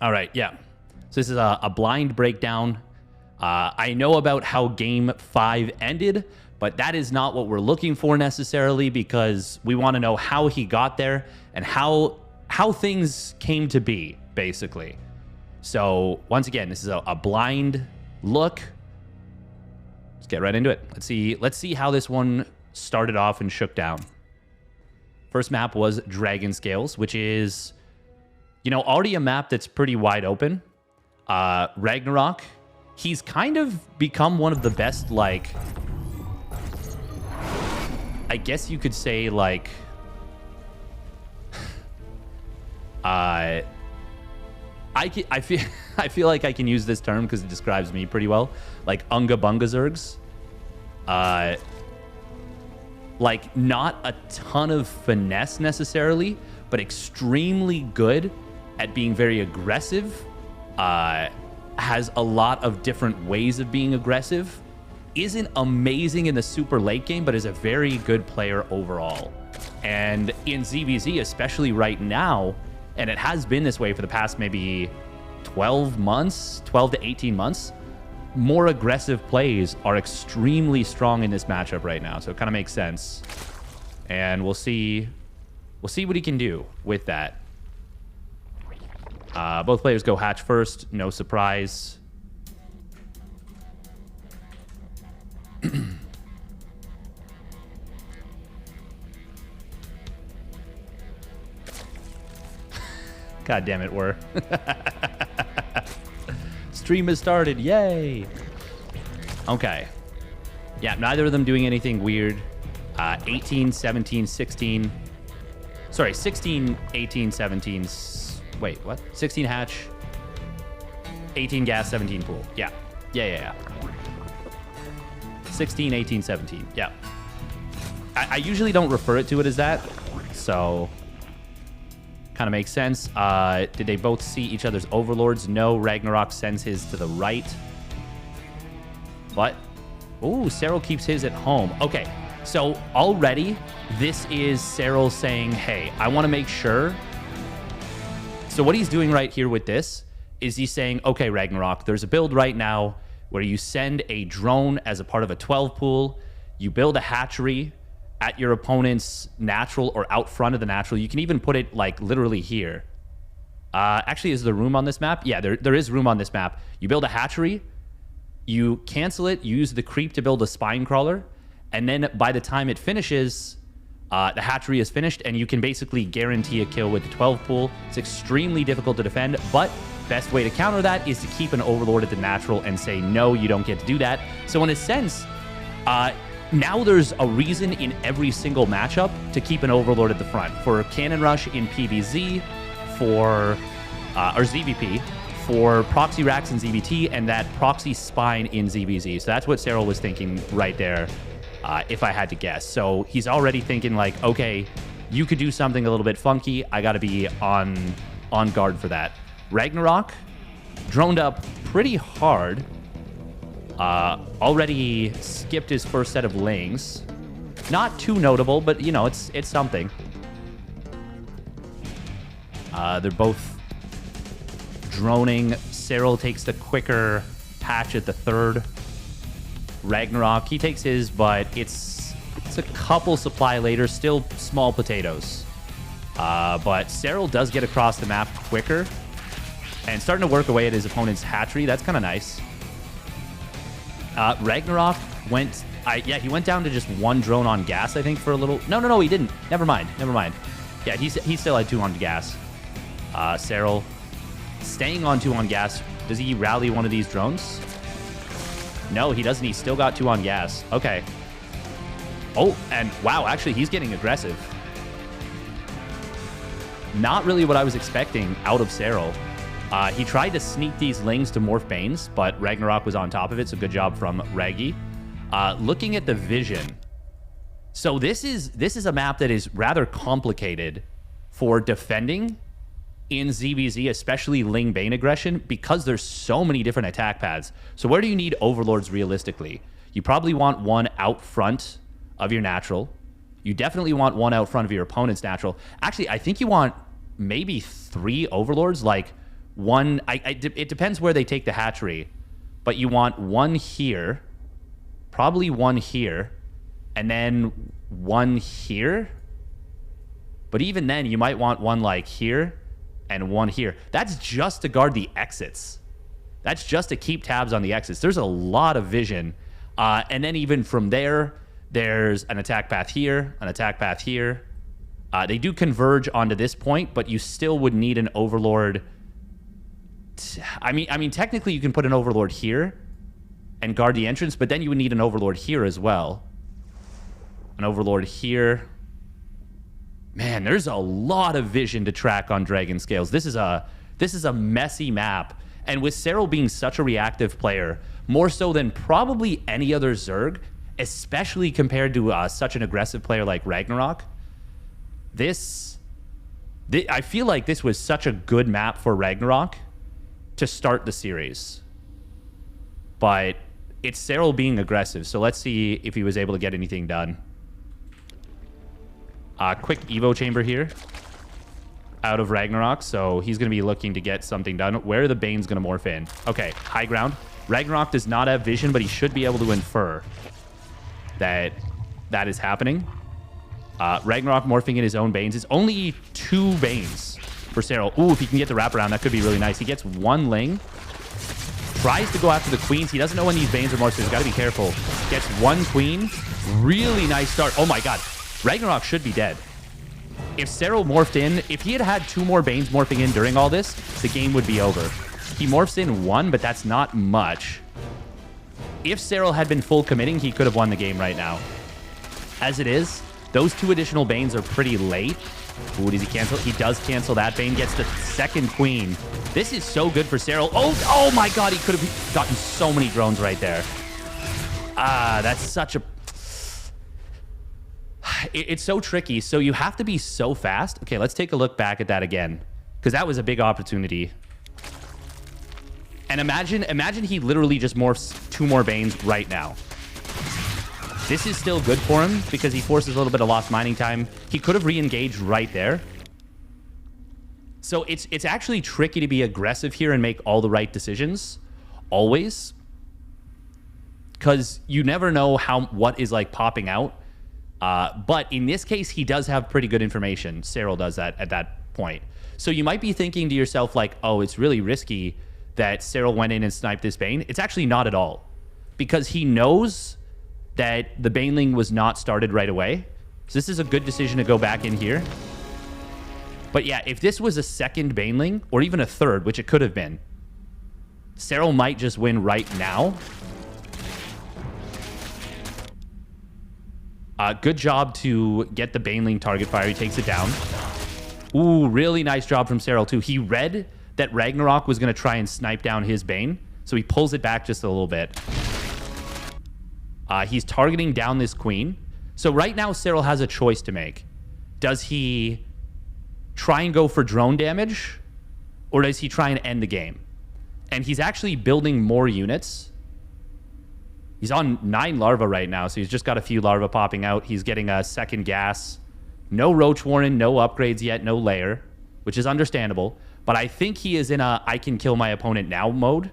All right, yeah. So this is a blind breakdown. I know about how Game 5 ended, but that is not what we're looking for necessarily, because we want to know how he got there and how things came to be, basically. So once again, this is a blind look. Let's get right into it. Let's see how this one started off and shook down. First map was Dragon Scales, which is, you know, already a map that's pretty wide open. Ragnarok, he's kind of become one of the best, like, I guess you could say, like, I feel like I can use this term because it describes me pretty well. Like Unga Bunga Zergs. Like not a ton of finesse necessarily, but extremely good at being very aggressive. Has a lot of different ways of being aggressive. Isn't amazing in the super late game, but is a very good player overall. And in ZVZ, especially right now, and it has been this way for the past maybe 12 to 18 months, more aggressive plays are extremely strong in this matchup right now. So it kind of makes sense. And we'll see what he can do with that. Both players go hatch first. No surprise. God damn it, we're. Stream has started. Yay. Okay. Yeah, neither of them doing anything weird. 18, 17, 16. Sorry, 16, 18, 17. Wait, what? 16 hatch. 18 gas, 17 pool. Yeah. Yeah. 16, 18, 17. Yeah. I usually don't refer to it as that. So kind of makes sense. Did they both see each other's overlords? No, Ragnarok sends his to the right. But, ooh, Serral keeps his at home. Okay, so already this is Serral saying, hey, I want to make sure. So what he's doing right here with this is he's saying, okay, Ragnarok, there's a build right now where you send a drone as a part of a 12 pool. You build a hatchery at your opponent's natural or out front of the natural. You can even put it like literally here. Actually, is there room on this map? Yeah, there is room on this map. You build a hatchery, you cancel it, use the creep to build a spine crawler, and then by the time it finishes, the hatchery is finished, and you can basically guarantee a kill with the 12 pool. It's extremely difficult to defend, but best way to counter that is to keep an overlord at the natural and say, no, you don't get to do that. So in a sense, now there's a reason in every single matchup to keep an overlord at the front. For Cannon Rush in PvZ, for or ZVP, for Proxy Racks in ZVT, and that Proxy Spine in ZVZ. So that's what Serral was thinking right there, if I had to guess. So he's already thinking like, okay, you could do something a little bit funky. I got to be on guard for that. Ragnarok droned up pretty hard. Already skipped his first set of lings. Not too notable, but you know, it's something. They're both droning. Serral takes the quicker hatch at the third. Ragnarok, he takes his, but it's a couple supply later. Still small potatoes. But Serral does get across the map quicker and starting to work away at his opponent's hatchery. That's kind of nice. Ragnarok went... he went down to just one drone on gas, I think, for a little... No, he didn't. Never mind. Yeah, he still had 2 on gas. Serral staying on 2 on gas. Does he rally one of these drones? No, he doesn't. He's still got 2 on gas. Okay. Oh, and wow, actually, he's getting aggressive. Not really what I was expecting out of Serral. He tried to sneak these lings to morph Banes, but Ragnarok was on top of it, so good job from Raggy. Looking at the vision. So this is a map that is rather complicated for defending in ZVZ, especially Ling Bane aggression, because there's so many different attack paths. So where do you need overlords realistically? You probably want one out front of your natural. You definitely want one out front of your opponent's natural. Actually, I think you want maybe 3 overlords, like one. It depends where they take the hatchery, but you want one here, probably one here, and then one here. But even then, you might want one like here and one here. That's just to guard the exits. That's just to keep tabs on the exits. There's a lot of vision. And then even from there, there's an attack path here, an attack path here. They do converge onto this point, but you still would need an overlord. I mean, technically you can put an overlord here and guard the entrance, but then you would need an overlord here as well. An overlord here. Man, there's a lot of vision to track on Dragon Scales. This is a messy map. And with Serral being such a reactive player, more so than probably any other Zerg, especially compared to such an aggressive player like Ragnarok, I feel like this was such a good map for Ragnarok to start the series. But it's Serral being aggressive, so let's see if he was able to get anything done. Quick Evo chamber here out of Ragnarok, so he's going to be looking to get something done. Where are the Banes going to morph in? Okay, high ground. Ragnarok does not have vision, but he should be able to infer that that is happening. Ragnarok morphing in his own Banes. It's only 2 Banes for Serral. Ooh, if he can get the wraparound, that could be really nice. He gets 1 Ling. Tries to go after the Queens. He doesn't know when these Banes are morphed, so he's got to be careful. Gets 1 Queen. Really nice start. Oh my god. Ragnarok should be dead. If Serral morphed in, if he had had 2 more Banes morphing in during all this, the game would be over. He morphs in 1, but that's not much. If Serral had been full committing, he could have won the game right now. As it is, those 2 additional Banes are pretty late. Ooh, does he cancel? He does cancel that. Bane gets the 2nd Queen. This is so good for Serral. Oh my god, he could have gotten so many drones right there. That's such a... It's so tricky. So you have to be so fast. Okay, let's take a look back at that again, because that was a big opportunity. And imagine he literally just morphs 2 more Banes right now. This is still good for him because he forces a little bit of lost mining time. He could have re-engaged right there. So it's actually tricky to be aggressive here and make all the right decisions always, because you never know what is like popping out. But in this case, he does have pretty good information. Serral does that at that point. So you might be thinking to yourself like, oh, it's really risky that Serral went in and sniped this Bane. It's actually not at all, because he knows that the Baneling was not started right away. So this is a good decision to go back in here. But yeah, if this was a 2nd Baneling, or even a 3rd, which it could have been, Serral might just win right now. Good job to get the Baneling target fire. He takes it down. Ooh, really nice job from Serral too. He read that Ragnarok was going to try and snipe down his Bane, so he pulls it back just a little bit. He's targeting down this Queen. So right now, Serral has a choice to make. Does he try and go for drone damage, or does he try and end the game? And he's actually building more units. He's on 9 larvae right now, so he's just got a few larvae popping out. He's getting a 2nd gas. No Roach Warren, no upgrades yet, no layer, which is understandable. But I think he is in a I can kill my opponent now mode.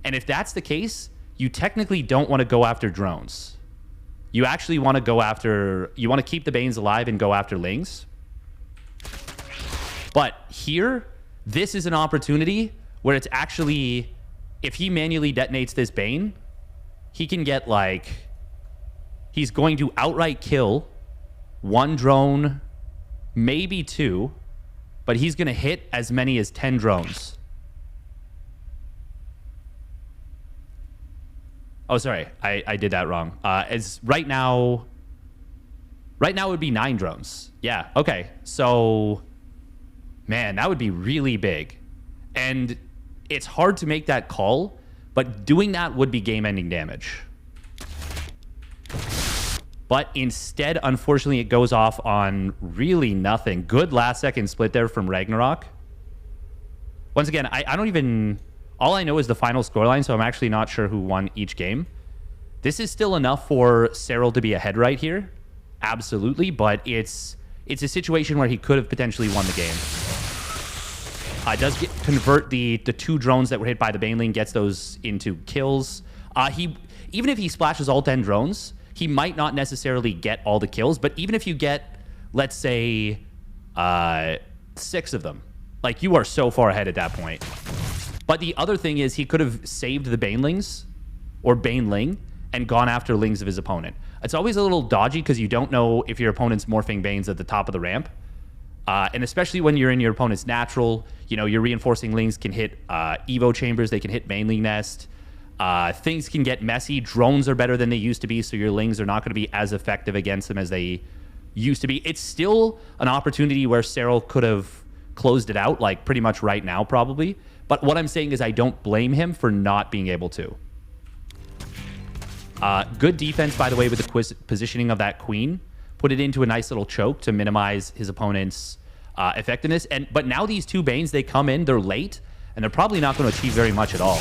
And if that's the case, you technically don't want to go after drones. You actually want to go after... You want to keep the Banes alive and go after Lings. But here, this is an opportunity where it's actually... If he manually detonates this Bane, he can get like... He's going to outright kill 1 drone, maybe 2, but he's going to hit as many as 10 drones. Oh, sorry. I did that wrong. As right now it would be 9 drones. Yeah, okay. So, man, that would be really big. And it's hard to make that call, but doing that would be game-ending damage. But instead, unfortunately, it goes off on really nothing. Good last-second split there from Ragnarok. Once again, I don't even... All I know is the final scoreline, so I'm actually not sure who won each game. This is still enough for Serral to be ahead right here. Absolutely, but it's a situation where he could have potentially won the game. Does convert the 2 drones that were hit by the Baneling, gets those into kills. Even if he splashes all 10 drones, he might not necessarily get all the kills, but even if you get, let's say, 6 of them, like, you are so far ahead at that point. But the other thing is he could have saved the Banelings or Baneling and gone after Lings of his opponent. It's always a little dodgy because you don't know if your opponent's morphing Banes at the top of the ramp. And especially when you're in your opponent's natural, you know, your reinforcing Lings can hit Evo chambers, they can hit Baneling Nest. Things can get messy. Drones are better than they used to be, so your Lings are not going to be as effective against them as they used to be. It's still an opportunity where Serral could have closed it out, like pretty much right now probably. But what I'm saying is I don't blame him for not being able to. Good defense, by the way, with the positioning of that queen. Put it into a nice little choke to minimize his opponent's effectiveness. But now these 2 Banes, they come in, they're late, and they're probably not going to achieve very much at all.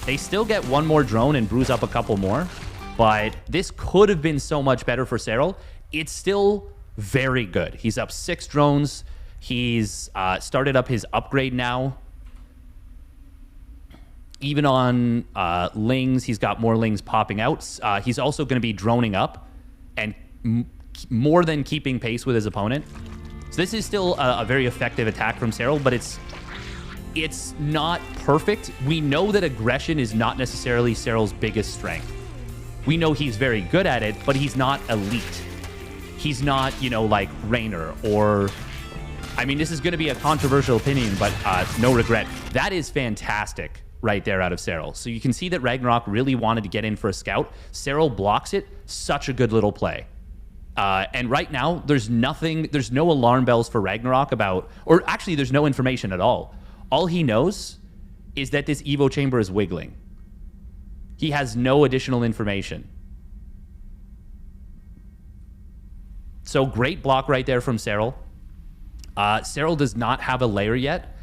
They still get 1 more drone and bruise up a couple more, but this could have been so much better for Serral. It's still very good. He's up 6 drones. He's started up his upgrade now. Even on Lings, he's got more Lings popping out. He's also going to be droning up and more than keeping pace with his opponent. So this is still a very effective attack from Serral, but it's not perfect. We know that aggression is not necessarily Serral's biggest strength. We know he's very good at it, but he's not elite. He's not, you know, like Raynor or... I mean, this is going to be a controversial opinion, but no regret. That is fantastic right there out of Serral. So you can see that Ragnarok really wanted to get in for a scout. Serral blocks it. Such a good little play. And right now, there's no alarm bells for Ragnarok about... Or actually, there's no information at all. All he knows is that this Evo chamber is wiggling. He has no additional information. So great block right there from Serral. Serral does not have a lair yet.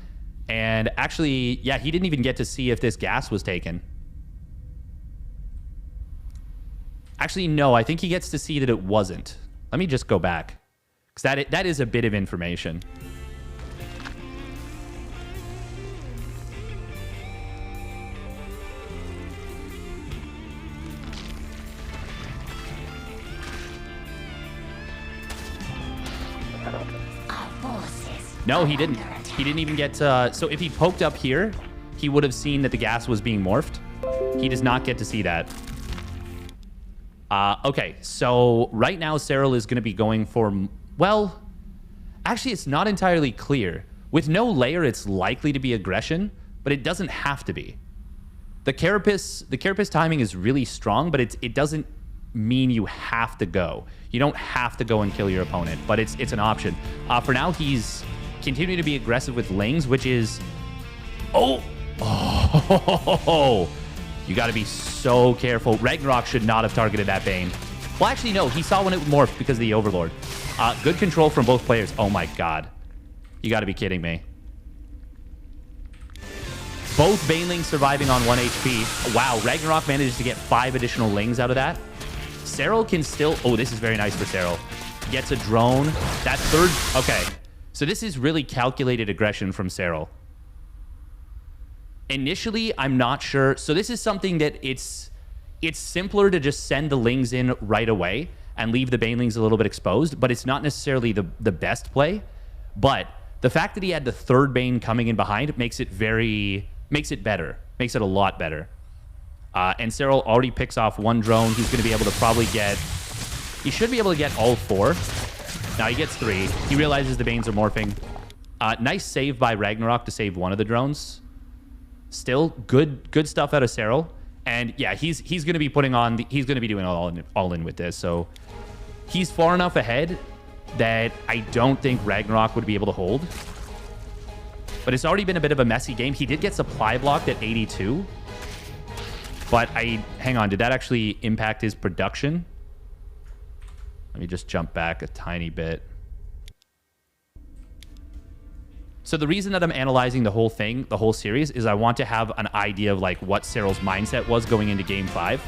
And actually, yeah, he didn't even get to see if this gas was taken. Actually, no, I think he gets to see that it wasn't. Let me just go back. Because that is a bit of information. No, he didn't. He didn't even get to... So if he poked up here, he would have seen that the gas was being morphed. He does not get to see that. Okay, so right now Serral is going to be going for... Well, actually, it's not entirely clear. With no layer, it's likely to be aggression, but it doesn't have to be. The Carapace timing is really strong, but it doesn't mean you have to go. You don't have to go and kill your opponent, but it's an option. For now, he's continuing to be aggressive with Lings, which is... Oh! You got to be so careful. Ragnarok should not have targeted that Bane. Well, actually, no. He saw when it morphed because of the Overlord. Good control from both players. Oh, my God. You got to be kidding me. Both Banelings surviving on 1 HP. Wow, Ragnarok manages to get 5 additional Lings out of that. Serral can still... Oh, this is very nice for Serral. Gets a drone. That third... Okay. So this is really calculated aggression from Serral. Initially, I'm not sure. So this is something that it's simpler to just send the Lings in right away and leave the Banelings a little bit exposed, but it's not necessarily the best play. But the fact that he had the third Bane coming in behind makes it better. Makes it a lot better. And Serral already picks off 1 drone. He's going to be able to probably get... He should be able to get all 4. Now he gets 3. He realizes the Banes are morphing. Nice save by Ragnarok to save 1 of the drones. Still good stuff out of Serral. And yeah, he's going to be putting on... he's going to be doing all in with this. So he's far enough ahead that I don't think Ragnarok would be able to hold. But it's already been a bit of a messy game. He did get supply blocked at 82. But hang on, did that actually impact his production? Let me just jump back a tiny bit. So the reason that I'm analyzing the whole thing, the whole series, is I want to have an idea of like what Serral's mindset was going into Game 5.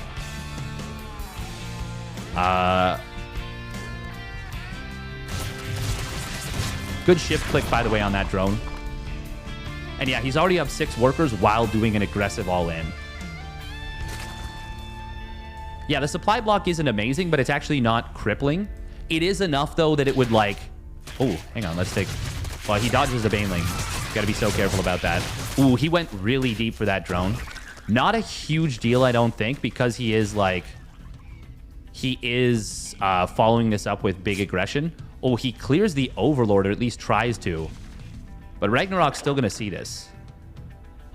Good shift click, by the way, on that drone. And yeah, he's already up 6 workers while doing an aggressive all-in. Yeah, the supply block isn't amazing, but it's actually not crippling. It is enough, though, that it would, like... Oh, hang on. Let's take... Well, he dodges the Baneling. Gotta be so careful about that. Ooh, he went really deep for that drone. Not a huge deal, I don't think, because he is, like... He is following this up with big aggression. Oh, he clears the Overlord, or at least tries to. But Ragnarok's still gonna see this.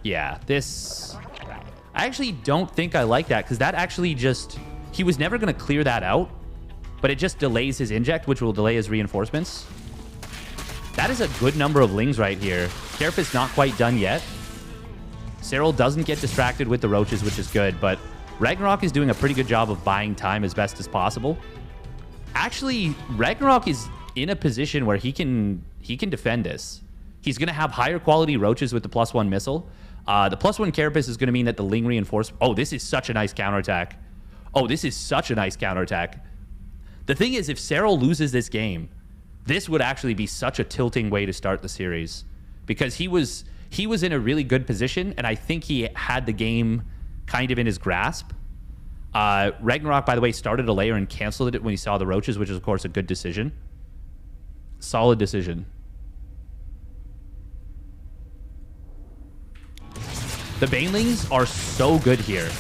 Yeah, this... I actually don't think I like that, because that actually just... He was never going to clear that out, but it just delays his inject, which will delay his reinforcements. That is a good number of Lings right here. Carapace not quite done yet. Serral doesn't get distracted with the roaches, which is good, but Ragnarok is doing a pretty good job of buying time as best as possible. Actually, Ragnarok is in a position where he can defend this. He's going to have higher quality roaches with the +1 missile. The +1 Carapace is going to mean that the Ling reinforce... Oh, this is such a nice counterattack. Oh, this is such a nice counterattack. The thing is, if Serral loses this game, this would actually be such a tilting way to start the series. Because he was in a really good position, and I think he had the game kind of in his grasp. Ragnarok, by the way, started a layer and canceled it when he saw the roaches, which is, of course, a good decision. Solid decision. The Banelings are so good here.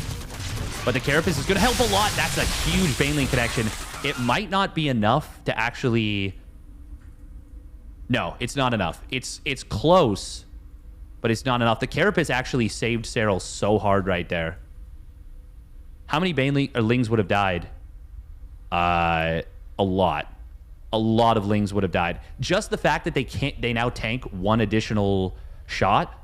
But the Carapace is going to help a lot. That's a huge Baneling connection. It might not be enough to actually... No, it's not enough. It's close, but it's not enough. The Carapace actually saved Serral so hard right there. How many Banelings would have died? A lot. A lot of Lings would have died. Just the fact that they now tank 1 additional shot.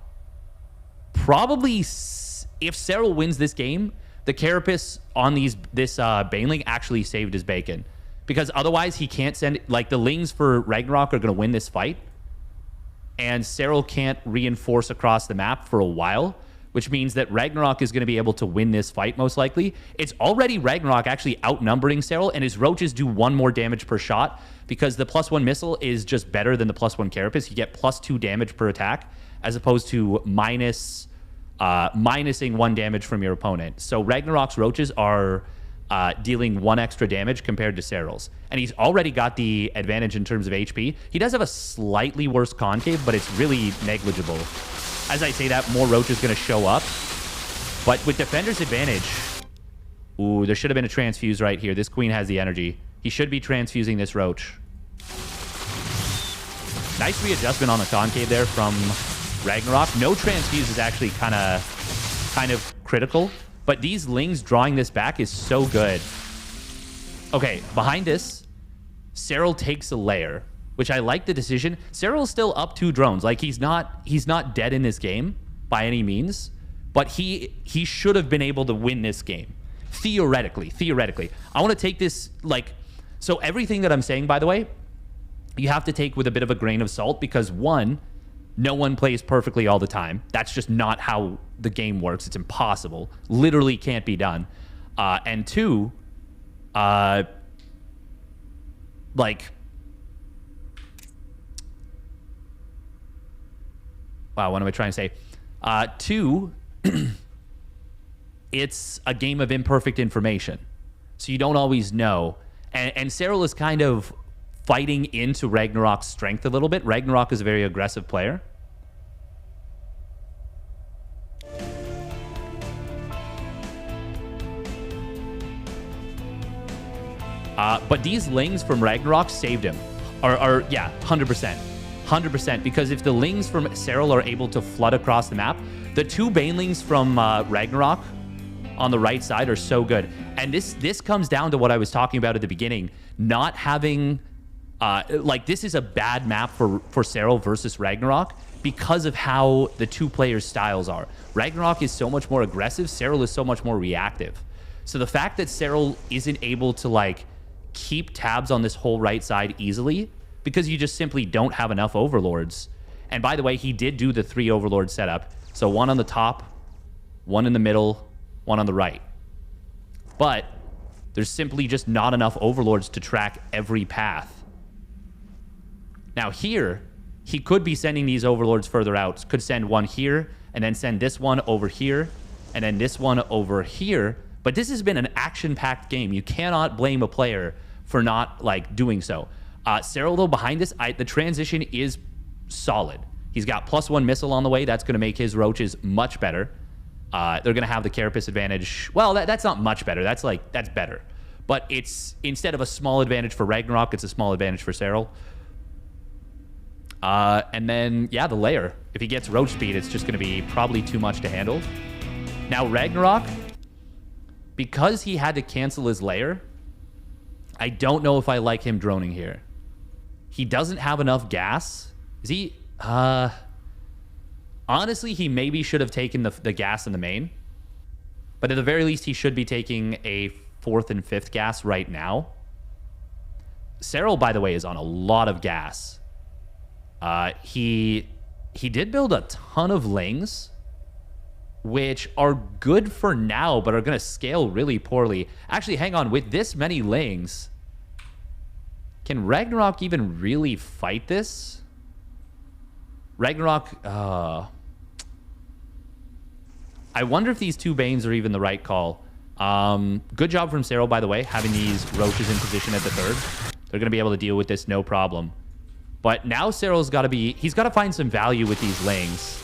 Probably, if Serral wins this game, the Carapace on this Baneling actually saved his bacon. Because otherwise, he can't send... Like, the Lings for Ragnarok are going to win this fight. And Serral can't reinforce across the map for a while, which means that Ragnarok is going to be able to win this fight, most likely. It's already Ragnarok actually outnumbering Serral, and his roaches do 1 more damage per shot, because the +1 missile is just better than the +1 Carapace. You get +2 damage per attack, as opposed to minusing 1 damage from your opponent. So Ragnarok's roaches are dealing 1 extra damage compared to Serral's. And he's already got the advantage in terms of HP. He does have a slightly worse concave, but it's really negligible. As I say that, more roach is going to show up. But with Defender's advantage... Ooh, there should have been a transfuse right here. This queen has the energy. He should be transfusing this roach. Nice readjustment on the concave there from Ragnarok. No transfuse is actually kind of critical. But these Lings drawing this back is so good. Okay, behind this, Serral takes a layer, which I like the decision. Serral's still up 2 drones. Like, he's not dead in this game by any means, but he should have been able to win this game. Theoretically. I want to take this, like... So everything that I'm saying, by the way, you have to take with a bit of a grain of salt, because 1, no one plays perfectly all the time. That's just not how the game works. It's impossible. Literally can't be done. And 2, like... Wow, what am I trying to say? 2, it's a game of imperfect information. So you don't always know. And Serral is kind of fighting into Ragnarok's strength a little bit. Ragnarok is a very aggressive player. But these Lings from Ragnarok saved him. Yeah, 100%. 100%, because if the Lings from Serral are able to flood across the map, the 2 Banelings from Ragnarok on the right side are so good. And this comes down to what I was talking about at the beginning. Not having... like, this is a bad map for Serral versus Ragnarok because of how the 2 players' styles are. Ragnarok is so much more aggressive. Serral is so much more reactive. So the fact that Serral isn't able to, like, keep tabs on this whole right side easily... because you just simply don't have enough Overlords. And by the way, he did do the 3 Overlord setup. So 1 on the top, 1 in the middle, 1 on the right. But there's simply just not enough Overlords to track every path. Now here, he could be sending these overlords further out. Could send one here, and then send this one over here, and then this one over here. But this has been an action-packed game. You cannot blame a player for not, like, doing so. Serral, though, behind this, the transition is solid. He's got +1 missile on the way. That's going to make his roaches much better. They're going to have the carapace advantage. Well, that's not much better. That's better. But it's, instead of a small advantage for Ragnarok, it's a small advantage for Serral. And then, yeah, the layer. If he gets roach speed, it's just going to be probably too much to handle. Now, Ragnarok, because he had to cancel his layer, I don't know if I like him droning here. He doesn't have enough gas. Is he... honestly, he maybe should have taken the gas in the main. But at the very least, he should be taking a 4th and 5th gas right now. Serral, by the way, is on a lot of gas. He did build a ton of lings, which are good for now, but are going to scale really poorly. Actually, hang on. With this many lings, can Ragnarok even really fight this? Ragnarok... I wonder if these 2 Banes are even the right call. Good job from Serral, by the way, having these roaches in position at the 3rd. They're going to be able to deal with this no problem. But now Serral's got to be... He's got to find some value with these lings.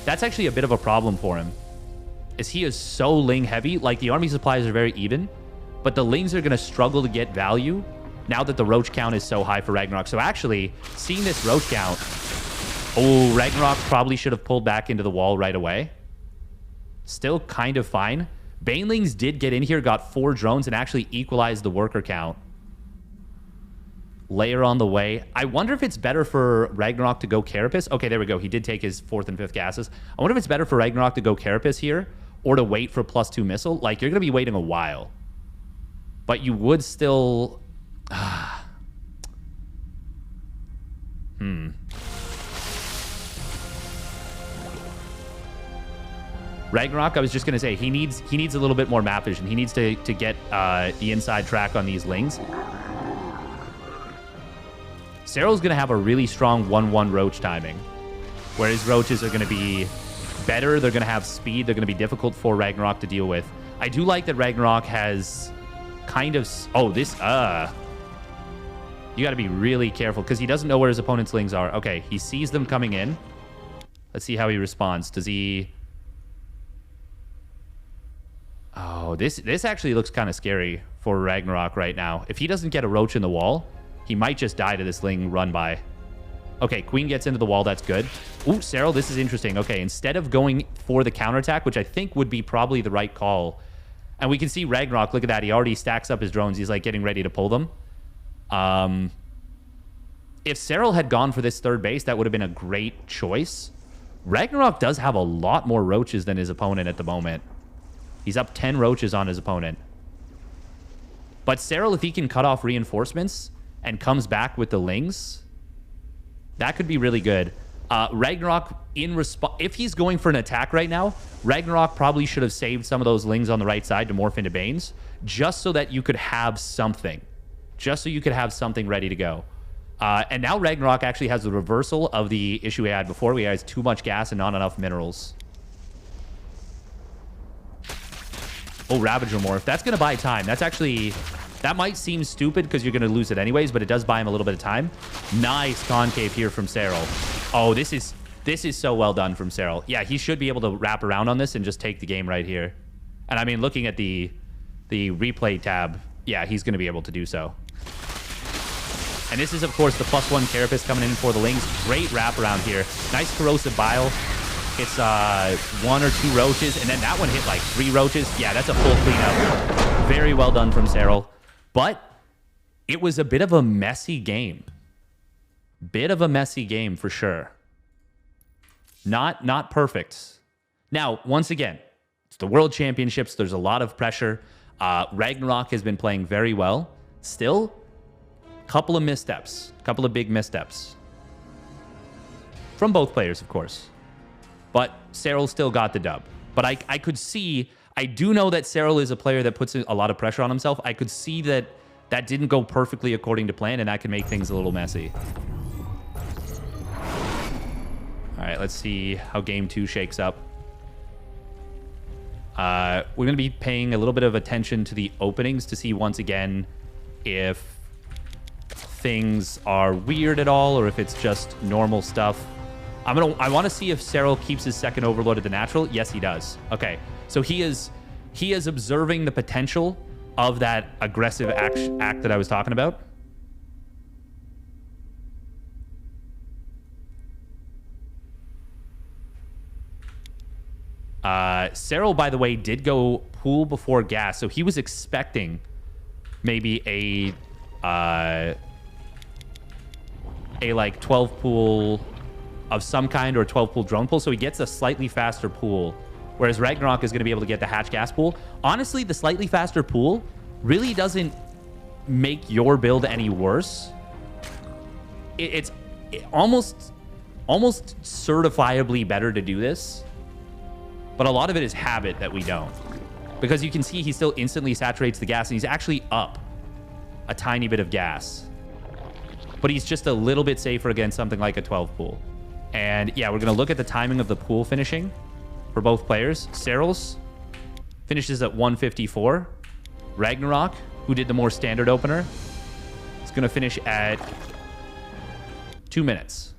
That's actually a bit of a problem for him, as he is so ling heavy. Like, the army supplies are very even, but the lings are going to struggle to get value now that the roach count is so high for Ragnarok. So actually, seeing this roach count... Oh, Ragnarok probably should have pulled back into the wall right away. Still kind of fine. Banelings did get in here, got 4 drones, and actually equalized the worker count. Layer on the way. I wonder if it's better for Ragnarok to go Carapace. Okay, there we go. He did take his 4th and 5th gases. I wonder if it's better for Ragnarok to go Carapace here or to wait for +2 missile. Like, you're going to be waiting a while. But you would still... Ragnarok, I was just going to say, he needs a little bit more map vision. He needs to get the inside track on these lings. Serral's going to have a really strong 1-1 roach timing, where his roaches are going to be better. They're going to have speed. They're going to be difficult for Ragnarok to deal with. I do like that Ragnarok has kind of... Oh, this... You got to be really careful, because he doesn't know where his opponent's lings are. Okay, he sees them coming in. Let's see how he responds. Does he... Oh, this actually looks kind of scary for Ragnarok right now. If he doesn't get a roach in the wall, he might just die to this ling run by. Okay, Queen gets into the wall. That's good. Ooh, Serral, this is interesting. Okay, instead of going for the counterattack, which I think would be probably the right call, and we can see Ragnarok, look at that. He already stacks up his drones. He's like getting ready to pull them. If Serral had gone for this 3rd base, that would have been a great choice. Ragnarok does have a lot more roaches than his opponent at the moment. He's up 10 roaches on his opponent. But Serral, if he can cut off reinforcements and comes back with the lings, that could be really good. Ragnarok, if he's going for an attack right now, Ragnarok probably should have saved some of those lings on the right side to morph into Banes, just so that you could have something. Just so you could have something ready to go. And now Ragnarok actually has the reversal of the issue he had before, where he has too much gas and not enough minerals. Oh, Ravager Morph. That's going to buy time. That's actually... That might seem stupid because you're going to lose it anyways, but it does buy him a little bit of time. Nice concave here from Serral. Oh, this is so well done from Serral. Yeah, he should be able to wrap around on this and just take the game right here. And I mean, looking at the replay tab, yeah, he's going to be able to do so. And this is, of course, the +1 Carapace coming in for the lings. Great wraparound here. Nice Corrosive Bile. It's 1 or 2 roaches, and then that one hit like 3 roaches. Yeah, that's a full cleanup. Very well done from Serral. But it was a bit of a messy game. Bit of a messy game for sure. Not perfect. Now, once again, it's the World Championships. There's a lot of pressure. Ragnarok has been playing very well. Still, a couple of missteps. A couple of big missteps. From both players, of course. But Serral still got the dub. But I could see... I do know that Serral is a player that puts a lot of pressure on himself. I could see that that didn't go perfectly according to plan, and that can make things a little messy. right, let's see how game 2 shakes up. We're going to be paying a little bit of attention to the openings to see once again if things are weird at all or if it's just normal stuff. I want to see if Serral keeps his second overload at the natural. Yes, he does. Okay, so he is observing the potential of that aggressive act that I was talking about. Serral, by the way, did go pool before gas, so he was expecting maybe a like 12 pool of some kind or a 12 pool drone pool, so he gets a slightly faster pool, whereas Ragnarok is going to be able to get the hatch gas pool. Honestly, the slightly faster pool really doesn't make your build any worse. It's almost certifiably better to do this. But a lot of it is habit that we don't. Because you can see he still instantly saturates the gas, and he's actually up a tiny bit of gas. But he's just a little bit safer against something like a 12 pool. And yeah, we're going to look at the timing of the pool finishing for both players. Serral's finishes at 1:54. Ragnarok, who did the more standard opener, is going to finish at 2 minutes.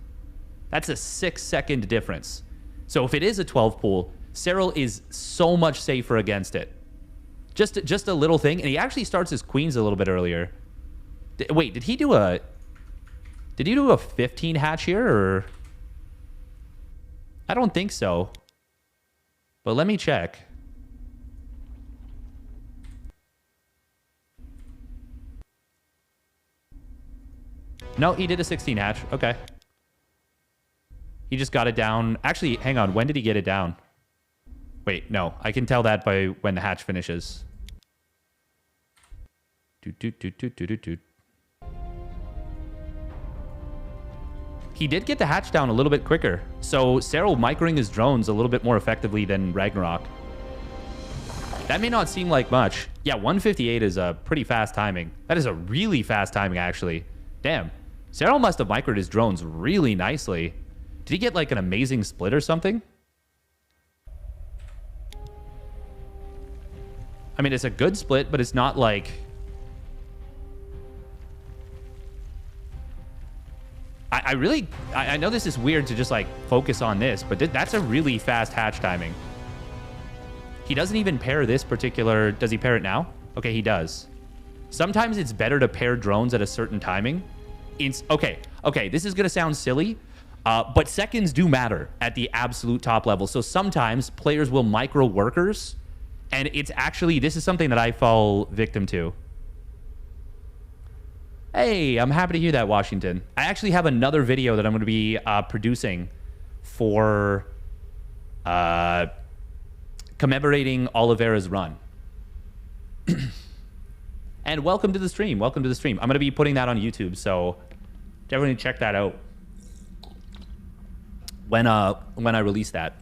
That's a 6-second difference. So if it is a 12 pool, Serral is so much safer against it. Just a little thing, and he actually starts his queens a little bit earlier. Wait, did he do a 15 hatch here, or? I don't think so. But let me check. No, he did a 16 hatch. Okay. He just got it down. Actually, hang on. When did he get it down? Wait, no. I can tell that by when the hatch finishes. He did get the hatch down a little bit quicker. So Serral microing his drones a little bit more effectively than Ragnarok. That may not seem like much. Yeah, 158 is a pretty fast timing. That is a really fast timing, actually. Damn. Serral must have microed his drones really nicely. Did he get like an amazing split or something? I mean, it's a good split, but it's not like... I know this is weird to just like focus on this, but that's a really fast hatch timing. He doesn't even pair this particular... Does he pair it now? Okay, he does. Sometimes it's better to pair drones at a certain timing. Okay, this is going to sound silly, but seconds do matter at the absolute top level. So sometimes players will micro workers, and it's actually... This is something that I fall victim to. Hey, I'm happy to hear that, Washington. I actually have another video that I'm going to be producing for commemorating Oliveira's run. And welcome to the stream. Welcome to the stream. I'm going to be putting that on YouTube, so definitely check that out when I release that.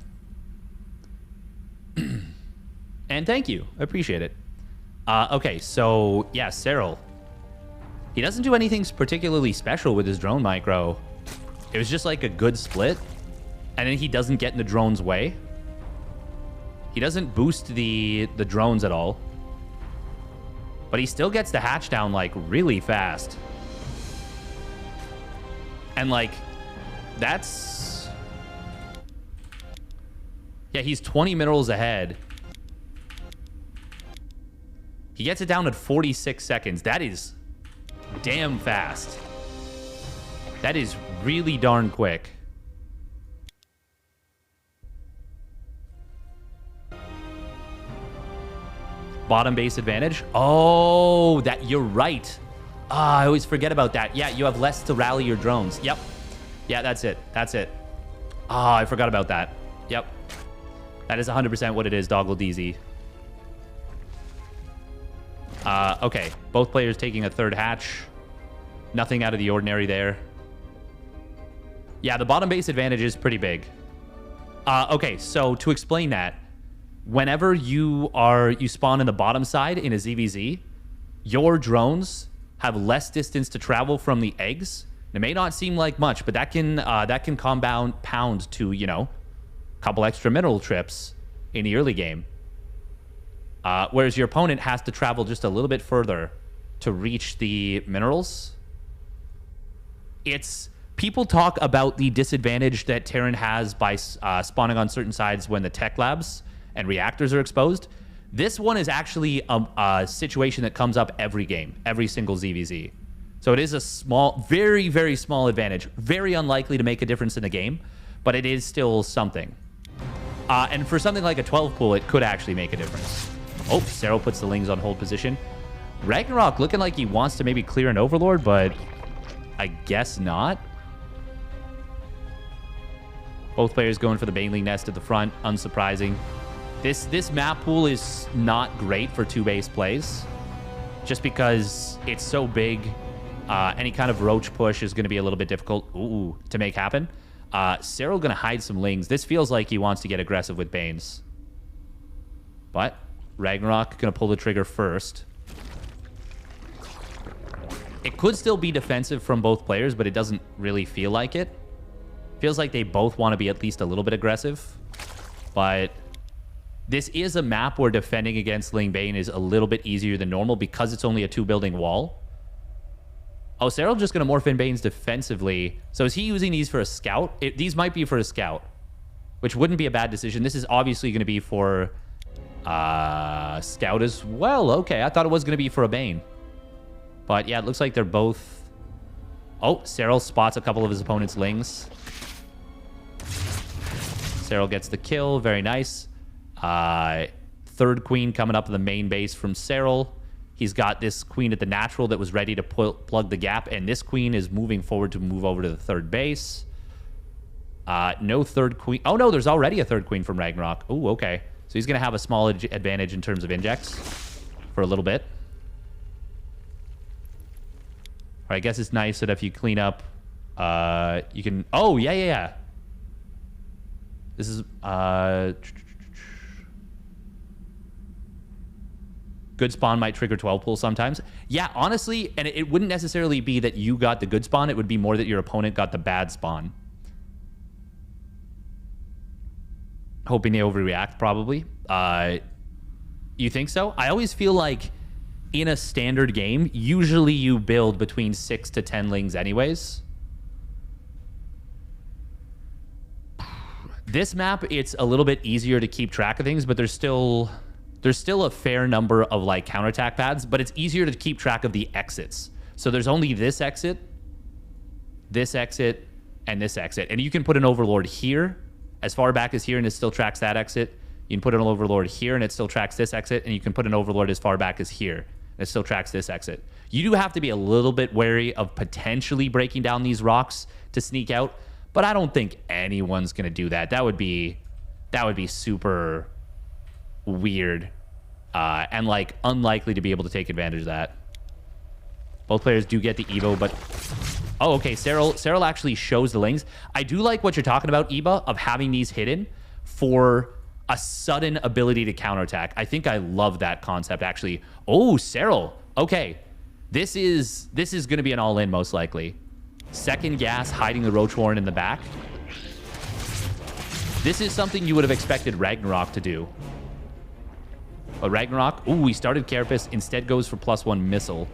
And thank you. I appreciate it. Okay, so yeah, Serral. He doesn't do anything particularly special with his drone micro. It was just like a good split. And then he doesn't get in the drone's way. He doesn't boost the drones at all. But he still gets the hatch down like really fast. And like, that's... Yeah, he's 20 minerals ahead. He gets it down at 46 seconds. That is... damn fast. That is really darn quick. Bottom base advantage. Oh, that you're right. I always forget about that. Yeah, you have less to rally your drones. Yep. Yeah, that's it. That's it. I forgot about that. Yep. That is 100% what it is, Doggle DZ. Okay, both players taking a third hatch. Nothing out of the ordinary there. Yeah, the bottom base advantage is pretty big. Okay, so to explain that, whenever you spawn in the bottom side in a ZVZ, your drones have less distance to travel from the eggs, It may not seem like much, but that can compound to, you know, a couple extra mineral trips in the early game. Whereas your opponent has to travel just a little bit further to reach the minerals. People talk about the disadvantage that Terran has by spawning on certain sides when the tech labs and reactors are exposed. This one is actually a situation that comes up every game, every single ZVZ. So it is a small, very, very small advantage. Very unlikely to make a difference in the game, but it is still something. And for something like a 12 pool, it could actually make a difference. Oh, Serral puts the Lings on hold position. Ragnarok looking like he wants to maybe clear an Overlord, but I guess not. Both players going for the Baneling Nest at the front. Unsurprising. This map pool is not great for 2-base plays, just because it's so big. Any kind of roach push is going to be a little bit difficult to make happen. Serral going to hide some Lings. This feels like he wants to get aggressive with Banes. But Ragnarok going to pull the trigger first. It could still be defensive from both players, but it doesn't really feel like it. Feels like they both want to be at least a little bit aggressive. But this is a map where defending against Ling Bane is a little bit easier than normal because it's only a 2-building wall. Oh, Serral just going to morph in Banes defensively. So is he using these for a scout? These might be for a scout, which wouldn't be a bad decision. This is obviously going to be for scout as well. Okay, I thought it was going to be for a Bane. But yeah, it looks like they're both... Oh, Serral spots a couple of his opponent's Lings. Serral gets the kill. Very nice. Third queen coming up in the main base from Serral. He's got this queen at the natural that was ready to plug the gap, and this queen is moving forward to move over to the third base. No third queen. Oh, no, there's already a third queen from Ragnarok. Oh, okay. So he's going to have a small advantage in terms of injects for a little bit. All right, I guess it's nice that if you clean up, you can... Oh, yeah. This is... Good spawn might trigger 12 pull sometimes. Yeah, honestly, and it wouldn't necessarily be that you got the good spawn. It would be more that your opponent got the bad spawn. Hoping they overreact, probably. You think so? I always feel like in a standard game, usually you build between 6 to 10 Lings anyways. This map, it's a little bit easier to keep track of things, but there's still a fair number of like counterattack paths, but it's easier to keep track of the exits. So there's only this exit, and this exit. And you can put an Overlord here, as far back as here, and it still tracks that exit. You can put an Overlord here, and it still tracks this exit. And you can put an Overlord as far back as here, and it still tracks this exit. You do have to be a little bit wary of potentially breaking down these rocks to sneak out, but I don't think anyone's going to do that. That would be super weird and like unlikely to be able to take advantage of that. Both players do get the Evo, but oh, okay. Serral actually shows the Lings. I do like what you're talking about, Eba, of having these hidden for a sudden ability to counterattack. I think I love that concept, actually. Oh, Serral. Okay, this is going to be an all-in most likely. Second gas, hiding the Roach Warren in the back. This is something you would have expected Ragnarok to do. But Ragnarok, ooh, he started Carapace, instead goes for +1 missile.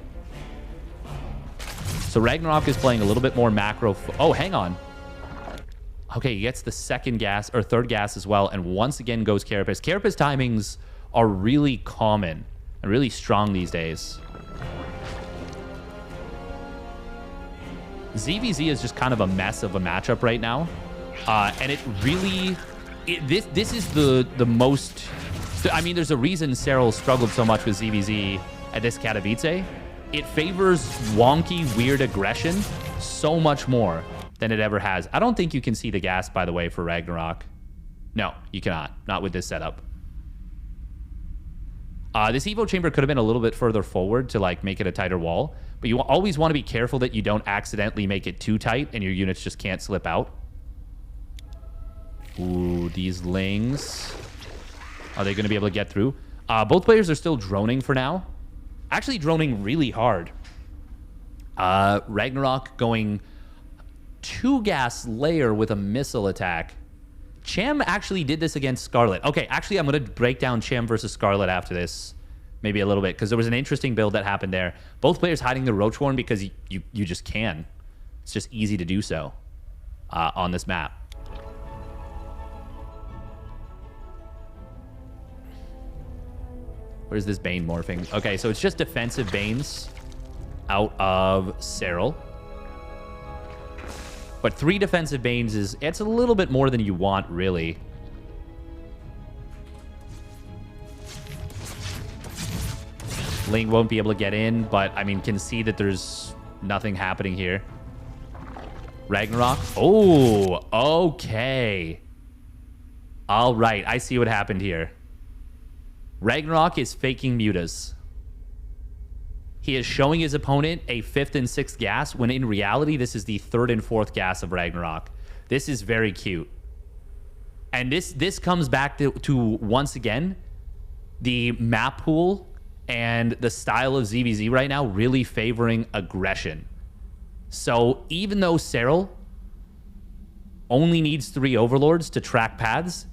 So Ragnarok is playing a little bit more macro. Oh, hang on. Okay, he gets the second gas, or third gas as well, and once again goes Carapace. Carapace timings are really common and really strong these days. ZVZ is just kind of a mess of a matchup right now. And it really... This is the most... I mean, there's a reason Serral struggled so much with ZVZ at this Katowice. It favors wonky, weird aggression so much more than it ever has. I don't think you can see the gas, by the way, for Ragnarok. No, you cannot. Not with this setup. This Evo chamber could have been a little bit further forward to like make it a tighter wall, but you always want to be careful that you don't accidentally make it too tight and your units just can't slip out. Ooh, these Lings. Are they going to be able to get through? Both players are still droning for now. Actually droning really hard. Ragnarok going 2-gas layer with a missile attack. Cham actually did this against Scarlet. Okay, actually, I'm going to break down Cham versus Scarlet after this. Maybe a little bit, because there was an interesting build that happened there. Both players hiding the Roach Horn because you just can. It's just easy to do so on this map. Where's this Bane morphing? Okay, so it's just defensive Banes out of Serral. But 3 defensive Banes it's a little bit more than you want, really. Ling won't be able to get in, but, I mean, can see that there's nothing happening here. Ragnarok. Oh, okay. All right, I see what happened here. Ragnarok is faking mutas. He is showing his opponent a 5th and 6th gas, when in reality, this is the 3rd and 4th gas of Ragnarok. This is very cute. And this comes back to once again, the map pool and the style of ZVZ right now really favoring aggression. So even though Serral only needs 3 overlords to track paths,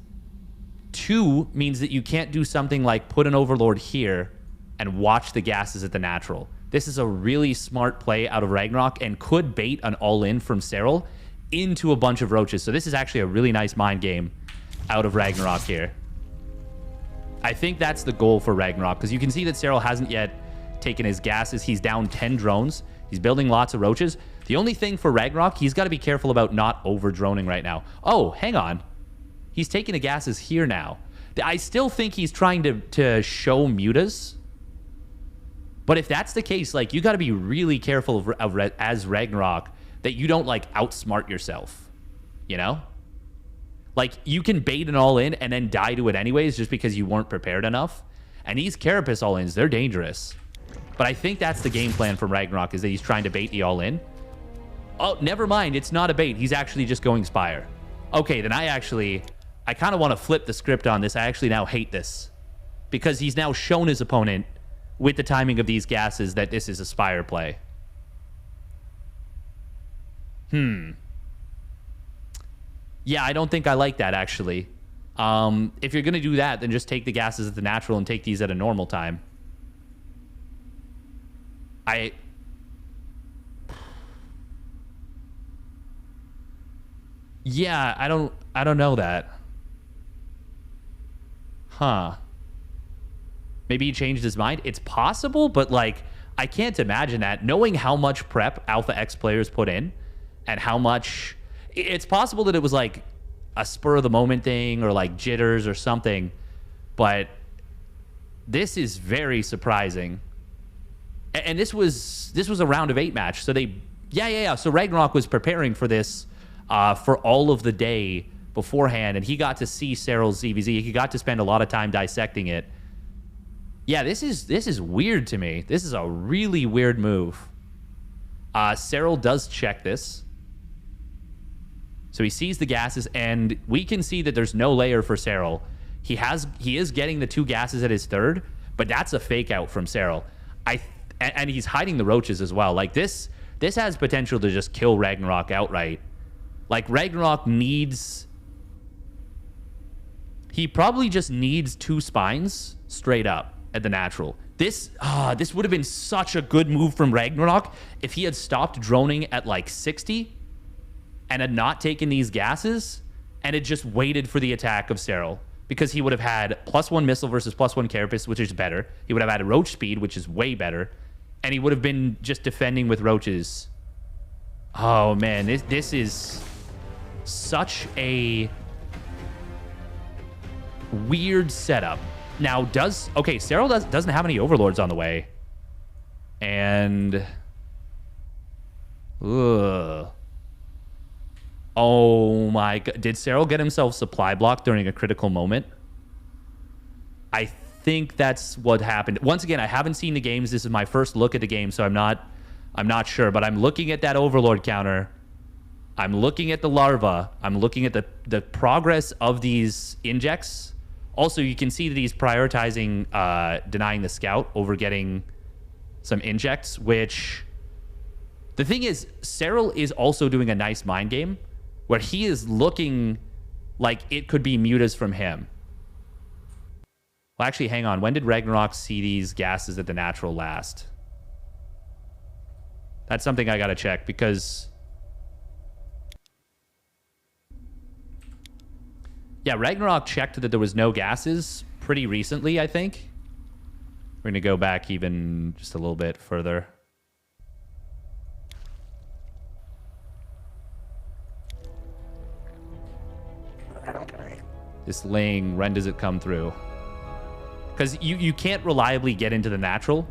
2 means that you can't do something like put an overlord here and watch the gases at the natural. This is a really smart play out of Ragnarok and could bait an all-in from Serral into a bunch of roaches. So this is actually a really nice mind game out of Ragnarok here. I think that's the goal for Ragnarok, because you can see that Serral hasn't yet taken his gases. He's down 10 drones. He's building lots of roaches. The only thing for Ragnarok, he's got to be careful about not over-droning right now. Oh, hang on. He's taking the gases here now. I still think he's trying to show mutas. But if that's the case, like, you got to be really careful as Ragnarok that you don't, like, outsmart yourself. You know? Like, you can bait an all-in and then die to it anyways just because you weren't prepared enough. And these Carapace all-ins, they're dangerous. But I think that's the game plan from Ragnarok, is that he's trying to bait the all-in. Oh, never mind. It's not a bait. He's actually just going Spire. Okay, then I kind of want to flip the script on this. I actually now hate this. Because he's now shown his opponent with the timing of these gases that this is a Spire play. Yeah, I don't think I like that, actually. If you're going to do that, then just take the gases at the natural and take these at a normal time. Yeah, I don't know that. Huh. Maybe he changed his mind. It's possible, but, like, I can't imagine that. Knowing how much prep Alpha X players put in and how much... It's possible that it was, like, a spur-of-the-moment thing or, like, jitters or something, but this is very surprising. And this was a round of 8 match, so they... Yeah. So Ragnarok was preparing for this for all of the day beforehand, and he got to see Serral's ZVZ. He got to spend a lot of time dissecting it. Yeah, this is weird to me. This is a really weird move. Serral does check this. So he sees the gases, and we can see that there's no layer for Serral. He is getting the 2 gases at his 3rd, but that's a fake out from Serral. And he's hiding the roaches as well. Like, this has potential to just kill Ragnarok outright. Like, Ragnarok needs... He probably just needs 2 spines straight up at the natural. This would have been such a good move from Ragnarok if he had stopped droning at, like, 60 and had not taken these gases and had just waited for the attack of Serral, because he would have had +1 missile versus +1 carapace, which is better. He would have had roach speed, which is way better, and he would have been just defending with roaches. Oh man, this is such a weird setup. Now, Serral doesn't have any overlords on the way, and oh my god, did Serral get himself supply blocked during a critical moment? I think that's what happened. Once again, I haven't seen the games. This is my first look at the game, so I'm not sure, but I'm looking at that overlord counter. I'm looking at the larva. I'm looking at the progress of these injects. Also, you can see that he's prioritizing denying the scout over getting some injects, which The thing is, Serral is also doing a nice mind game where he is looking like it could be mutas from him. Well, actually, hang on. When did Ragnarok see these gases at the natural last? That's something I gotta check because... Yeah, Ragnarok checked that there was no gases pretty recently, I think. We're gonna go back even just a little bit further. This Ling, when does it come through? Because you can't reliably get into the natural.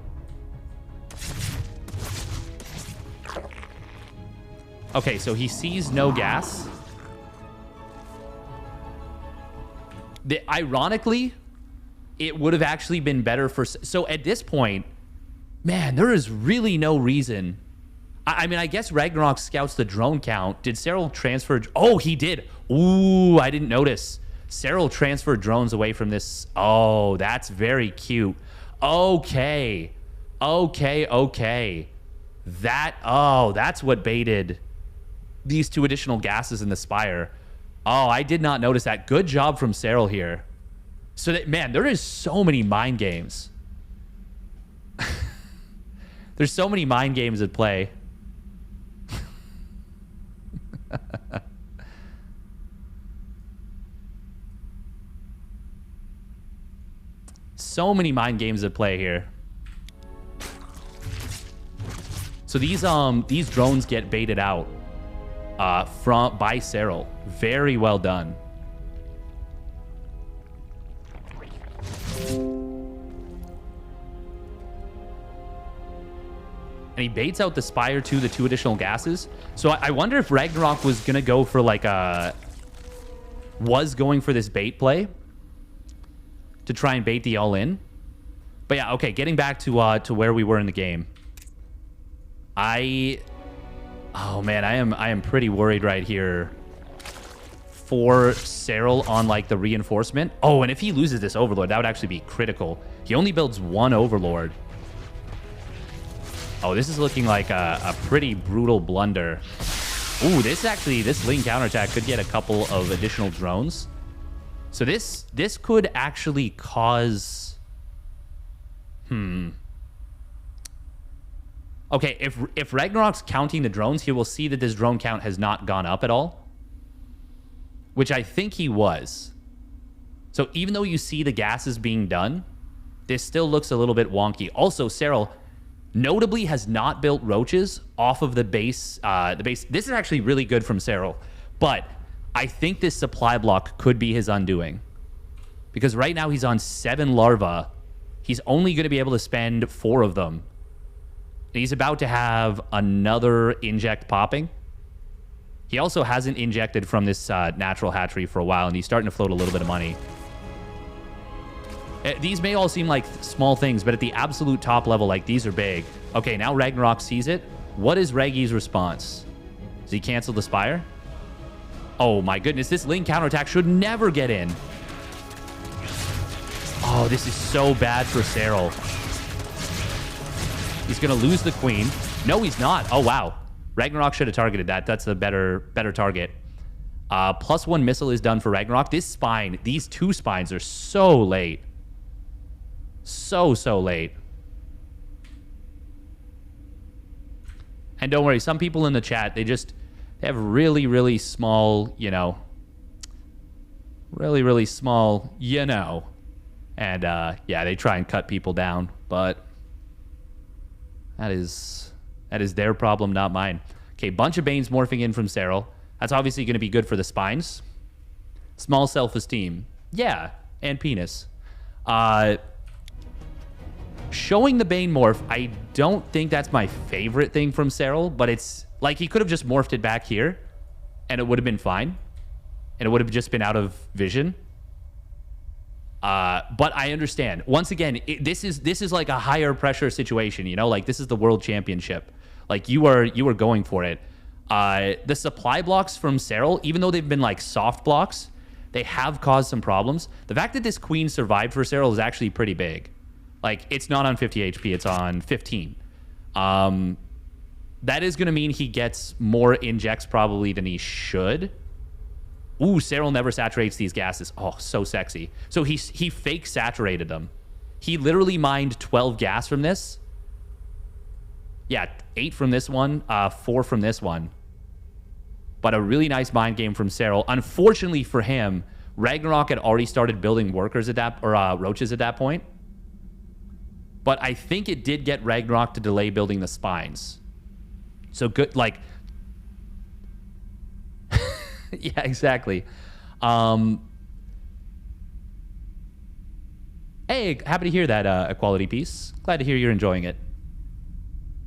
Okay, so he sees no gas. Ironically, it would have actually been better for... So at this point, man, there is really no reason. I mean, I guess Ragnarok scouts the drone count. Did Serral transfer... Oh, he did. Ooh, I didn't notice. Serral transferred drones away from this. Oh, that's very cute. Okay. Okay. That's what baited these 2 additional gases in the Spire. Oh, I did not notice that. Good job from Serral here. So that, man, there is so many mind games. There's so many mind games at play. So many mind games at play here. So these drones get baited out by Serral. Very well done. And he baits out the Spire too, the 2 additional gases. So I wonder if Ragnarok was gonna go for like was going for this bait play to try and bait the all-in. But yeah, okay, getting back to where we were in the game. Oh man, I am pretty worried right here for Serral on like the reinforcement. Oh, and if he loses this Overlord, that would actually be critical. He only builds 1 Overlord. Oh, this is looking like a pretty brutal blunder. Ooh, this Ling counterattack could get a couple of additional drones. So this could actually cause... Okay, if Ragnarok's counting the drones, he will see that this drone count has not gone up at all. Which I think he was. So even though you see the gases being done, this still looks a little bit wonky. Also, Serral notably has not built roaches off of the base. This is actually really good from Serral. But I think this supply block could be his undoing. Because right now he's on 7 larvae. He's only going to be able to spend 4 of them. And he's about to have another inject popping. He also hasn't injected from this natural hatchery for a while, and he's starting to float a little bit of money. These may all seem like small things, but at the absolute top level, like, these are big. Okay, now Ragnarok sees it. What is Reggi's response? Does he cancel the Spire? Oh my goodness, this Ling counterattack should never get in. Oh, this is so bad for Serral. He's going to lose the Queen. No, he's not. Oh, wow. Ragnarok should have targeted that. That's a better target. +1 missile is done for Ragnarok. This spine, these 2 spines are so late. So late. And don't worry, some people in the chat, they have really small, really small, and yeah, they try and cut people down, but that is their problem, not mine. Okay, bunch of Banes morphing in from Serral. That's obviously going to be good for the spines. Small self-esteem. Yeah, and penis. Showing the Bane morph, I don't think that's my favorite thing from Serral, but it's like he could have just morphed it back here, and it would have been fine. And it would have just been out of vision. But I understand. Once again, this is like a higher pressure situation, like this is the World Championship. Like you are going for it. The supply blocks from Serral, even though they've been like soft blocks, they have caused some problems. The fact that this Queen survived for Serral is actually pretty big. Like, it's not on 50 HP, it's on 15. That is going to mean he gets more injects probably than he should. Ooh, Serral never saturates these gases. Oh, so sexy. So he fake saturated them. He literally mined 12 gas from this. Yeah, 8 from this one, 4 from this one. But a really nice mind game from Serral. Unfortunately for him, Ragnarok had already started building workers at that, or roaches at that point. But I think it did get Ragnarok to delay building the spines. So good, like... yeah, exactly. Hey, happy to hear that, Equality piece. Glad to hear you're enjoying it.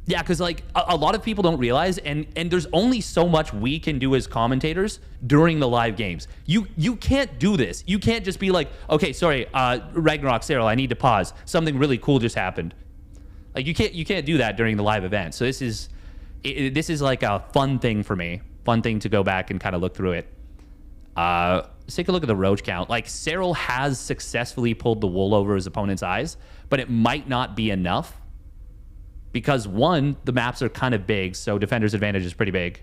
Yeah, because like a lot of people don't realize, and there's only so much we can do as commentators during the live games. You can't do this. You can't just be like, okay, sorry, Ragnarok, Serral, I need to pause. Something really cool just happened. Like you can't do that during the live event. So this is like a fun thing for me. Fun thing to go back and kind of look through it. Let's take a look at the roach count. Like Serral has successfully pulled the wool over his opponent's eyes, but it might not be enough. Because, one, the maps are kind of big, so defender's advantage is pretty big.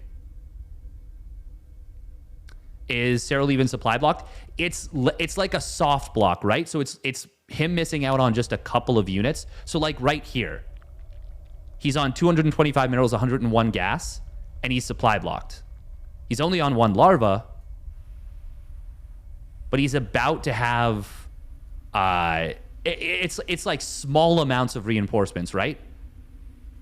Is Serral even supply blocked? It's like a soft block, right? So it's him missing out on just a couple of units. So, like, right here. He's on 225 minerals, 101 gas, and he's supply blocked. He's only on 1 larva, but he's about to have... it's like small amounts of reinforcements, right?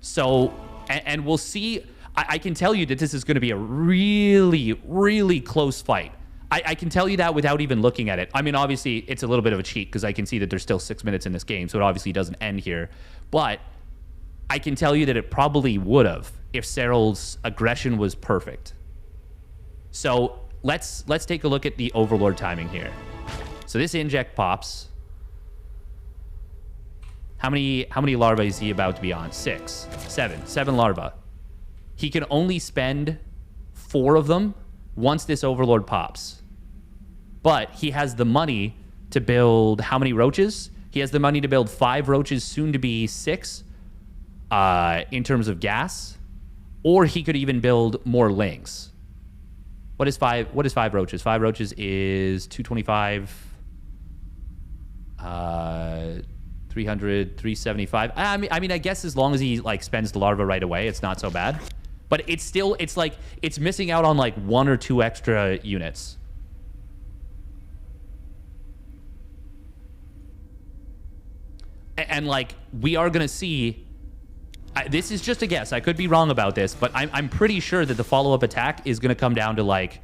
So, and we'll see, I can tell you that this is going to be a really, really close fight. I can tell you that without even looking at it. I mean, obviously, it's a little bit of a cheat because I can see that there's still 6 minutes in this game, so it obviously doesn't end here. But I can tell you that it probably would have if Serral's aggression was perfect. So, let's take a look at the Overlord timing here. So this inject pops. How many larvae is he about to be on? 6, 7 larvae. He can only spend 4 of them once this Overlord pops. But he has the money to build how many roaches? He has the money to build 5 roaches, soon to be 6, in terms of gas. Or he could even build more lings. What is 5 roaches? 5 roaches is 225. 300, 375. I mean, I guess as long as he like spends the larva right away, it's not so bad. But it's like it's missing out on like 1 or 2 extra units. And like we are gonna see. This is just a guess. I could be wrong about this, but I'm pretty sure that the follow-up attack is gonna come down to like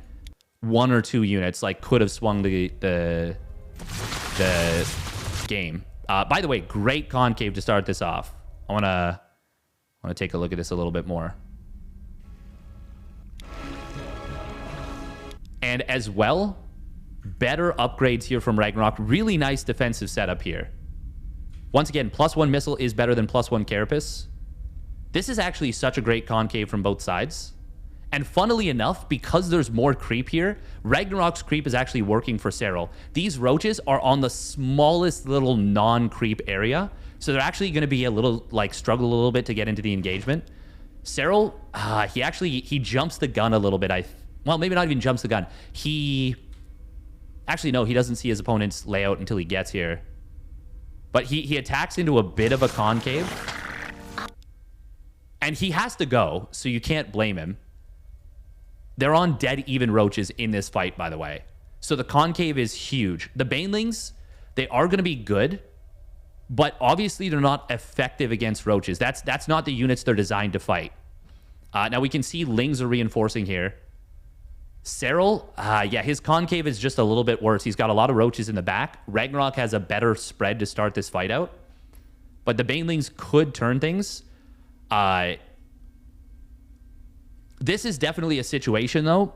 1 or 2 units. Like could have swung the game. By the way, great concave to start this off. I wanna take a look at this a little bit more. And as well, better upgrades here from Ragnarok. Really nice defensive setup here. Once again, +1 missile is better than +1 carapace. This is actually such a great concave from both sides. And funnily enough, because there's more creep here, Ragnarok's creep is actually working for Serral. These roaches are on the smallest little non-creep area, so they're actually going to be a little, like, struggle a little bit to get into the engagement. Serral, he jumps the gun a little bit. Well, maybe not even jumps the gun. Actually, no, he doesn't see his opponent's layout until he gets here. But he attacks into a bit of a concave. And he has to go, so you can't blame him. They're on dead even roaches in this fight, by the way. So the concave is huge. The banelings, they are going to be good, but obviously they're not effective against roaches. That's not the units they're designed to fight. Now we can see lings are reinforcing here. Serral, yeah, his concave is just a little bit worse. He's got a lot of roaches in the back. Ragnarok has a better spread to start this fight out. But the banelings could turn things. This is definitely a situation, though,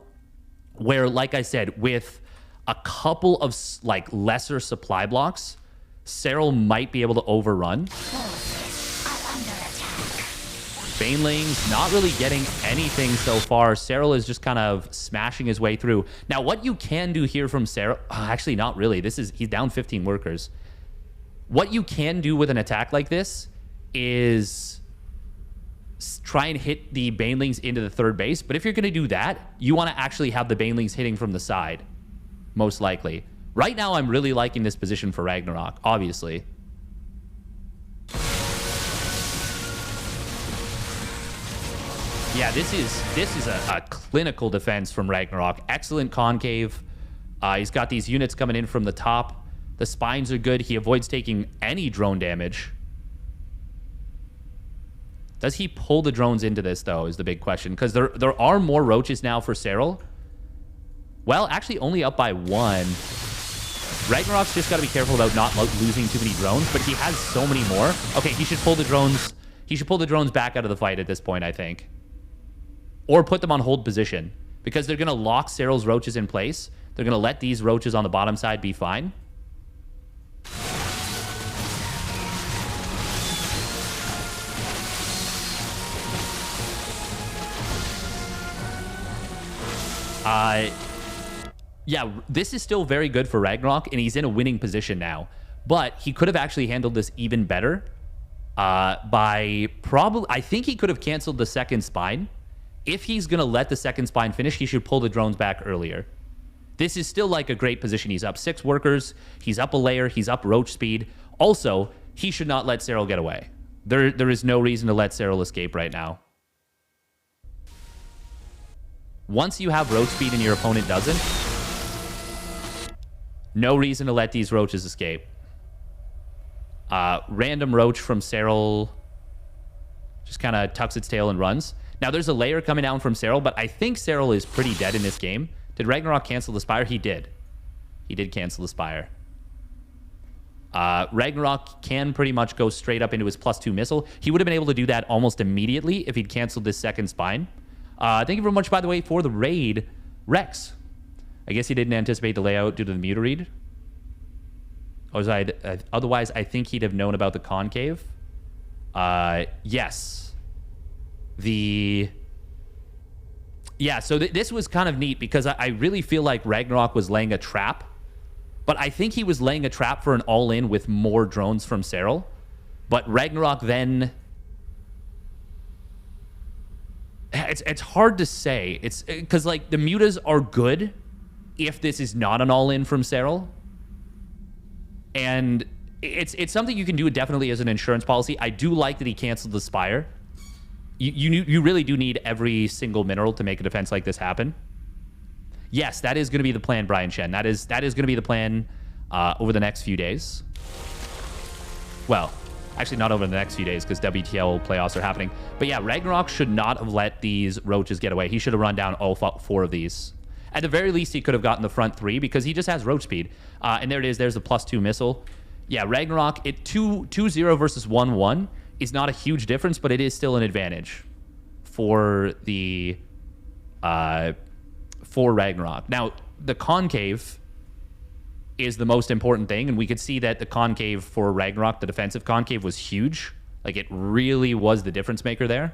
where, like I said, with a couple of like lesser supply blocks, Serral might be able to overrun. Banelings not really getting anything so far. Serral is just kind of smashing his way through. Now, what you can do here from Serral... actually, not really. He's down 15 workers. What you can do with an attack like this is... try and hit the banelings into the third base. But if you're going to do that, you want to actually have the banelings hitting from the side, most likely. Right now, I'm really liking this position for Ragnarok, obviously. Yeah, this is a clinical defense from Ragnarok. Excellent concave. He's got these units coming in from the top. The spines are good. He avoids taking any drone damage. Does he pull the drones into this, though, is the big question. Because there are more roaches now for Serral. Well, actually only up by 1. Ragnarok's just got to be careful about not losing too many drones, but he has so many more. Okay, he should pull the drones. He should pull the drones back out of the fight at this point, I think. Or put them on hold position, because they're going to lock Serral's roaches in place. They're going to let these roaches on the bottom side be fine. Yeah, this is still very good for Ragnarok, and he's in a winning position now. But he could have actually handled this even better by probably... I think he could have canceled the second spine. If he's going to let the second spine finish, he should pull the drones back earlier. This is still like a great position. He's up 6 workers. He's up a layer. He's up roach speed. Also, he should not let Serral get away. There is no reason to let Serral escape right now. Once you have roach speed and your opponent doesn't, no reason to let these roaches escape. Random roach from Serral just kind of tucks its tail and runs. Now, there's a layer coming down from Serral, but I think Serral is pretty dead in this game. Did Ragnarok cancel the Spire? He did. He did cancel the Spire. Ragnarok can pretty much go straight up into his +2 missile. He would have been able to do that almost immediately if he'd canceled this second spine. Thank you very much, by the way, for the raid, Rex. I guess he didn't anticipate the layout due to the meter read. Otherwise, I think he'd have known about the concave. Yes. Yeah, so this was kind of neat because I really feel like Ragnarok was laying a trap. But I think he was laying a trap for an all-in with more drones from Serral. But Ragnarok then... It's hard to say. It's because, like, the mutas are good if this is not an all-in from Serral. And it's something you can do definitely as an insurance policy. I do like that he canceled the Spire. You really do need every single mineral to make a defense like this happen. Yes, that is going to be the plan, Brian Shen. That is going to be the plan over the next few days. Well, actually not over the next few days because WTL playoffs are happening. But yeah, Ragnarok should not have let these roaches get away. He should have run down all 4 of these. At the very least, he could have gotten the front 3 because he just has roach speed. And there it is. There's the +2 missile. Yeah, Ragnarok, 2-0 versus 1-1 is not a huge difference, but it is still an advantage for the for Ragnarok. Now, the concave is the most important thing, and we could see that the concave for Ragnarok, the defensive concave, was huge. Like, it really was the difference maker there.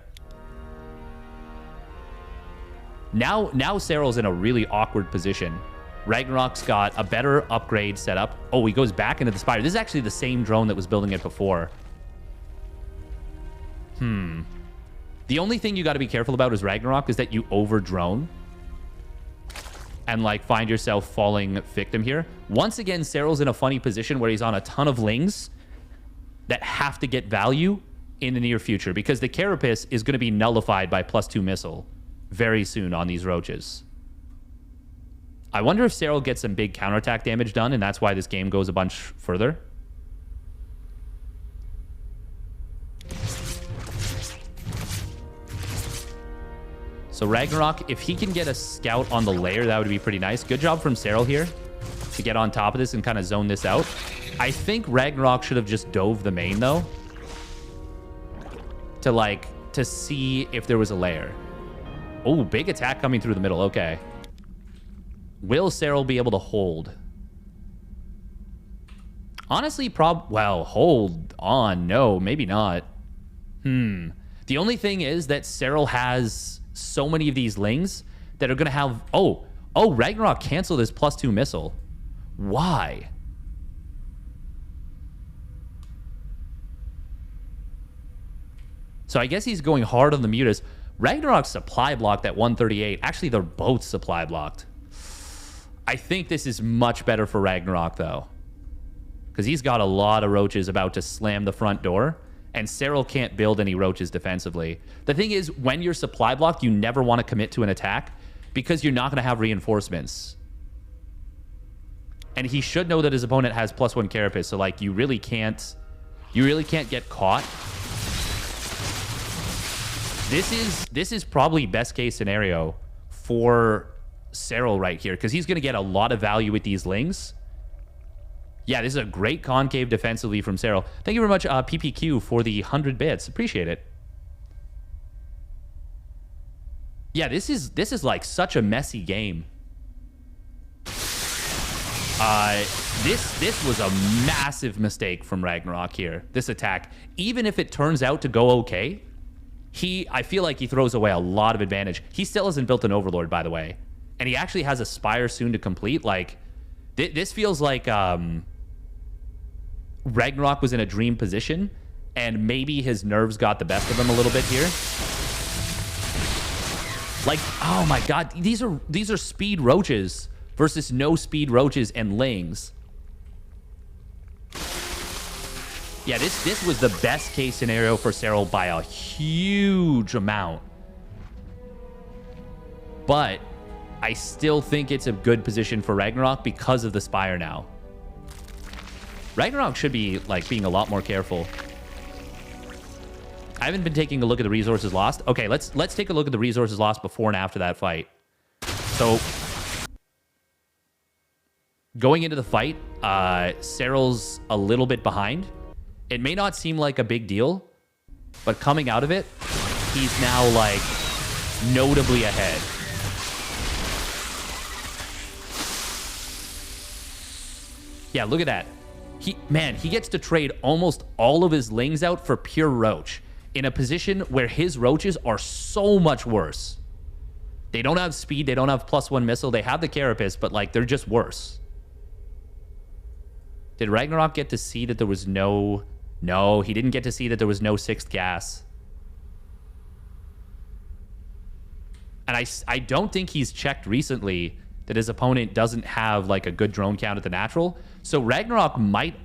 Now Serral's in a really awkward position. Ragnarok's got a better upgrade setup. Oh, he goes back into the Spire. This is actually the same drone that was building it before. The only thing you got to be careful about as Ragnarok is that you over-drone and, like, find yourself falling victim here. Once again, Serral's in a funny position where he's on a ton of lings that have to get value in the near future because the Carapace is going to be nullified by +2 missile very soon on these roaches. I wonder if Serral gets some big counterattack damage done, and that's why this game goes a bunch further. So Ragnarok, if he can get a scout on the layer, that would be pretty nice. Good job from Serral here to get on top of this and kind of zone this out. I think Ragnarok should have just dove the main, though, to see if there was a layer. Oh, big attack coming through the middle. Okay. Will Serral be able to hold? Honestly, well, hold on. No, maybe not. The only thing is that Serral has so many of these lings that are going to have... Oh, Ragnarok canceled his +2 missile. Why? So I guess he's going hard on the mutas. Ragnarok's supply blocked at 138. Actually, they're both supply blocked. I think this is much better for Ragnarok, though. Because he's got a lot of roaches about to slam the front door. And Serral can't build any roaches defensively. The thing is, when you're supply blocked, you never want to commit to an attack. Because you're not going to have reinforcements. And he should know that his opponent has +1 carapace. So, like, you really can't get caught. This is probably best case scenario for Serral right here, because he's going to get a lot of value with these lings. Yeah, this is a great concave defensively from Serral. Thank you very much, PPQ, for the 100 bits. Appreciate it. Yeah, this is like such a messy game. This was a massive mistake from Ragnarok here. This attack, even if it turns out to go okay, I feel like he throws away a lot of advantage. He still hasn't built an Overlord, by the way. And he actually has a Spire soon to complete. Like, this feels like Ragnarok was in a dream position, and maybe his nerves got the best of him a little bit here. Like, oh my god, these are speed roaches versus no speed roaches and lings. Yeah, this was the best case scenario for Serral by a huge amount. But I still think it's a good position for Ragnarok because of the Spire now. Ragnarok should be, like, being a lot more careful. I haven't been taking a look at the resources lost. Okay, let's take a look at the resources lost before and after that fight. So, going into the fight, Serral's a little bit behind. It may not seem like a big deal, but coming out of it, he's now, like, notably ahead. Yeah, look at that. He gets to trade almost all of his lings out for pure roach in a position where his roaches are so much worse. They don't have speed, they don't have +1 missile, they have the carapace, but, like, they're just worse. Did Ragnarok get to see that there was no... No, he didn't get to see that there was no 6th gas. And I don't think he's checked recently that his opponent doesn't have, like, a good drone count at the natural. So Ragnarok might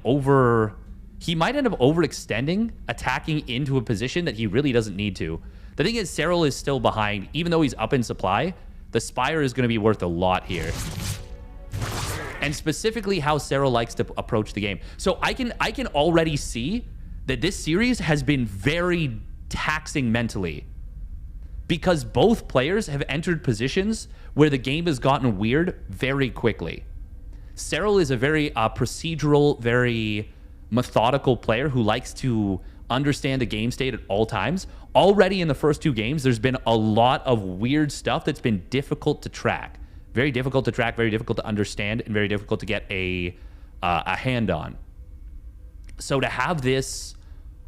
he might end up overextending, attacking into a position that he really doesn't need to. The thing is, Serral is still behind. Even though he's up in supply, the Spire is going to be worth a lot here. And specifically how Serral likes to approach the game. So I can already see that this series has been very taxing mentally. Because both players have entered positions where the game has gotten weird very quickly. Serral is a very procedural, very methodical player who likes to understand the game state at all times. Already in the first 2 games, there's been a lot of weird stuff that's been difficult to track. Very difficult to track, very difficult to understand, and very difficult to get a hand on. So to have this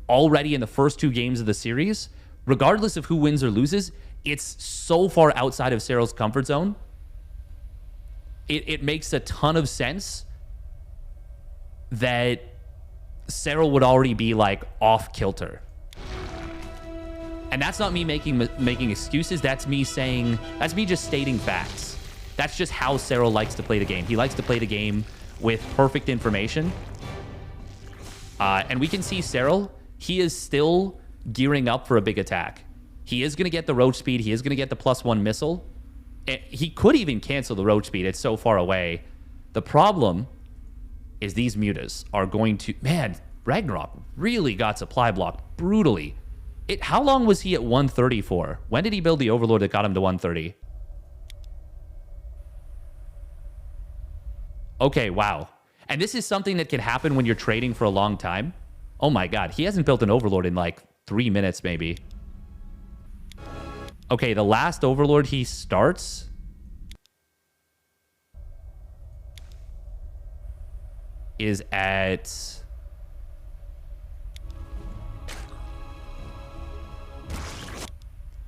already in the first 2 games of the series, regardless of who wins or loses, it's so far outside of Serral's comfort zone. It makes a ton of sense that Serral would already be, like, off kilter. And that's not me making excuses. That's me just stating facts. That's just how Serral likes to play the game. He likes to play the game with perfect information. And we can see Serral, he is still gearing up for a big attack. He is going to get the roach speed. He is going to get the +1 missile. He could even cancel the roach speed. It's so far away. The problem is these mutas are going to... Man, Ragnarok really got supply blocked brutally. How long was he at 130 for? When did he build the Overlord that got him to 130? Okay, wow. And this is something that can happen when you're trading for a long time. Oh my god, he hasn't built an Overlord in like 3 minutes maybe. Okay, the last Overlord he starts is at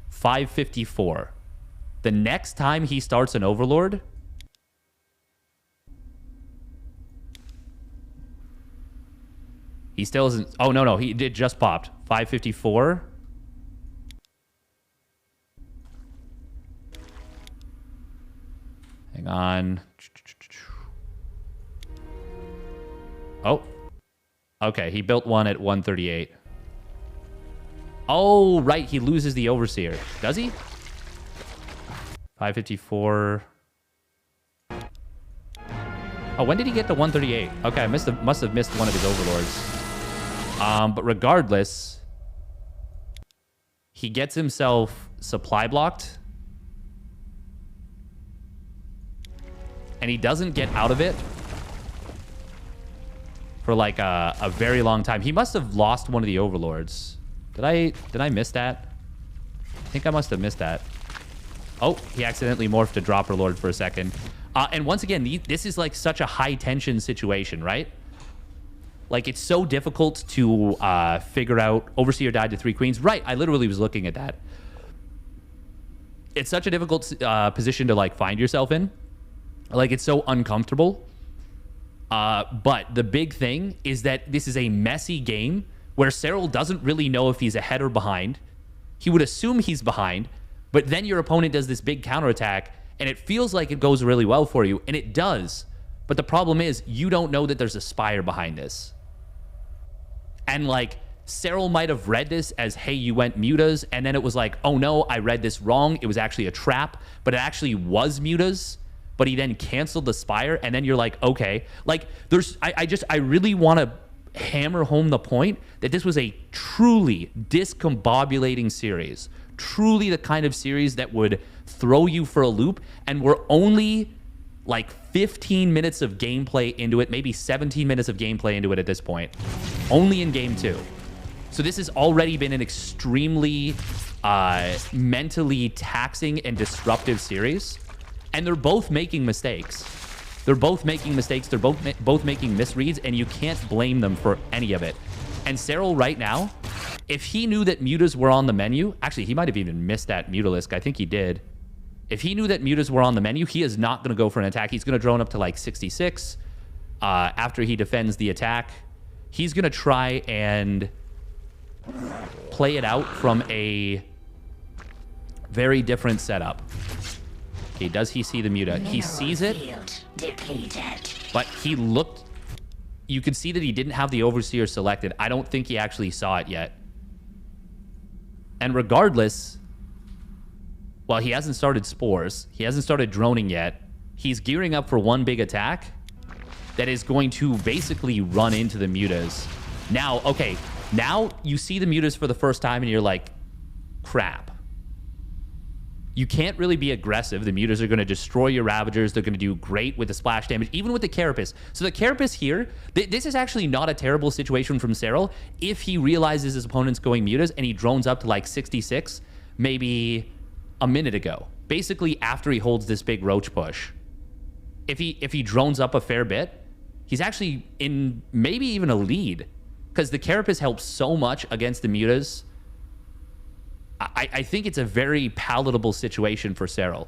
554. The next time he starts an Overlord, he still isn't... Oh, no, he did just popped. 554. on. Oh. Okay, he built one at 138. Oh, right. He loses the Overseer. Does he? 554. Oh, when did he get to 138? Okay, I must have missed one of his Overlords. But regardless, he gets himself supply blocked. And he doesn't get out of it for like a very long time. He must have lost one of the Overlords. Did I miss that? I think I must have missed that. Oh, he accidentally morphed a Dropper Lord for a second. And once again, this is like such a high tension situation, right? Like, it's so difficult to figure out. Overseer died to 3 queens. Right, I literally was looking at that. It's such a difficult position to like find yourself in. Like, it's so uncomfortable. But the big thing is that this is a messy game where Serral doesn't really know if he's ahead or behind. He would assume he's behind, but then your opponent does this big counterattack, and it feels like it goes really well for you, and it does. But the problem is, you don't know that there's a Spire behind this. And, like, Serral might have read this as, hey, you went Mutas, and then it was like, oh, no, I read this wrong. It was actually a trap, but it actually was Mutas. But he then canceled the Spire, and then you're like, okay. Like, I really want to hammer home the point that this was a truly discombobulating series. Truly the kind of series that would throw you for a loop, and we're only like 15 minutes of gameplay into it, maybe 17 minutes of gameplay into it at this point. Only in game 2. So this has already been an extremely mentally taxing and disruptive series. And they're both making mistakes. They're both making mistakes. They're both making misreads, and you can't blame them for any of it. And Serral right now, if he knew that Mutas were on the menu, actually, he might have even missed that Mutalisk. I think he did. If he knew that Mutas were on the menu, he is not going to go for an attack. He's going to drone up to like 66 after he defends the attack. He's going to try and play it out from a very different setup. Okay, does he see the Muta? He sees it, but he looked... You could see that he didn't have the Overseer selected. I don't think he actually saw it yet. And regardless, well, he hasn't started Spores. He hasn't started droning yet. He's gearing up for one big attack that is going to basically run into the Mutas. Now, okay, now you see the Mutas for the first time and you're like, crap. You can't really be aggressive. The Mutas are going to destroy your Ravagers. They're going to do great with the splash damage, even with the Carapace. So the Carapace here, this is actually not a terrible situation from Serral if he realizes his opponent's going Mutas and he drones up to like 66 maybe a minute ago. Basically after he holds this big Roach push. If he drones up a fair bit, he's actually in maybe even a lead because the Carapace helps so much against the Mutas. I think it's a very palatable situation for Serral.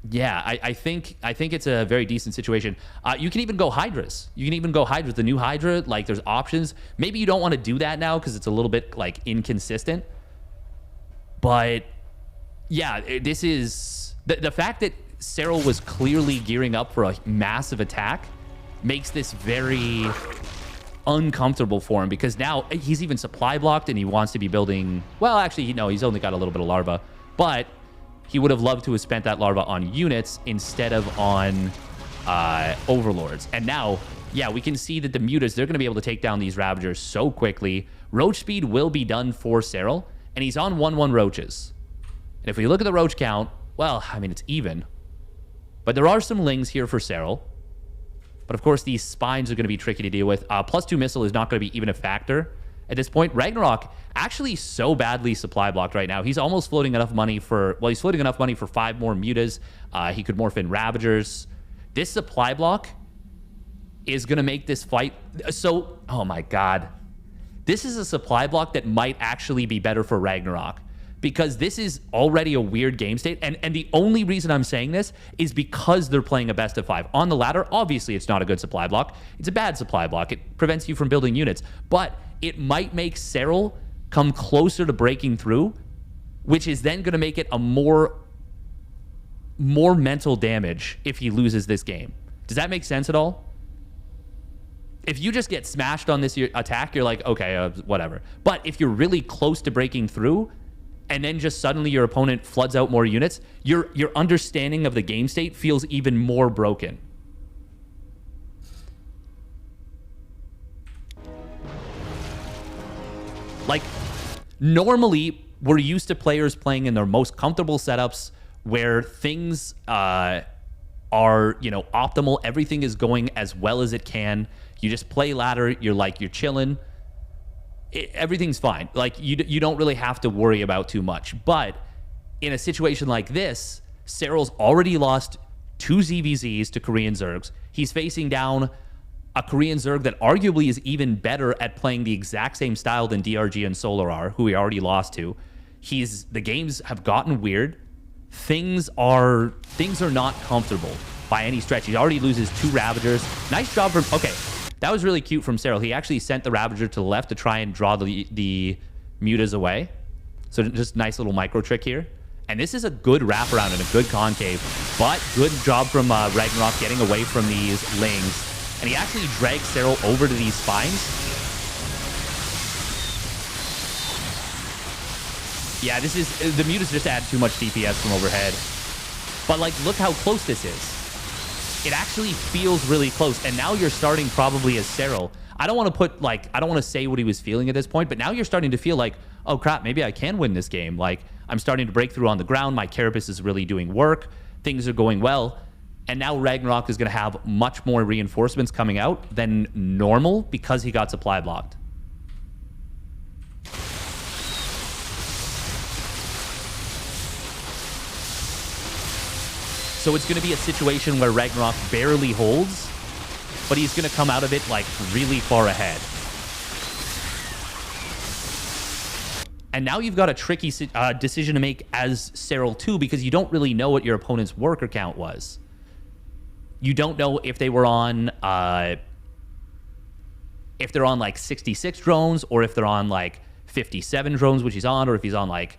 Yeah, I think it's a very decent situation. You can even go Hydras. You can even go Hydras. The new Hydra, like, there's options. Maybe you don't want to do that now because it's a little bit, like, inconsistent. But, yeah, this is... The fact that Serral was clearly gearing up for a massive attack makes this very... uncomfortable for him because now he's even supply blocked and he wants to be building... Well, actually, no, he's only got a little bit of larva, but he would have loved to have spent that larva on units instead of on overlords. And now, yeah, we can see that the Mutas, they're going to be able to take down these Ravagers so quickly. Roach speed will be done for Serral, and he's on 1-1 Roaches. And if we look at the Roach count, well, I mean, it's even. But there are some Lings here for Serral. But of course, these Spines are going to be tricky to deal with. +2 missile is not going to be even a factor at this point. Ragnarok actually so badly supply blocked right now. He's almost floating enough money for... Well, he's floating enough money for 5 more Mutas. He could morph in Ravagers. This supply block is going to make this fight... So, oh my god. This is a supply block that might actually be better for Ragnarok. Because this is already a weird game state. And the only reason I'm saying this is because they're playing a best of 5. On the ladder, obviously, it's not a good supply block. It's a bad supply block. It prevents you from building units. But it might make Serral come closer to breaking through which is then going to make it a more mental damage if he loses this game. Does that make sense at all? If you just get smashed on this attack, you're like, okay, whatever. But if you're really close to breaking through, and then just suddenly your opponent floods out more units, your understanding of the game state feels even more broken. Like, normally, we're used to players playing in their most comfortable setups where things are, optimal. Everything is going as well as it can. You just play ladder. You're chilling. Everything's fine. Like, you don't really have to worry about too much. But in a situation like this, Serral's already lost 2 ZVZs to Korean Zergs. He's facing down a Korean Zerg that arguably is even better at playing the exact same style than DRG and Solar are, who he already lost to. The games have gotten weird. Things are not comfortable by any stretch. He already loses 2 Ravagers. Nice job from... Okay, that was really cute from Serral. He actually sent the Ravager to the left to try and draw the Mutas away. So just nice little micro trick here. And this is a good wraparound and a good concave. But good job from Ragnarok getting away from these Lings. And he actually drags Serral over to these spines. Yeah, this is... The Mutas just add too much DPS from overhead. But, like, look how close this is. It actually feels really close. And now you're starting probably as Serral. I don't want to I don't want to say what he was feeling at this point, but now you're starting to feel like, oh, crap, maybe I can win this game. Like, I'm starting to break through on the ground. My Carapace is really doing work. Things are going well. And now Ragnarok is going to have much more reinforcements coming out than normal because he got supply blocked. So it's going to be a situation where Ragnarok barely holds, but he's going to come out of it, like, really far ahead. And now you've got a tricky decision to make as Serral too, because you don't really know what your opponent's worker count was. You don't know if they were on, if they're on like 66 drones, or if they're on like 57 drones, which he's on, or if he's on like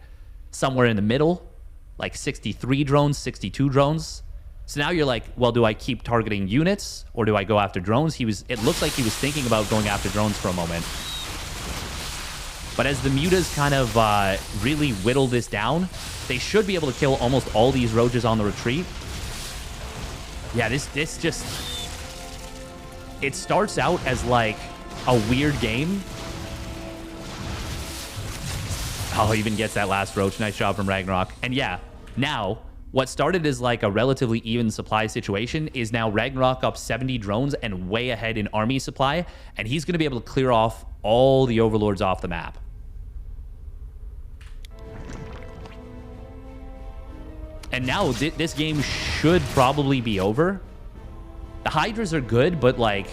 somewhere in the middle, like 63 drones, 62 drones. So now you're like, well, do I keep targeting units, or do I go after drones? It looks like he was thinking about going after drones for a moment. But as the Mutas kind of really whittle this down, they should be able to kill almost all these Roaches on the retreat. Yeah, this just... It starts out as, like, a weird game. Oh, he even gets that last Roach. Nice job from Ragnarok. And yeah, now, what started as, like, a relatively even supply situation is now Ragnarok up 70 drones and way ahead in army supply, and he's going to be able to clear off all the Overlords off the map. And now this game should probably be over. The Hydras are good, but, like,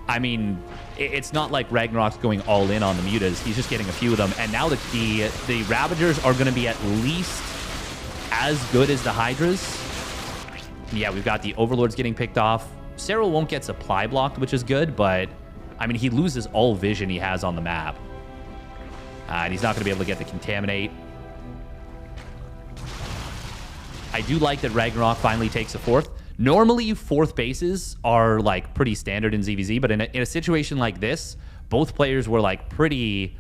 I mean, it's not like Ragnarok's going all in on the Mutas. He's just getting a few of them. And now the Ravagers are going to be at least as good as the Hydras. Yeah, we've got the Overlords getting picked off. Serral won't get supply blocked, which is good, but, I mean, he loses all vision he has on the map. And he's not going to be able to get the Contaminate. I do like that Ragnarok finally takes a 4th. Normally, 4th bases are, like, pretty standard in ZVZ, but in a situation like this, both players were, like, pretty...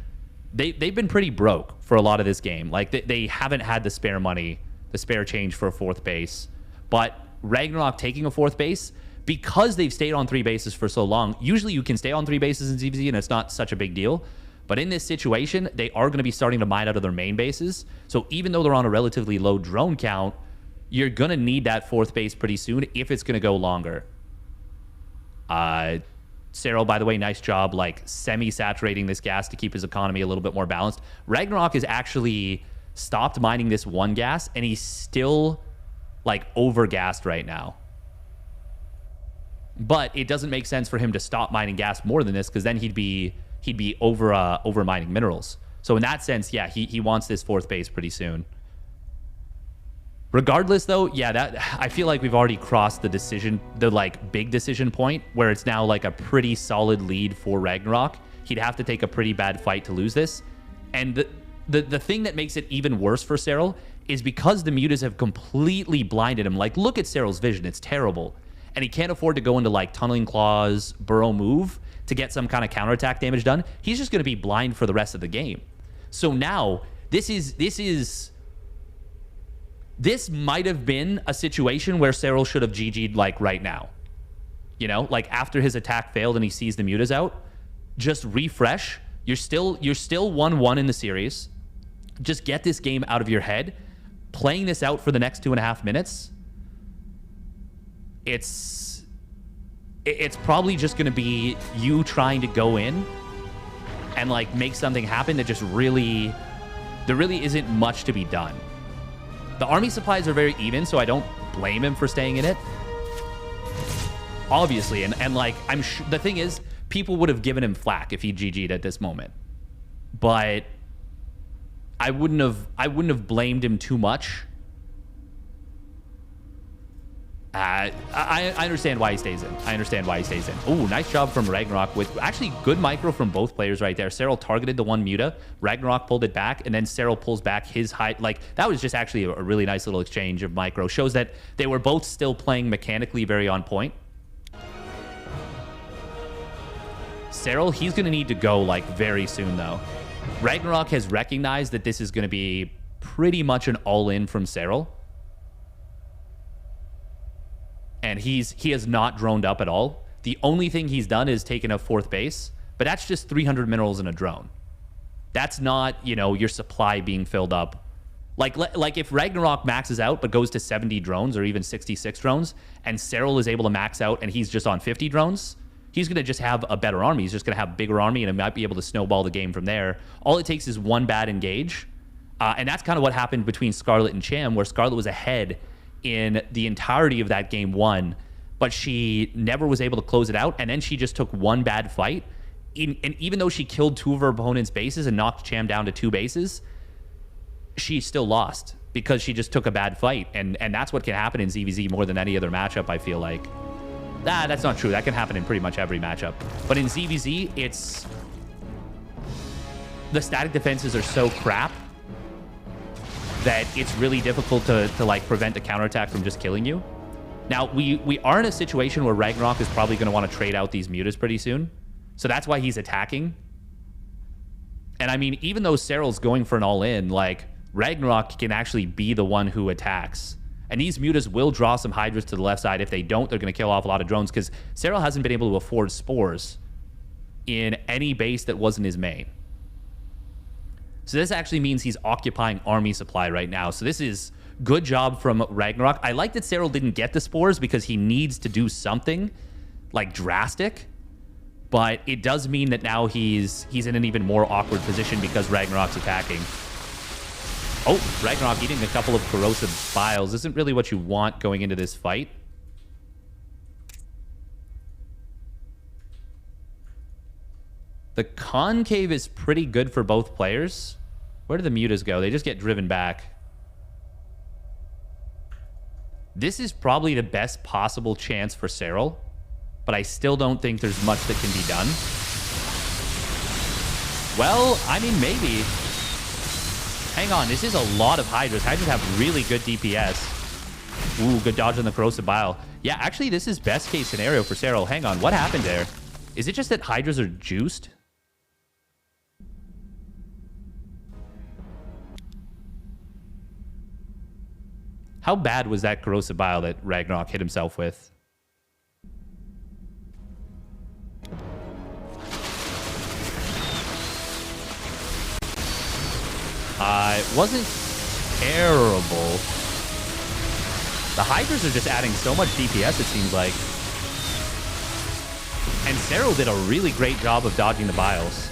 They've been pretty broke for a lot of this game. Like, they haven't had the spare money, the spare change for a 4th base. But Ragnarok taking a 4th base, because they've stayed on 3 bases for so long, usually you can stay on 3 bases in ZVZ and it's not such a big deal. But in this situation, they are going to be starting to mine out of their main bases. So even though they're on a relatively low drone count, you're going to need that 4th base pretty soon if it's going to go longer. Serral, by the way, nice job, like, semi-saturating this gas to keep his economy a little bit more balanced. Ragnarok has actually stopped mining this 1 gas, and he's still, like, over-gassed right now. But it doesn't make sense for him to stop mining gas more than this, because then he'd be over mining minerals. So in that sense, yeah, he wants this 4th base pretty soon. Regardless, though, yeah, I feel like we've already crossed the like, big decision point where it's now, like, a pretty solid lead for Ragnarok. He'd have to take a pretty bad fight to lose this. And the thing that makes it even worse for Serral is because the mutas have completely blinded him. Like, look at Serral's vision. It's terrible. And he can't afford to go into, like, Tunneling Claws, Burrow move to get some kind of counterattack damage done. He's just going to be blind for the rest of the game. So now, this might have been a situation where Serral should have GG'd, like, right now. You know? Like, after his attack failed and he sees the mutas out, just refresh. You're still 1-1 in the series. Just get this game out of your head. Playing this out for the next 2.5 minutes, it's probably just going to be you trying to go in and, like, make something happen that just really... There really isn't much to be done. The army supplies are very even, so I don't blame him for staying in it. Obviously, and like, I'm sure... The thing is, people would have given him flack if he GG'd at this moment. But... I wouldn't have blamed him too much. I understand why he stays in. Oh, nice job from Ragnarok with actually good micro from both players right there. Serral targeted the one muta. Ragnarok pulled it back, and then Serral pulls back his high. Like, that was just actually a really nice little exchange of micro. Shows that they were both still playing mechanically very on point. Serral, he's going to need to go, like, very soon, though. Ragnarok has recognized that this is going to be pretty much an all-in from Serral. And he has not droned up at all. The only thing he's done is taken a 4th base, but that's just 300 minerals in a drone. That's not, you know, your supply being filled up. Like if Ragnarok maxes out but goes to 70 drones or even 66 drones, and Serral is able to max out and he's just on 50 drones... He's going to just have a better army. He's just going to have a bigger army, and it might be able to snowball the game from there. All it takes is one bad engage. And that's kind of what happened between Scarlet and Cham, where Scarlet was ahead in the entirety of that game 1, but she never was able to close it out. And then she just took one bad fight. And even though she killed 2 of her opponent's bases and knocked Cham down to 2 bases, she still lost because she just took a bad fight. And that's what can happen in ZVZ more than any other matchup, I feel like. That's not true. That can happen in pretty much every matchup. But in ZVZ, it's... The static defenses are so crap that it's really difficult to like, prevent a counterattack from just killing you. Now, we are in a situation where Ragnarok is probably going to want to trade out these mutas pretty soon. So that's why he's attacking. And I mean, even though Serral's going for an all-in, like, Ragnarok can actually be the one who attacks. And these mutas will draw some Hydras to the left side. If they don't, they're going to kill off a lot of drones because Serral hasn't been able to afford spores in any base that wasn't his main. So this actually means he's occupying army supply right now. So this is good job from Ragnarok. I like that Serral didn't get the spores because he needs to do something, like, drastic. But it does mean that now he's in an even more awkward position because Ragnarok's attacking. Oh, Ragnarok eating a couple of corrosive biles isn't really what you want going into this fight. The concave is pretty good for both players. Where do the mutas go? They just get driven back. This is probably the best possible chance for Serral, but I still don't think there's much that can be done. Well, I mean, maybe. Hang on, this is a lot of Hydras. Hydras have really good DPS. Ooh, good dodge on the corrosive bile. Yeah, actually, this is best case scenario for Serral. Hang on, what happened there? Is it just that Hydras are juiced? How bad was that corrosive bile that Ragnarok hit himself with? It wasn't terrible. The Hydras are just adding so much DPS, it seems like. And Serral did a really great job of dodging the biles.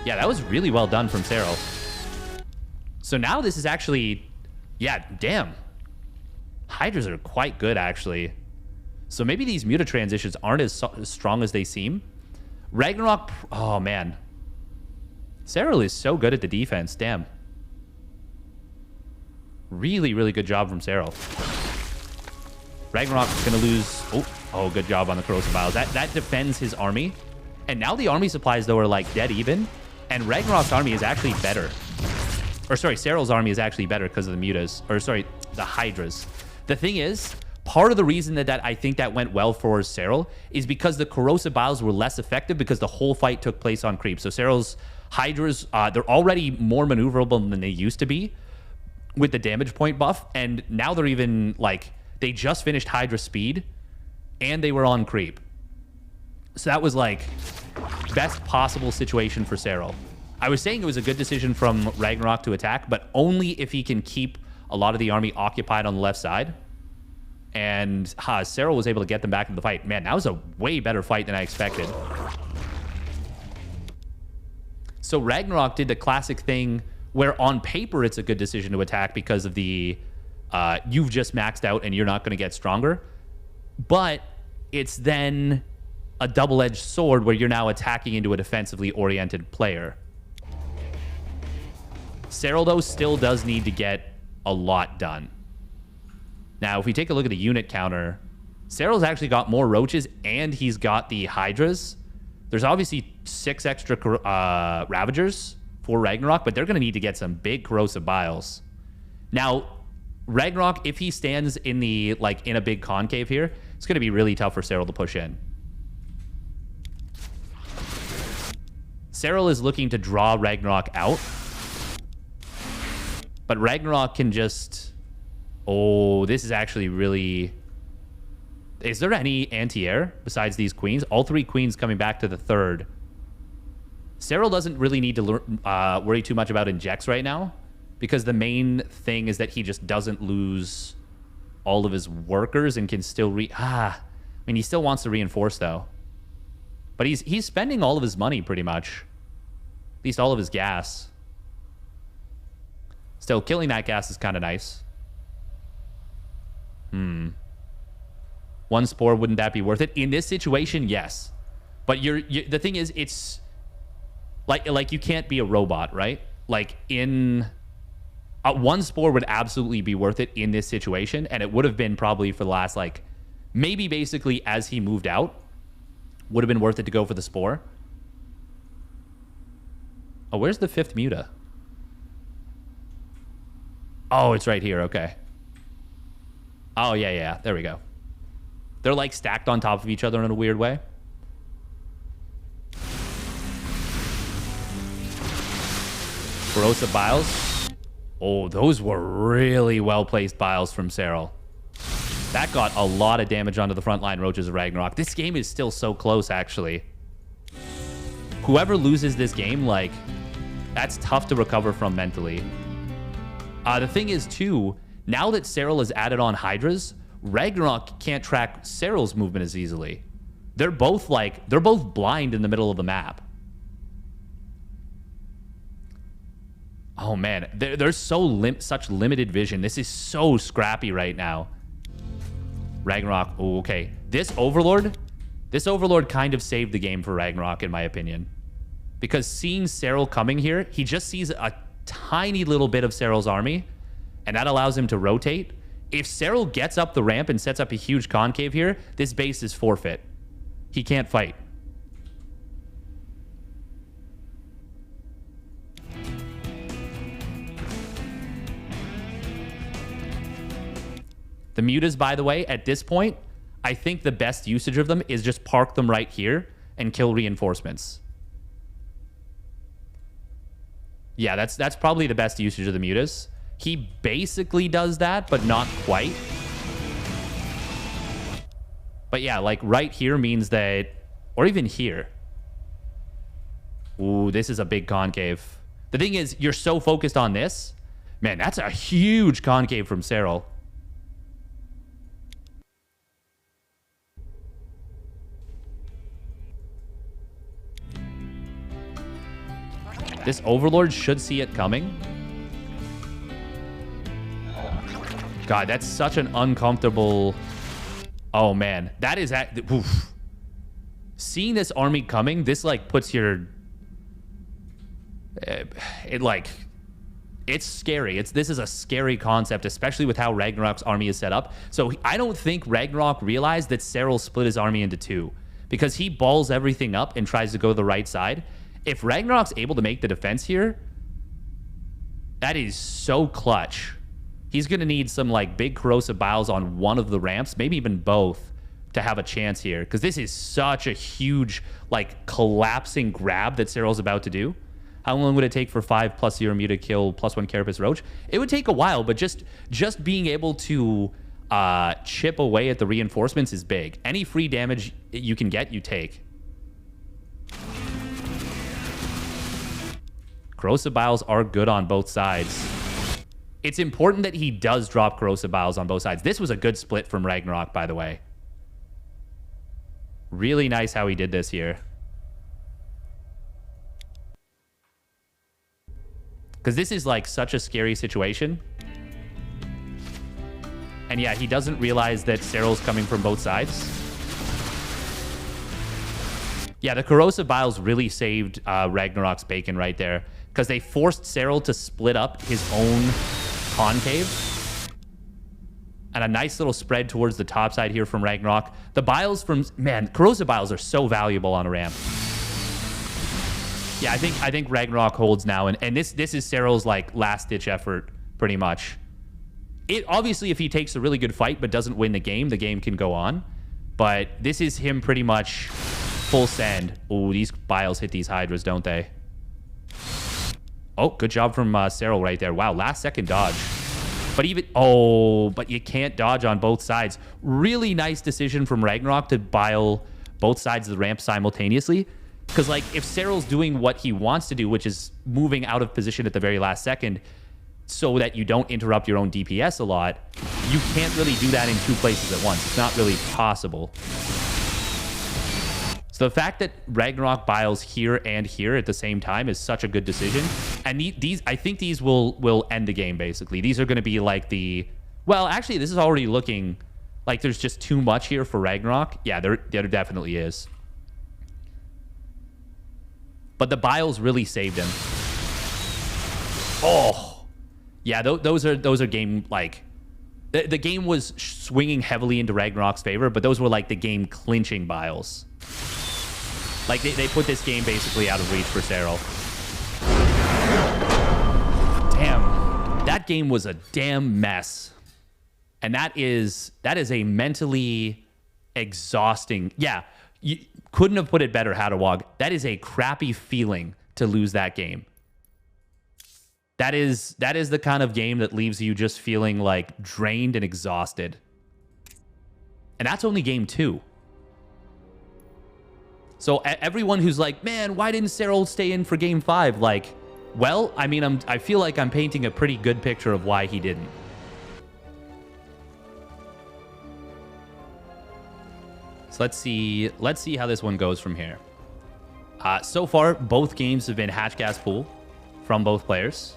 Yeah, that was really well done from Serral. So now this is actually... Yeah, damn. Hydras are quite good, actually. So maybe these muta transitions aren't as strong as they seem. Ragnarok... Oh, man. Serral is so good at the defense. Damn. Really, really good job from Serral. Ragnarok's going to lose... Oh, good job on the corrosive biles. That defends his army. And now the army supplies, though, are, like, dead even. And Ragnarok's army is actually better. Or sorry, Serral's army is actually better because of the mutas. Or sorry, the hydras. The thing is, part of the reason that I think that went well for Serral is because the corrosive biles were less effective because the whole fight took place on creep. So Serral's hydras, they're already more maneuverable than they used to be with the damage point buff. And now they're even like, they just finished hydra speed and they were on creep. So that was like best possible situation for Serral. I was saying it was a good decision from Ragnarok to attack, but only if he can keep a lot of the army occupied on the left side. And Serral was able to get them back into the fight. Man, that was a way better fight than I expected. So Ragnarok did the classic thing where on paper it's a good decision to attack because of the you've just maxed out and you're not going to get stronger. But it's then a double-edged sword where you're now attacking into a defensively oriented player. Serral, though, still does need to get a lot done. Now, if we take a look at the unit counter, Serral's actually got more roaches and he's got the hydras. There's obviously 6 extra ravagers for Ragnarok, but they're going to need to get some big corrosive biles. Now, Ragnarok, if he stands in the in a big concave here, it's going to be really tough for Serral to push in. Serral is looking to draw Ragnarok out. But Ragnarok can just... Oh, this is actually really... Is there any anti-air besides these queens? All 3 queens coming back to the 3rd. Serral doesn't really need to worry too much about injects right now, because the main thing is that he just doesn't lose all of his workers and can still I mean, he still wants to reinforce, though. But he's spending all of his money, pretty much. At least all of his gas. Still, killing that gas is kind of nice. 1 spore, wouldn't that be worth it? In this situation, yes. But the thing is, it's... Like you can't be a robot, right? Like, in... 1 spore would absolutely be worth it in this situation, and it would have been probably for the last, maybe basically as he moved out, would have been worth it to go for the spore. Oh, where's the 5th muta? Oh, it's right here. Okay. Oh, yeah. There we go. They're, stacked on top of each other in a weird way. Corrosive biles. Oh, those were really well-placed biles from Serral. That got a lot of damage onto the frontline roaches of Ragnarok. This game is still so close, actually. Whoever loses this game, that's tough to recover from mentally. The thing is, too, now that Serral has added on hydras, Ragnarok can't track Serral's movement as easily. They're both blind in the middle of the map. Oh man, there's such limited vision. This is so scrappy right now. Ragnarok, oh, okay. This Overlord kind of saved the game for Ragnarok, in my opinion. Because seeing Serral coming here, he just sees a tiny little bit of Serral's army, and that allows him to rotate. If Serral gets up the ramp and sets up a huge concave here, this base is forfeit. He can't fight. The mutas, by the way, at this point, I think the best usage of them is just park them right here and kill reinforcements. Yeah, that's probably the best usage of the mutas. He basically does that, but not quite. But yeah, right here means that... Or even here. Ooh, this is a big concave. The thing is, you're so focused on this. Man, that's a huge concave from Serral. This Overlord should see it coming. God, that's such an uncomfortable... Oh, man. That is... Oof. Seeing this army coming, this, puts your... It's scary. This is a scary concept, especially with how Ragnarok's army is set up. So I don't think Ragnarok realized that Serral split his army into 2. Because he balls everything up and tries to go to the right side. If Ragnarok's able to make the defense here, That is so clutch. He's going to need some like big corrosive biles on one of the ramps, maybe even both, to have a chance here. Because this is such a huge like collapsing grab that Serral's about to do. How long would it take for 5+ Zero Mu to kill +1 Carapace Roach? It would take a while, but just being able to chip away at the reinforcements is big. Any free damage you can get, you take. Corrosive biles are good on both sides. It's important that he does drop corrosive biles on both sides. This was a good split from Ragnarok, by the way. Really nice how he did this here. Because this is like such a scary situation. And yeah, he doesn't realize that Serral's coming from both sides. Yeah, the corrosive biles really saved Ragnarok's bacon right there. Because they forced Serral to split up his own concave. And a nice little spread towards the top side here from Ragnarok. The biles from... Man, corrosive biles are so valuable on a ramp. Yeah, I think Ragnarok holds now. And this is Serral's like last-ditch effort, pretty much. It obviously, if he takes a really good fight but doesn't win the game can go on. But this is him pretty much full send. Oh, these biles hit these Hydras, don't they? Oh, good job from Serral right there. Wow, last second dodge. But even... Oh, but you can't dodge on both sides. Really nice decision from Ragnarok to bile both sides of the ramp simultaneously. Because, like, if Serral's doing what he wants to do, which is moving out of position at the very last second so that you don't interrupt your own DPS a lot, you can't really do that in two places at once. It's not really possible. So the fact that Ragnarok biles here and here at the same time is such a good decision. And these, I think these will end the game, basically. These are going to be like the... Well, actually, this is already looking like there's just too much here for Ragnarok. Yeah, there definitely is. But the biles really saved him. Oh, yeah, those are game, like... The game was swinging heavily into Ragnarok's favor, but those were like the game clinching biles. Like, they put this game basically out of reach for Serral. Damn. That game was a damn mess. And that is a mentally exhausting... Yeah, you couldn't have put it better, Hadawag. That is a crappy feeling to lose that game. That is the kind of game that leaves you just feeling, like, drained and exhausted. And that's only game 2. So everyone who's like, man, why didn't Serral stay in for game 5? Like, well, I mean, I feel like I'm painting a pretty good picture of why he didn't. So let's see how this one goes from here. So far, both games have been hatch gas pool from both players.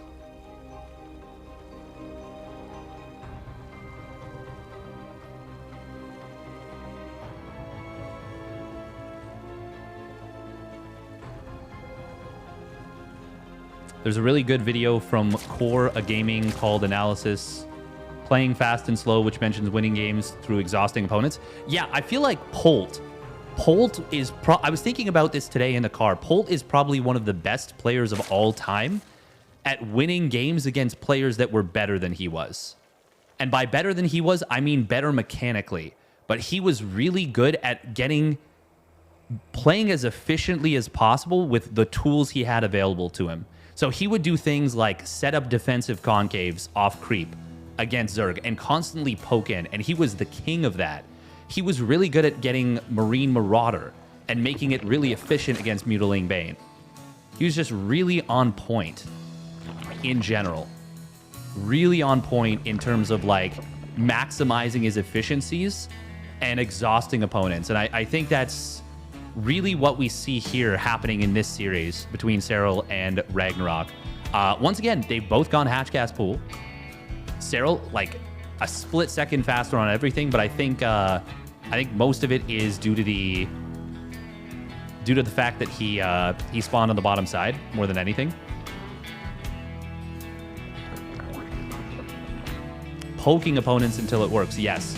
There's a really good video from Core a Gaming called Analysis, Playing Fast and Slow, which mentions winning games through exhausting opponents. Yeah, I feel like Polt is... I was thinking about this today in the car. Polt is probably one of the best players of all time at winning games against players that were better than he was. And by better than he was, I mean better mechanically. But he was really good at playing as efficiently as possible with the tools he had available to him. So he would do things like set up defensive concaves off creep against Zerg and constantly poke in, and he was the king of that. He was really good at getting Marine Marauder and making it really efficient against Mutilating Bane. He was just really on point in general. Really on point in terms of like maximizing his efficiencies and exhausting opponents. And I think that's really what we see here happening in this series between Serral and Ragnarok. Once again, they've both gone hatch gas pool. Serral, like a split second faster on everything, but I think most of it is due to the fact that he spawned on the bottom side more than anything. Poking opponents until it works, yes.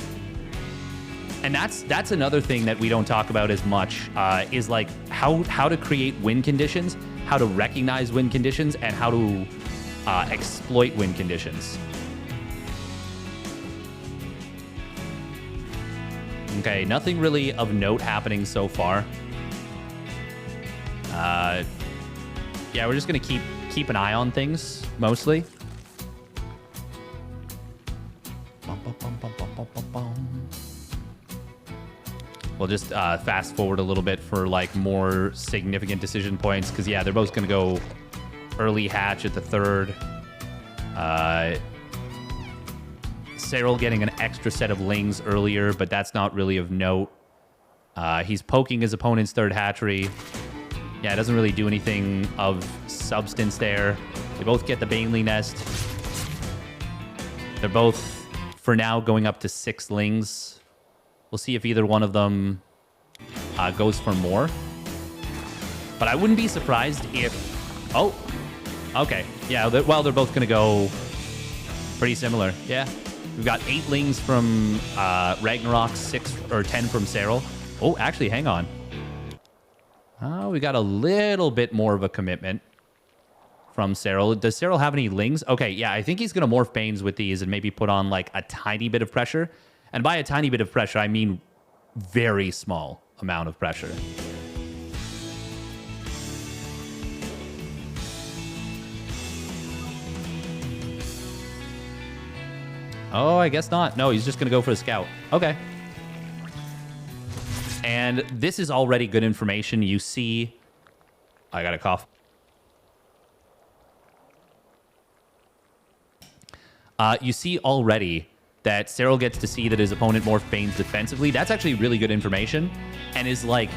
And that's another thing that we don't talk about as much, is like how to create win conditions, how to recognize win conditions, and how to exploit win conditions. Okay, nothing really of note happening so far. Yeah, we're just gonna keep an eye on things mostly. We'll just fast forward a little bit for like more significant decision points because yeah, they're both gonna go early hatch at the third. Serral getting an extra set of lings earlier, but that's not really of note. He's poking his opponent's third hatchery. Yeah, it doesn't really do anything of substance there. They both get the Baneley nest. They're both, for now, going up to 6 lings. We'll see if either one of them goes for more. But I wouldn't be surprised if... Oh, okay. Yeah, they're both going to go pretty similar. Yeah. We've got 8 lings from Ragnarok, 6 or 10 from Serral. Oh, actually, hang on. We got a little bit more of a commitment from Serral. Does Serral have any lings? Okay, yeah, I think he's going to morph Banes with these and maybe put on like a tiny bit of pressure. And by a tiny bit of pressure, I mean very small amount of pressure. Oh, I guess not. No, he's just going to go for the scout. Okay. And this is already good information. You see... I got a cough. You see already that Serral gets to see that his opponent morphed Banes defensively. That's actually really good information. And is like,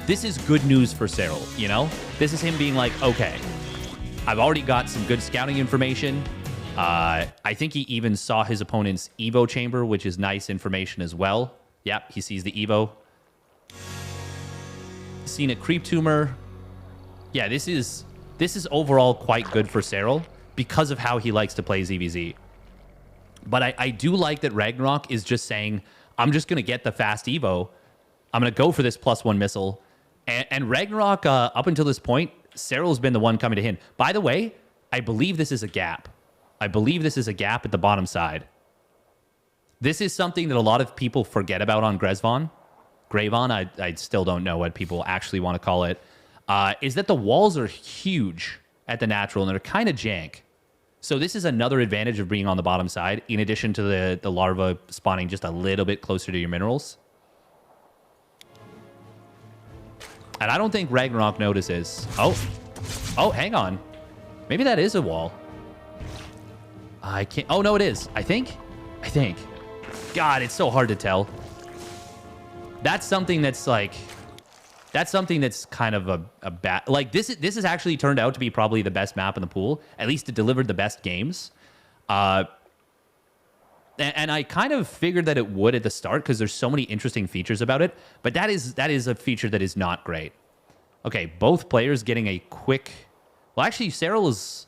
this is good news for Serral, you know? This is him being like, okay, I've already got some good scouting information. I think he even saw his opponent's Evo chamber, which is nice information as well. Yep, he sees the Evo. Seen a creep tumor. Yeah, this is overall quite good for Serral because of how he likes to play ZVZ. But I do like that Ragnarok is just saying, I'm just going to get the fast Evo. I'm going to go for this +1 missile. And Ragnarok, up until this point, Serral's been the one coming to him. By the way, I believe this is a gap. I believe this is a gap at the bottom side. This is something that a lot of people forget about on Grezvon. Gravon, I still don't know what people actually want to call it, is that the walls are huge at the natural, and they're kind of jank. So this is another advantage of being on the bottom side, in addition to the larva spawning just a little bit closer to your minerals. And I don't think Ragnarok notices. Oh, hang on. Maybe that is a wall. I can't... Oh, no, it is. I think. God, it's so hard to tell. That's something that's like... That's something that's kind of a bad... Like, this has actually turned out to be probably the best map in the pool. At least it delivered the best games. And I kind of figured that it would at the start because there's so many interesting features about it. But that is a feature that is not great. Okay, both players getting a quick... Well, actually, Serral is...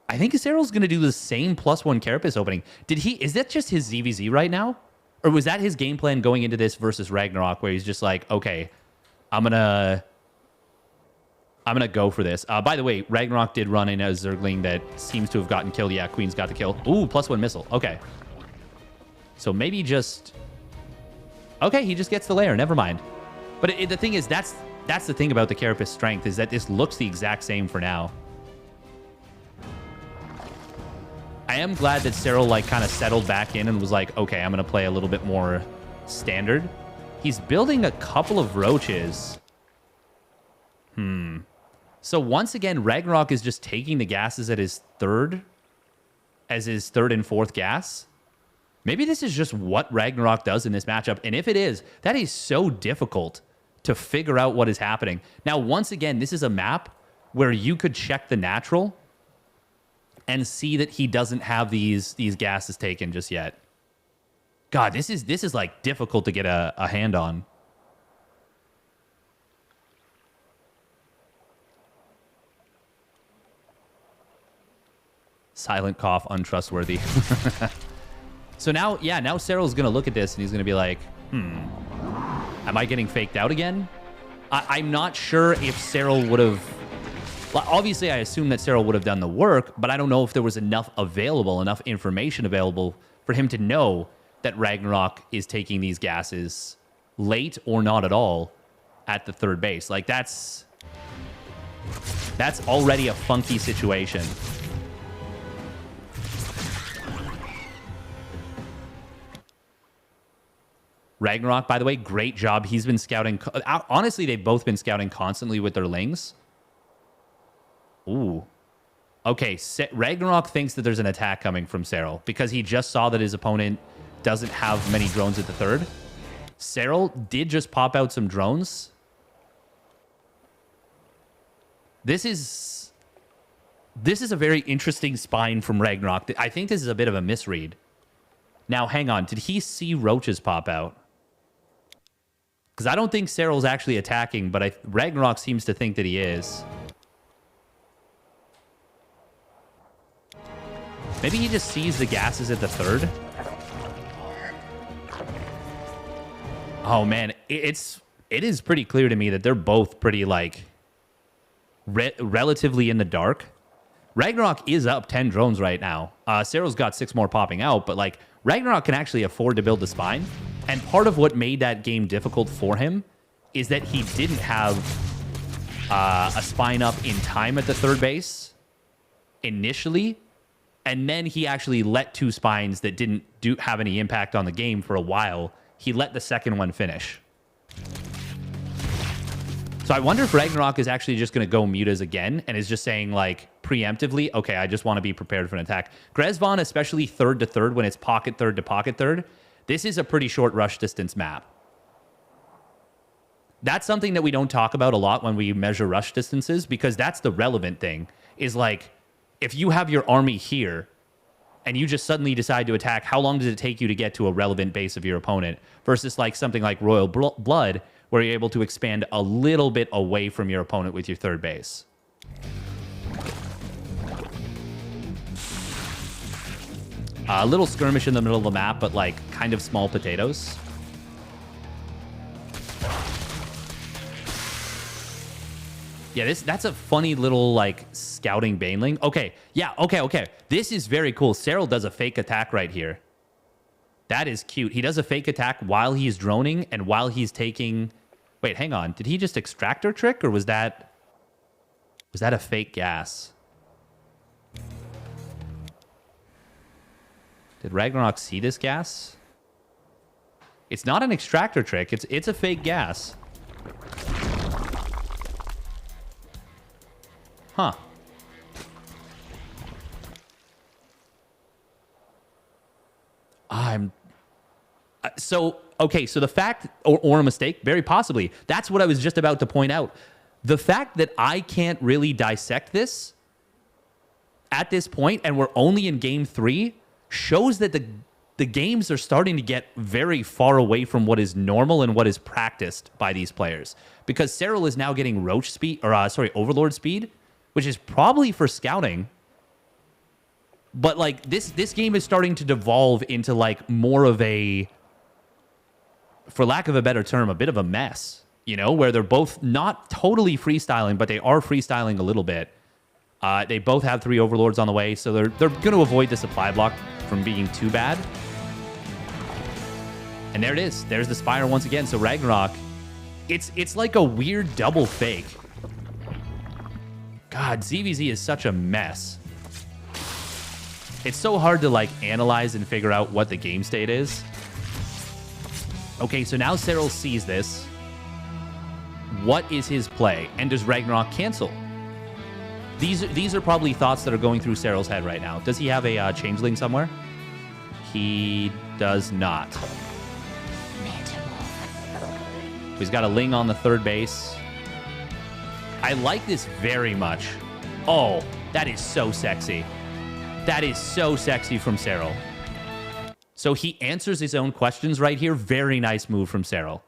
I think Serral's going to do the same +1 Carapace opening. Is that just his ZVZ right now? Or was that his game plan going into this versus Ragnarok, where he's just like, okay, I'm gonna go for this. By the way, Ragnarok did run in a Zergling that seems to have gotten killed. Yeah, Queen's got the kill. Ooh, +1 missile. Okay. So maybe just... Okay, he just gets the lair. Never mind. But the thing is, that's the thing about the Carapace strength, is that this looks the exact same for now. I am glad that Serral like kind of settled back in and was like, okay, I'm going to play a little bit more standard. He's building a couple of roaches. So once again, Ragnarok is just taking the gases at his third and fourth gas. Maybe this is just what Ragnarok does in this matchup. And if it is, that is so difficult to figure out what is happening. Now, once again, this is a map where you could check the natural and see that he doesn't have these gases taken just yet. God, this is like difficult to get a hand on. Silent cough, untrustworthy. So now Serral's going to look at this and he's going to be like, am I getting faked out again? I'm not sure if Serral would have Well, obviously, I assume that Serral would have done the work, but I don't know if there was enough information available for him to know that Ragnarok is taking these gases late or not at all at the third base. Like, that's already a funky situation. Ragnarok, by the way, great job. He's been scouting. Honestly, they've both been scouting constantly with their lings. Ooh. Okay, Ragnarok thinks that there's an attack coming from Serral because he just saw that his opponent doesn't have many drones at the third. Serral did just pop out some drones. This is a very interesting spine from Ragnarok. I think this is a bit of a misread. Now, hang on. Did he see roaches pop out? Because I don't think Serral's actually attacking, but Ragnarok seems to think that he is. Maybe he just sees the gases at the third. Oh, man. It is pretty clear to me that they're both pretty, like, relatively in the dark. Ragnarok is up 10 drones right now. Serral's got 6 more popping out, but, like, Ragnarok can actually afford to build the spine. And part of what made that game difficult for him is that he didn't have a spine up in time at the third base initially. And then he actually let 2 spines that didn't have any impact on the game for a while. He let the second one finish. So I wonder if Ragnarok is actually just going to go mutas again and is just saying, like, preemptively, okay, I just want to be prepared for an attack. Grezvon, especially third to third when it's pocket third to pocket third, this is a pretty short rush distance map. That's something that we don't talk about a lot when we measure rush distances, because that's the relevant thing, is like, if you have your army here and you just suddenly decide to attack, how long does it take you to get to a relevant base of your opponent versus like something like Royal Blood, where you're able to expand a little bit away from your opponent with your third base. A little skirmish in the middle of the map, but like kind of small potatoes. Yeah, that's a funny little, like, scouting Baneling. Okay, yeah, okay. This is very cool. Serral does a fake attack right here. That is cute. He does a fake attack while he's droning and while he's taking... Wait, hang on. Did he just extractor trick, or was that a fake gas? Did Ragnarok see this gas? It's not an extractor trick. It's a fake gas. Huh. So the fact, or a mistake, very possibly. That's what I was just about to point out. The fact that I can't really dissect this at this point, and we're only in game 3, shows that the games are starting to get very far away from what is normal and what is practiced by these players. Because Serral is now getting roach speed, or overlord speed, which is probably for scouting. But like this game is starting to devolve into like more of a, for lack of a better term, a bit of a mess, you know, where they're both not totally freestyling, but they are freestyling a little bit. They both have 3 overlords on the way, so they're going to avoid the supply block from being too bad. And there it is. There's the Spire once again. So Ragnarok, it's like a weird double fake. God, ZVZ is such a mess. It's so hard to like analyze and figure out what the game state is. Okay, so now Serral sees this. What is his play? And does Ragnarok cancel? These are probably thoughts that are going through Serral's head right now. Does he have a changeling somewhere? He does not. He's got a Ling on the third base. I like this very much. Oh, that is so sexy. That is so sexy from Serral. So he answers his own questions right here. Very nice move from Serral.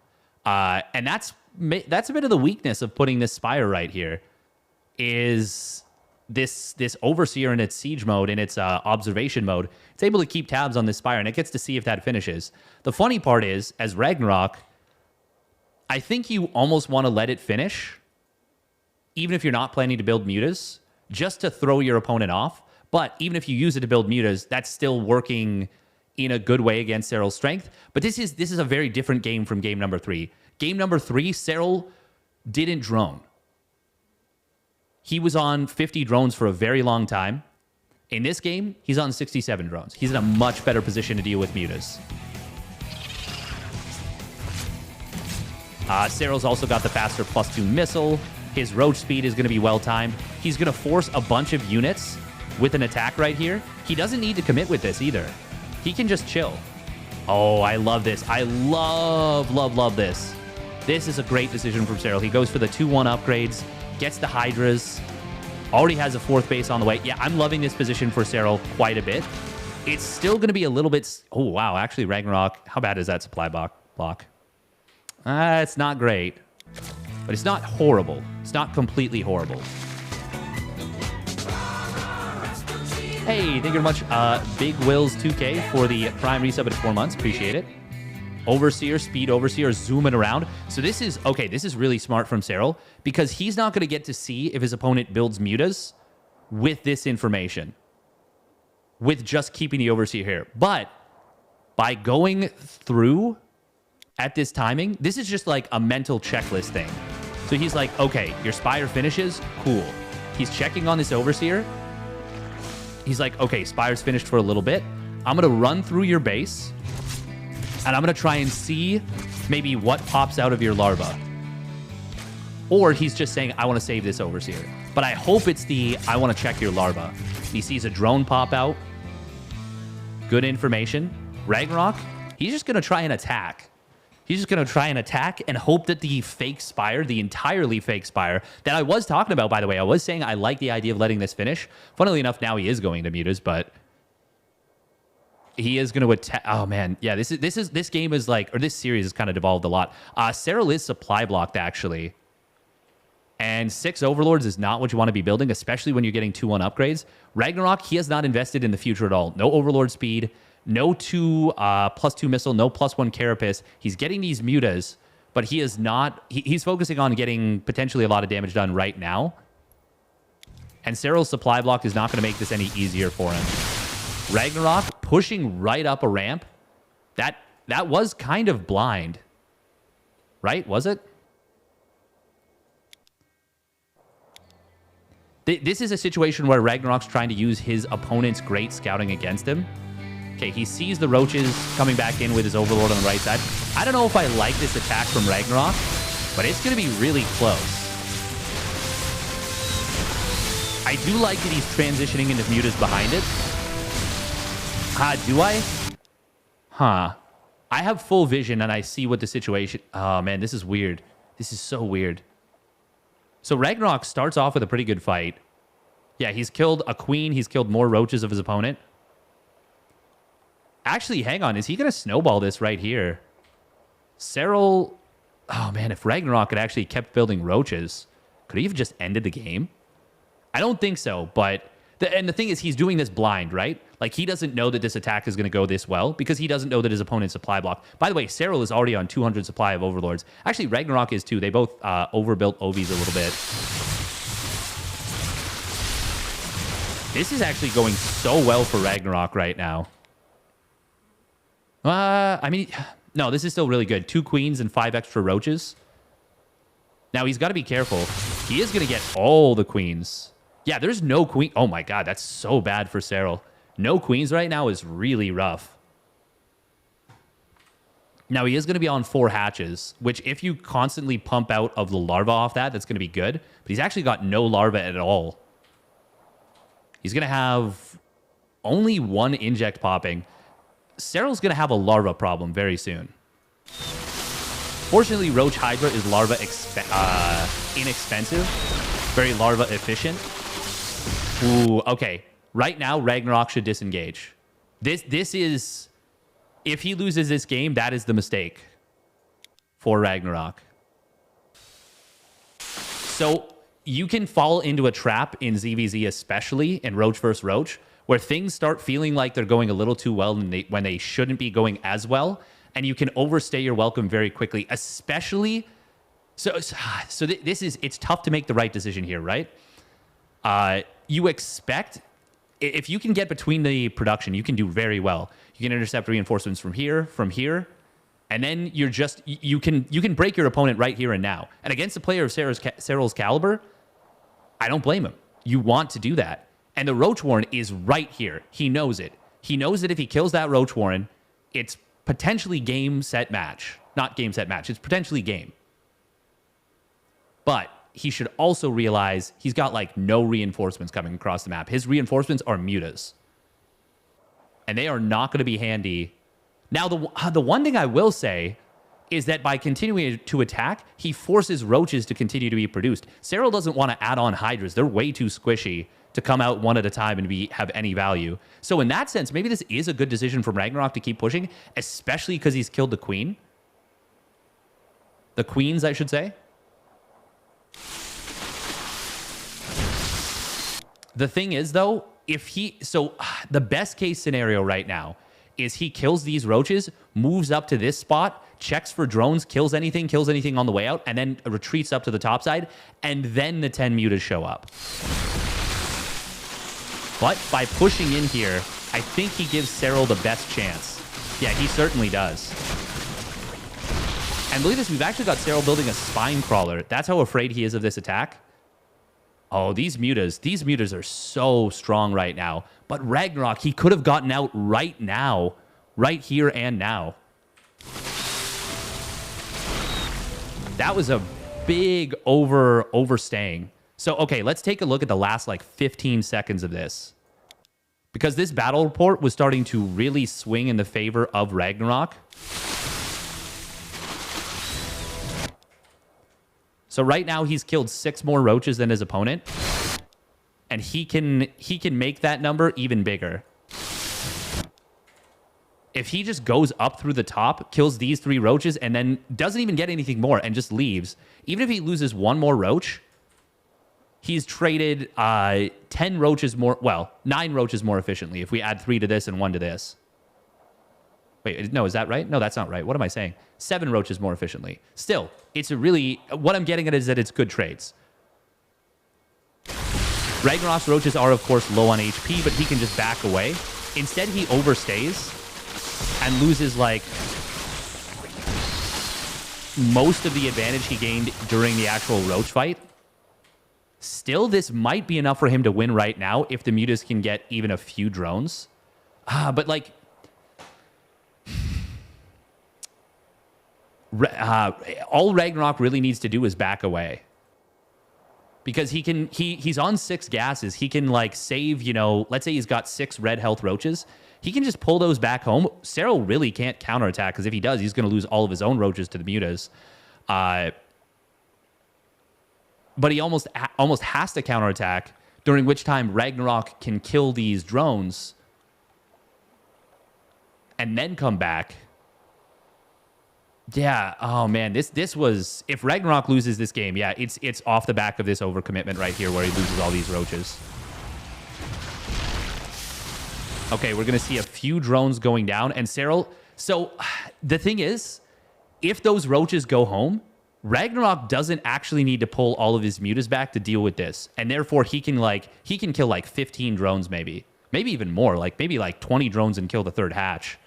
And that's a bit of the weakness of putting this Spire right here, is this Overseer in its siege mode, in its observation mode. It's able to keep tabs on this Spire, and it gets to see if that finishes. The funny part is, as Ragnarok, I think you almost want to let it finish, even if you're not planning to build mutas, just to throw your opponent off. But even if you use it to build mutas, that's still working in a good way against Serral's strength. But this is a very different game from game number 3. Game number 3, Serral didn't drone. He was on 50 drones for a very long time. In this game, he's on 67 drones. He's in a much better position to deal with mutas. Serral's also got the faster +2 missile. His roach speed is going to be well-timed. He's going to force a bunch of units with an attack right here. He doesn't need to commit with this either. He can just chill. Oh, I love this. I love this. This is a great decision from Serral. He goes for the 2-1 upgrades, gets the Hydras, already has a 4th base on the way. Yeah, I'm loving this position for Serral quite a bit. It's still going to be a little bit... Oh, wow. Actually, Ragnarok, how bad is that supply block? It's not great, but it's not horrible. It's not completely horrible. Hey, thank you very much, Big Wills 2K for the Prime resub at 4 months. Appreciate it. Overseer, Speed Overseer, zooming around. So this is, okay, this is really smart from Serral because he's not going to get to see if his opponent builds mutas with this information, with just keeping the Overseer here. But by going through at this timing, this is just like a mental checklist thing. So he's like, okay, your Spire finishes, cool. He's checking on this Overseer. He's like, okay, Spire's finished for a little bit. I'm going to run through your base, and I'm going to try and see maybe what pops out of your larva. Or he's just saying, I want to save this Overseer. But I hope it's the, I want to check your larva. He sees a drone pop out. Good information. Ragnarok, he's just going to try and attack. He's just going to try and attack and hope that the fake Spire, the entirely fake Spire, that I was talking about, by the way, I was saying I like the idea of letting this finish. Funnily enough, now he is going to mutas, but he is going to attack. Oh, man. Yeah, this game is like, or this series has kind of devolved a lot. Serral is supply blocked, actually. And 6 Overlords is not what you want to be building, especially when you're getting 2-1 upgrades. Ragnarok, he has not invested in the future at all. No Overlord speed. No +2 missile, no +1 carapace. He's getting these mutas, but he is not... He's focusing on getting potentially a lot of damage done right now. And Serral's supply block is not going to make this any easier for him. Ragnarok pushing right up a ramp. That was kind of blind. Right? Was it? This is a situation where Ragnarok's trying to use his opponent's great scouting against him. Okay, he sees the roaches coming back in with his Overlord on the right side. I don't know if I like this attack from Ragnarok, but it's going to be really close. I do like that he's transitioning into mutas behind it. Do I? Huh. I have full vision and I see what the situation... Oh, man, this is weird. This is so weird. So Ragnarok starts off with a pretty good fight. Yeah, he's killed a queen. He's killed more roaches of his opponent. Actually, hang on. Is he going to snowball this right here? Serral... Oh, man, if Ragnarok had actually kept building roaches, could he have just ended the game? I don't think so, but... And the thing is, he's doing this blind, right? Like, he doesn't know that this attack is going to go this well because he doesn't know that his opponent's supply block. By the way, Serral is already on 200 supply of Overlords. Actually, Ragnarok is too. They both overbuilt Ovies a little bit. This is actually going so well for Ragnarok right now. I mean, no, this is still really good. 2 queens and 5 extra roaches. Now, he's got to be careful. He is going to get all the queens. Yeah, there's no queen. Oh, my God. That's so bad for Serral. No queens right now is really rough. Now, he is going to be on 4 hatches, which if you constantly pump out of the larva off that, that's going to be good. But he's actually got no larva at all. He's going to have only 1 inject popping. Serral's going to have a larva problem very soon. Fortunately, Roach Hydra is larva inexpensive. Very larva efficient. Ooh, okay. Right now, Ragnarok should disengage. This is... If he loses this game, that is the mistake for Ragnarok. So you can fall into a trap in ZVZ, especially in Roach vs. Roach, where things start feeling like they're going a little too well when they shouldn't be going as well, and you can overstay your welcome very quickly, especially This is, it's tough to make the right decision here, right? You expect, if you can get between the production, you can do very well. You can intercept reinforcements from here, and then you can break your opponent right here and now. And against a player of Serral's caliber, I don't blame him. You want to do that. And the Roach Warren is right here. He knows it. He knows that if he kills that Roach Warren, it's potentially game, set, match. Not game, set, match. It's potentially game. But he should also realize he's got like no reinforcements coming across the map. His reinforcements are mutas. And they are not going to be handy. Now, the one thing I will say is that by continuing to attack, he forces roaches to continue to be produced. Serral doesn't want to add on hydras. They're way too squishy to come out one at a time and have any value. So in that sense, maybe this is a good decision from Ragnarok to keep pushing, especially because he's killed the queen. The queens, I should say. The thing is, though, the best case scenario right now is he kills these roaches, moves up to this spot, checks for drones, kills anything on the way out, and then retreats up to the top side, and then the 10 mutas show up. But by pushing in here, I think he gives Serral the best chance. Yeah, he certainly does. And look at this, we've actually got Serral building a spine crawler. That's how afraid he is of this attack. Oh, these mutas are so strong right now. But Ragnarok, he could have gotten out right now. Right here and now. That was a big overstaying. So, okay, let's take a look at the last, 15 seconds of this. Because this battle report was starting to really swing in the favor of Ragnarok. So right now, he's killed 6 more roaches than his opponent. And he can make that number even bigger. If he just goes up through the top, kills these 3 roaches, and then doesn't even get anything more and just leaves, even if he loses 1 more roach, he's traded 10 roaches more, 9 roaches more efficiently if we add 3 to this and 1 to this. Wait, no, is that right? No, that's not right. What am I saying? 7 roaches more efficiently. Still, it's a really, what I'm getting at is that it's good trades. Ragnarok's roaches are, of course, low on HP, but he can just back away. Instead, he overstays and loses, most of the advantage he gained during the actual roach fight. Still, this might be enough for him to win right now if the mutas can get even a few drones. But, all Ragnarok really needs to do is back away. Because he's on 6 gases. He can, save, let's say he's got 6 red health roaches. He can just pull those back home. Serral really can't counterattack, because if he does, he's going to lose all of his own roaches to the mutas. But he almost has to counterattack, during which time Ragnarok can kill these drones and then come back. Yeah, oh man, this was, if Ragnarok loses this game, yeah, it's off the back of this overcommitment right here where he loses all these roaches. Okay, we're going to see a few drones going down, and Serral, so the thing is, if those roaches go home, Ragnarok doesn't actually need to pull all of his mutas back to deal with this, and therefore he can kill 15 drones maybe even more, maybe 20 drones and kill the 3rd hatch.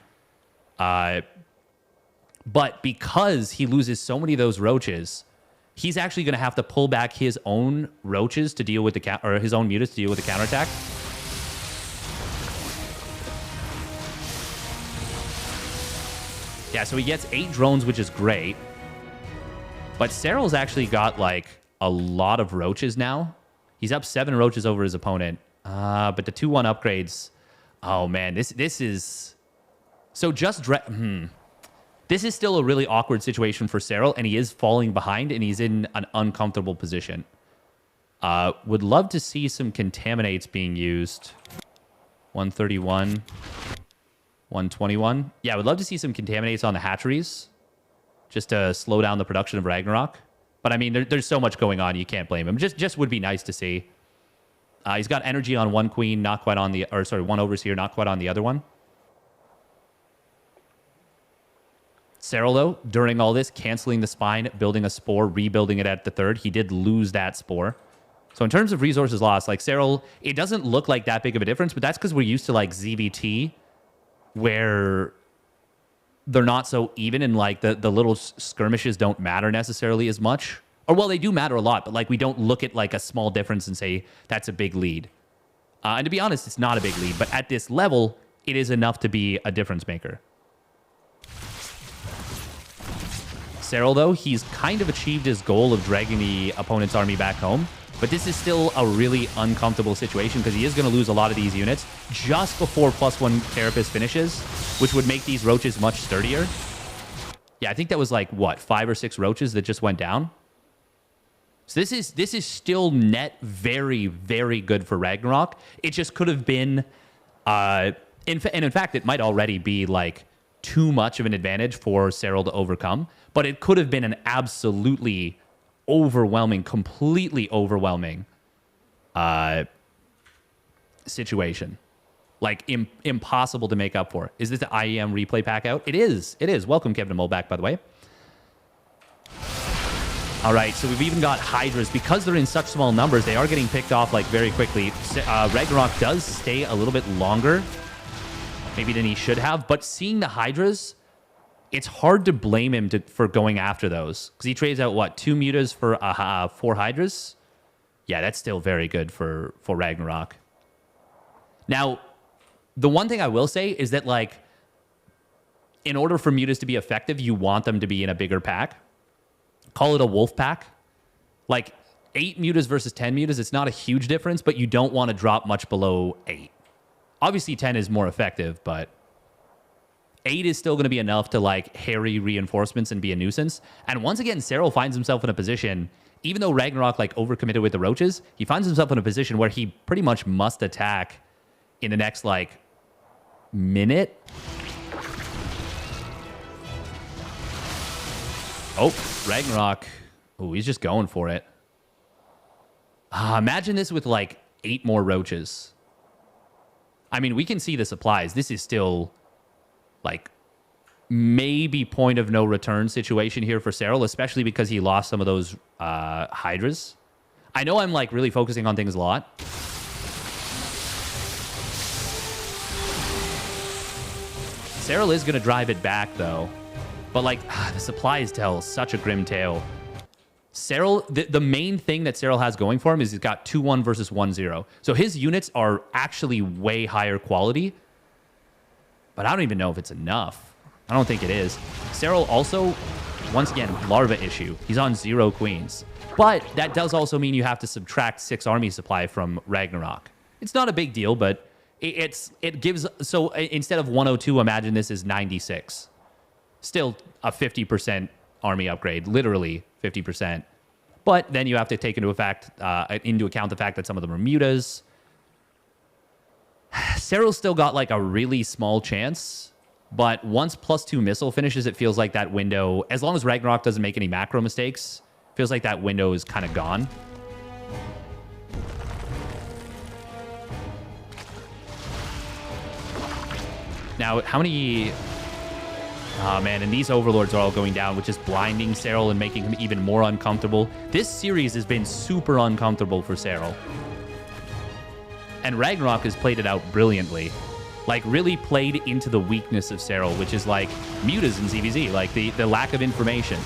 But because he loses so many of those roaches, he's actually going to have to pull back his own roaches to deal with his own mutas to deal with the counterattack. Yeah, so he gets 8 drones, which is great. But Serral's actually got a lot of roaches now. He's up 7 roaches over his opponent. But the 2-1 upgrades. Oh man, this is so just This is still a really awkward situation for Serral, and he is falling behind, and he's in an uncomfortable position. Would love to see some contaminates being used. 131, 121. Yeah, would love to see some contaminates on the hatcheries, just to slow down the production of Ragnarok. But I mean, there's so much going on, you can't blame him. Just would be nice to see. He's got energy on 1 queen, not quite on the, 1 overseer, not quite on the other one. Serral, though, during all this, canceling the spine, building a spore, rebuilding it at the third. He did lose that spore. So in terms of resources lost, like Serral, it doesn't look like that big of a difference, but that's because we're used to like ZVT, where they're not so even and like the little skirmishes don't matter necessarily as much. Or, well, they do matter a lot, but like we don't look at like a small difference and say that's a big lead. And to be honest, it's not a big lead, but at this level, it is enough to be a difference maker. Serral, though, he's kind of achieved his goal of dragging the opponent's army back home. But this is still a really uncomfortable situation because he is going to lose a lot of these units just before +1 Carapace finishes, which would make these roaches much sturdier. Yeah, I think that was like, what, 5 or 6 roaches that just went down? So this is still net very, very good for Ragnarok. It just could have been, and in fact, it might already be like too much of an advantage for Serral to overcome, but it could have been an absolutely overwhelming, completely overwhelming situation. Like impossible to make up for. Is this the IEM replay pack out? It is. It is. Welcome, Kevin and Mole, back, by the way. All right, so we've even got Hydras. Because they're in such small numbers, they are getting picked off like very quickly. Ragnarok does stay a little bit longer, maybe than he should have. But seeing the Hydras, it's hard to blame him for going after those. Because he trades out, what, 2 mutas for 4 Hydras? Yeah, that's still very good for Ragnarok. Now, the one thing I will say is that, like, in order for mutas to be effective, you want them to be in a bigger pack. Call it a wolf pack. Like, 8 mutas versus 10 mutas, it's not a huge difference, but you don't want to drop much below 8. Obviously, 10 is more effective, but 8 is still going to be enough to, like, harry reinforcements and be a nuisance. And once again, Serral finds himself in a position, even though Ragnarok, like, overcommitted with the roaches, he finds himself in a position where he pretty much must attack in the next, like, minute. Oh, Ragnarok. Oh, he's just going for it. Imagine this with, like, 8 more roaches. I mean, we can see the supplies. This is still, like, maybe point of no return situation here for Serral, especially because he lost some of those Hydras. I know I'm, like, really focusing on things a lot. Serral is going to drive it back, though. But, like, the supplies tell such a grim tale. Serral, the main thing that Serral has going for him is he's got 2-1 versus 1-0. So his units are actually way higher quality. But I don't even know if it's enough. I don't think it is. Serral also, once again, larva issue. He's on 0 queens. But that does also mean you have to subtract 6 army supply from Ragnarok. It's not a big deal, but it gives... So instead of 102, imagine this is 96. Still a 50% army upgrade, literally 50%. But then you have to take into account the fact that some of them are mutas. Serral's still got like a really small chance, but once +2 missile finishes, it feels like that window, as long as Ragnarok doesn't make any macro mistakes, feels like that window is kind of gone. Now, how many... Oh, man, and these overlords are all going down, which is blinding Serral and making him even more uncomfortable. This series has been super uncomfortable for Serral. And Ragnarok has played it out brilliantly. Like, really played into the weakness of Serral, which is, like, mutas in ZVZ, like, the lack of information.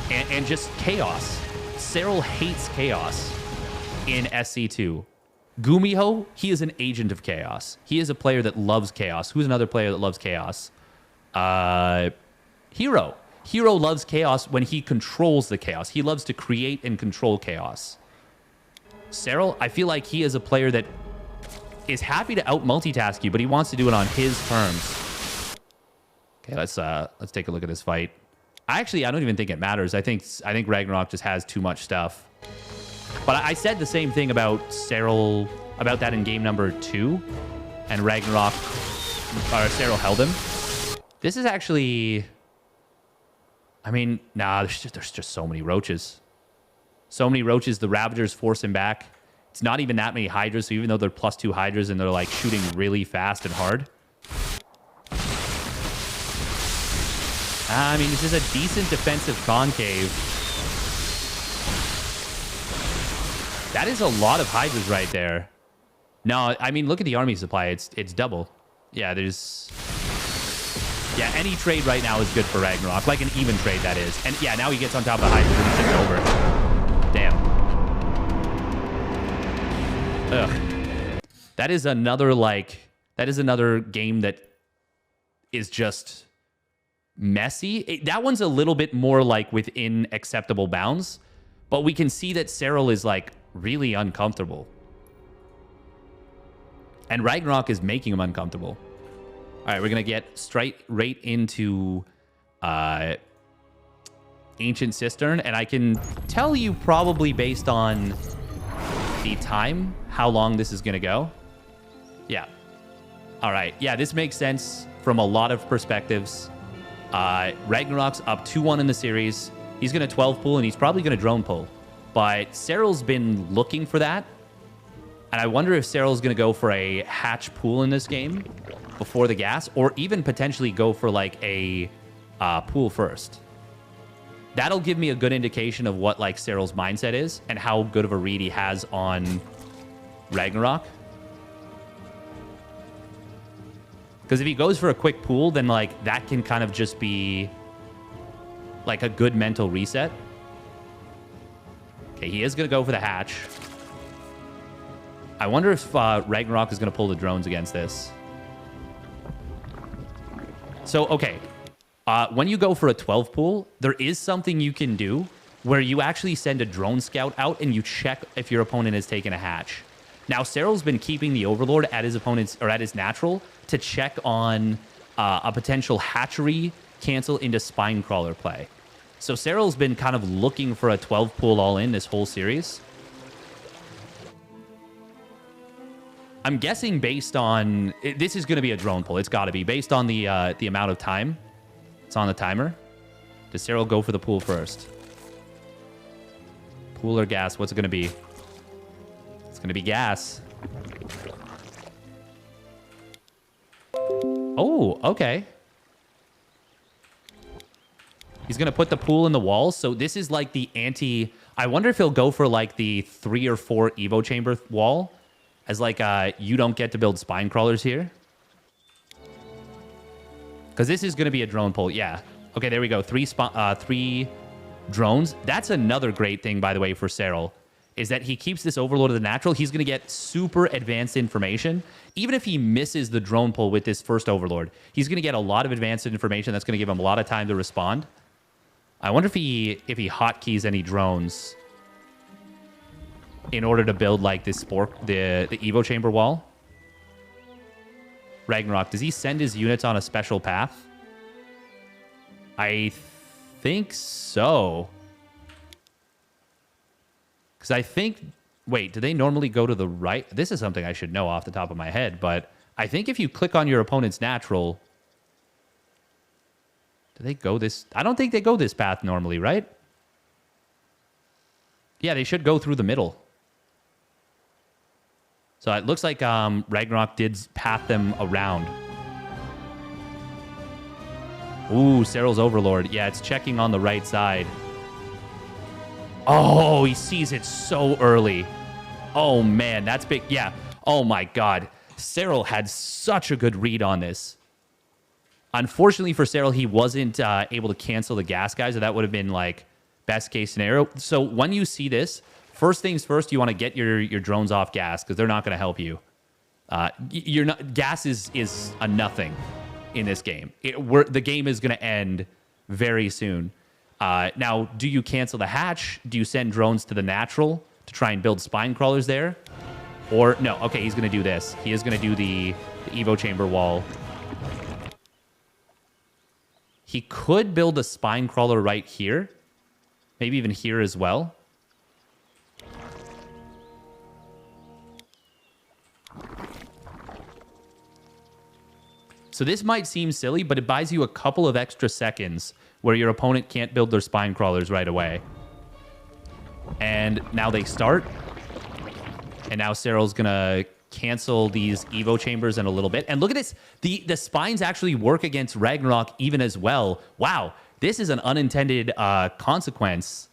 And just chaos. Serral hates chaos in SC2. Gumiho, he is an agent of chaos. He is a player that loves chaos. Who's another player that loves chaos? Hero. Hero loves chaos when he controls the chaos. He loves to create and control chaos. Serral, I feel like he is a player that is happy to out-multitask you, but he wants to do it on his terms. Okay, let's take a look at this fight. I don't even think it matters. I think Ragnarok just has too much stuff. But I said the same thing about Serral, about that in game number 2, and Ragnarok, or Serral held him. This is actually... I mean, nah, there's just so many roaches. So many roaches. The Ravagers force him back. It's not even that many Hydras, so even though they're +2 Hydras and they're, like, shooting really fast and hard. I mean, this is a decent defensive concave. That is a lot of Hydras right there. No, I mean, look at the army supply. It's double. Yeah, there's... Yeah, any trade right now is good for Ragnarok. Like an even trade, that is. And yeah, now he gets on top of the Hydras and shifts over. Damn. Ugh. That is another, like... That is another game that is just messy. That one's a little bit more, like, within acceptable bounds. But we can see that Serral is, like, really uncomfortable. And Ragnarok is making him uncomfortable. All right, we're going to get straight right into Ancient Cistern. And I can tell you probably based on the time how long this is going to go. Yeah. All right. Yeah, this makes sense from a lot of perspectives. Ragnarok's up 2-1 in the series. He's going to 12 pull, and he's probably going to drone pull. But Serral's been looking for that. And I wonder if Serral's going to go for a hatch pool in this game before the gas, or even potentially go for like a pool first. That'll give me a good indication of what like Serral's mindset is and how good of a read he has on Ragnarok. Because if he goes for a quick pool, then like that can kind of just be like a good mental reset. Okay, he is going to go for the hatch. I wonder if Ragnarok is going to pull the drones against this. So, okay. When you go for a 12 pool, there is something you can do where you actually send a drone scout out and you check if your opponent has taken a hatch. Now, Serral's been keeping the Overlord at his opponent's, or at his natural, to check on a potential hatchery cancel into Spinecrawler play. So Serral's been kind of looking for a 12 pool all in this whole series. I'm guessing based on... This is going to be a drone pull. It's got to be. Based on the amount of time it's on the timer. Does Serral go for the pool first? Pool or gas? What's it going to be? It's going to be gas. Oh, okay. He's going to put the pool in the walls. So this is like the anti... I wonder if he'll go for like the 3 or 4 Evo chamber wall. As like, you don't get to build spine crawlers here. Because this is going to be a drone pull. Yeah. Okay, there we go. 3 drones. That's another great thing, by the way, for Serral. Is that he keeps this Overlord of the natural. He's going to get super advanced information. Even if he misses the drone pull with this first Overlord, he's going to get a lot of advanced information that's going to give him a lot of time to respond. I wonder if he hotkeys any drones in order to build like this the Evo chamber wall. Ragnarok, does he send his units on a special path? I think so. Because I think... Wait, do they normally go to the right? This is something I should know off the top of my head, but I think if you click on your opponent's natural... Do they go this... I don't think they go this path normally, right? Yeah, they should go through the middle. So it looks like Ragnarok did path them around. Ooh, Serral's Overlord. Yeah, it's checking on the right side. Oh, he sees it so early. Oh, man, that's big. Yeah. Oh, my God. Serral had such a good read on this. Unfortunately for Serral, he wasn't able to cancel the gas guys, so that would have been, like, best case scenario. So when you see this... First things first, you want to get your drones off gas because they're not going to help you. Gas is a nothing in this game. The game is going to end very soon. Now, do you cancel the hatch? Do you send drones to the natural to try and build spine crawlers there? Or no? Okay, he's going to do this. He is going to do the Evo chamber wall. He could build a spine crawler right here, maybe even here as well. So this might seem silly, but it buys you a couple of extra seconds where your opponent can't build their spine crawlers right away. And now they start. And now Serral's going to cancel these Evo chambers in a little bit. And look at this. The spines actually work against Ragnarok even as well. Wow. This is an unintended consequence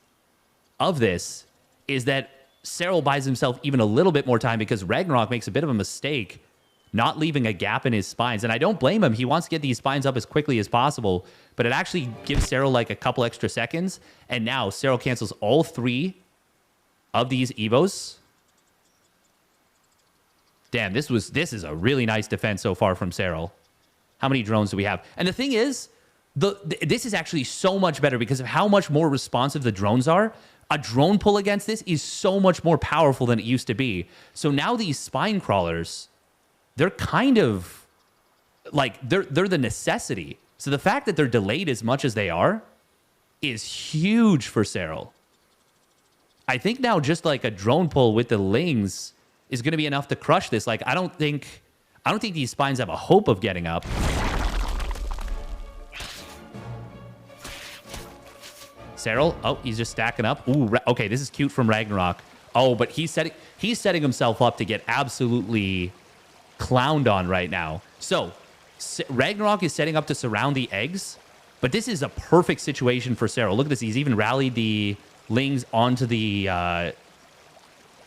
of this, is that Serral buys himself even a little bit more time because Ragnarok makes a bit of a mistake not leaving a gap in his spines. And I don't blame him. He wants to get these spines up as quickly as possible, but it actually gives Serral like a couple extra seconds. And now Serral cancels all 3 of these Evos. Damn, this is a really nice defense so far from Serral. How many drones do we have? And the thing is, this is actually so much better because of how much more responsive the drones are. A drone pull against this is so much more powerful than it used to be. So now these spine crawlers, they're kind of like, they're the necessity. So the fact that they're delayed as much as they are is huge for Serral. I think now just like a drone pull with the Lings is going to be enough to crush this. Like, I don't think these spines have a hope of getting up. Serral, oh, he's just stacking up. Ooh, okay, this is cute from Ragnarok. Oh, but he's setting himself up to get absolutely clowned on right now. So Ragnarok is setting up to surround the eggs, but this is a perfect situation for Serral. Look at this. He's even rallied the Lings onto the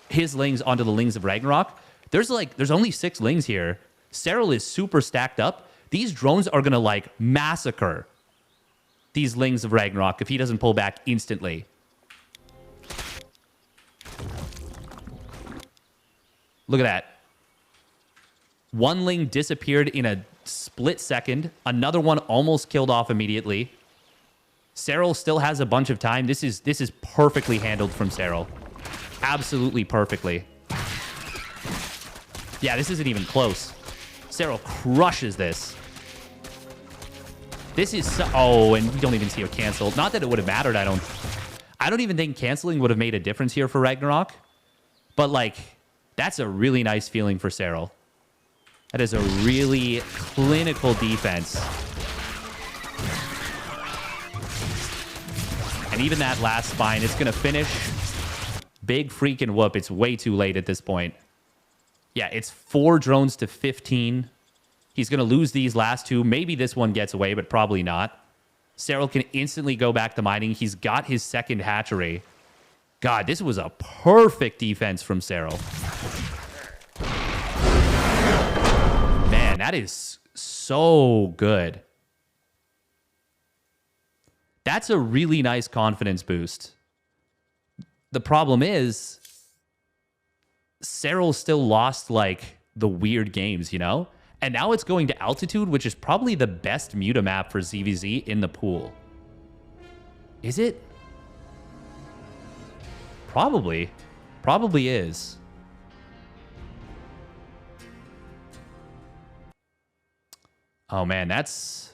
his Lings onto the Lings of Ragnarok. There's only 6 Lings here. Serral is super stacked up. These drones are gonna like massacre these Lings of Ragnarok if he doesn't pull back instantly. Look at that. One Ling disappeared in a split second. Another one almost killed off immediately. Serral still has a bunch of time. This is perfectly handled from Serral. Absolutely perfectly. Yeah, this isn't even close. Serral crushes this. This is so... Oh, and we don't even see a cancel. Not that it would have mattered, I don't even think canceling would have made a difference here for Ragnarok. But, like, that's a really nice feeling for Serral. That is a really clinical defense. And even that last spine, it's going to finish. Big freaking whoop. It's way too late at this point. Yeah, it's 4 drones to 15. He's going to lose these last 2. Maybe this one gets away, but probably not. Serral can instantly go back to mining. He's got his second hatchery. God, this was a perfect defense from Serral. Man, that is so good. That's a really nice confidence boost. The problem is, Serral still lost, like, the weird games, you know? And now it's going to Altitude, which is probably the best Muta map for ZVZ in the pool. Is it? Probably. Probably is. Oh, man, that's...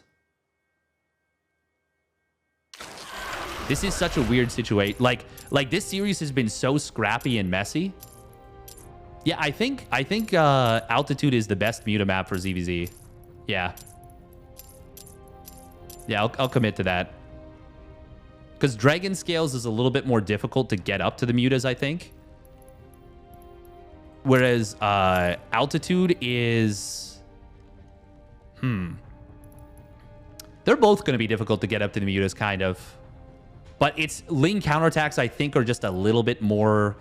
This is such a weird situation. Like this series has been so scrappy and messy. Yeah, I think Altitude is the best Muta map for ZVZ. Yeah. Yeah, I'll commit to that. Because Dragon Scales is a little bit more difficult to get up to the Mutas, I think. Whereas Altitude is... They're both going to be difficult to get up to the Mutas, kind of. But it's Ling counterattacks, I think, are just a little bit more...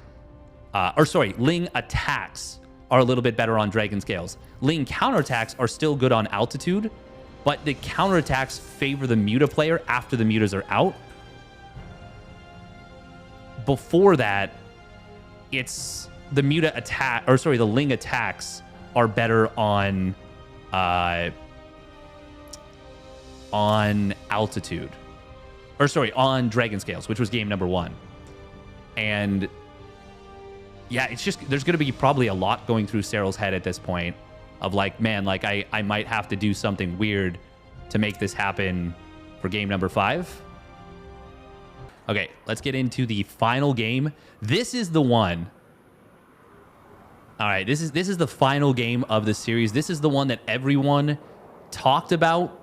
Ling attacks are a little bit better on Dragon Scales. Ling counterattacks are still good on Altitude, but the counterattacks favor the Muta player after the Mutas are out. Before that, it's the Muta attack... the Ling attacks are better on Altitude. On Dragon Scales, which was game number 1. And... yeah, it's just, there's going to be probably a lot going through Serral's head at this point of like, man, like I might have to do something weird to make this happen for game number 5. Okay, let's get into the final game. This is the one. All right, this is the final game of the series. This is the one that everyone talked about.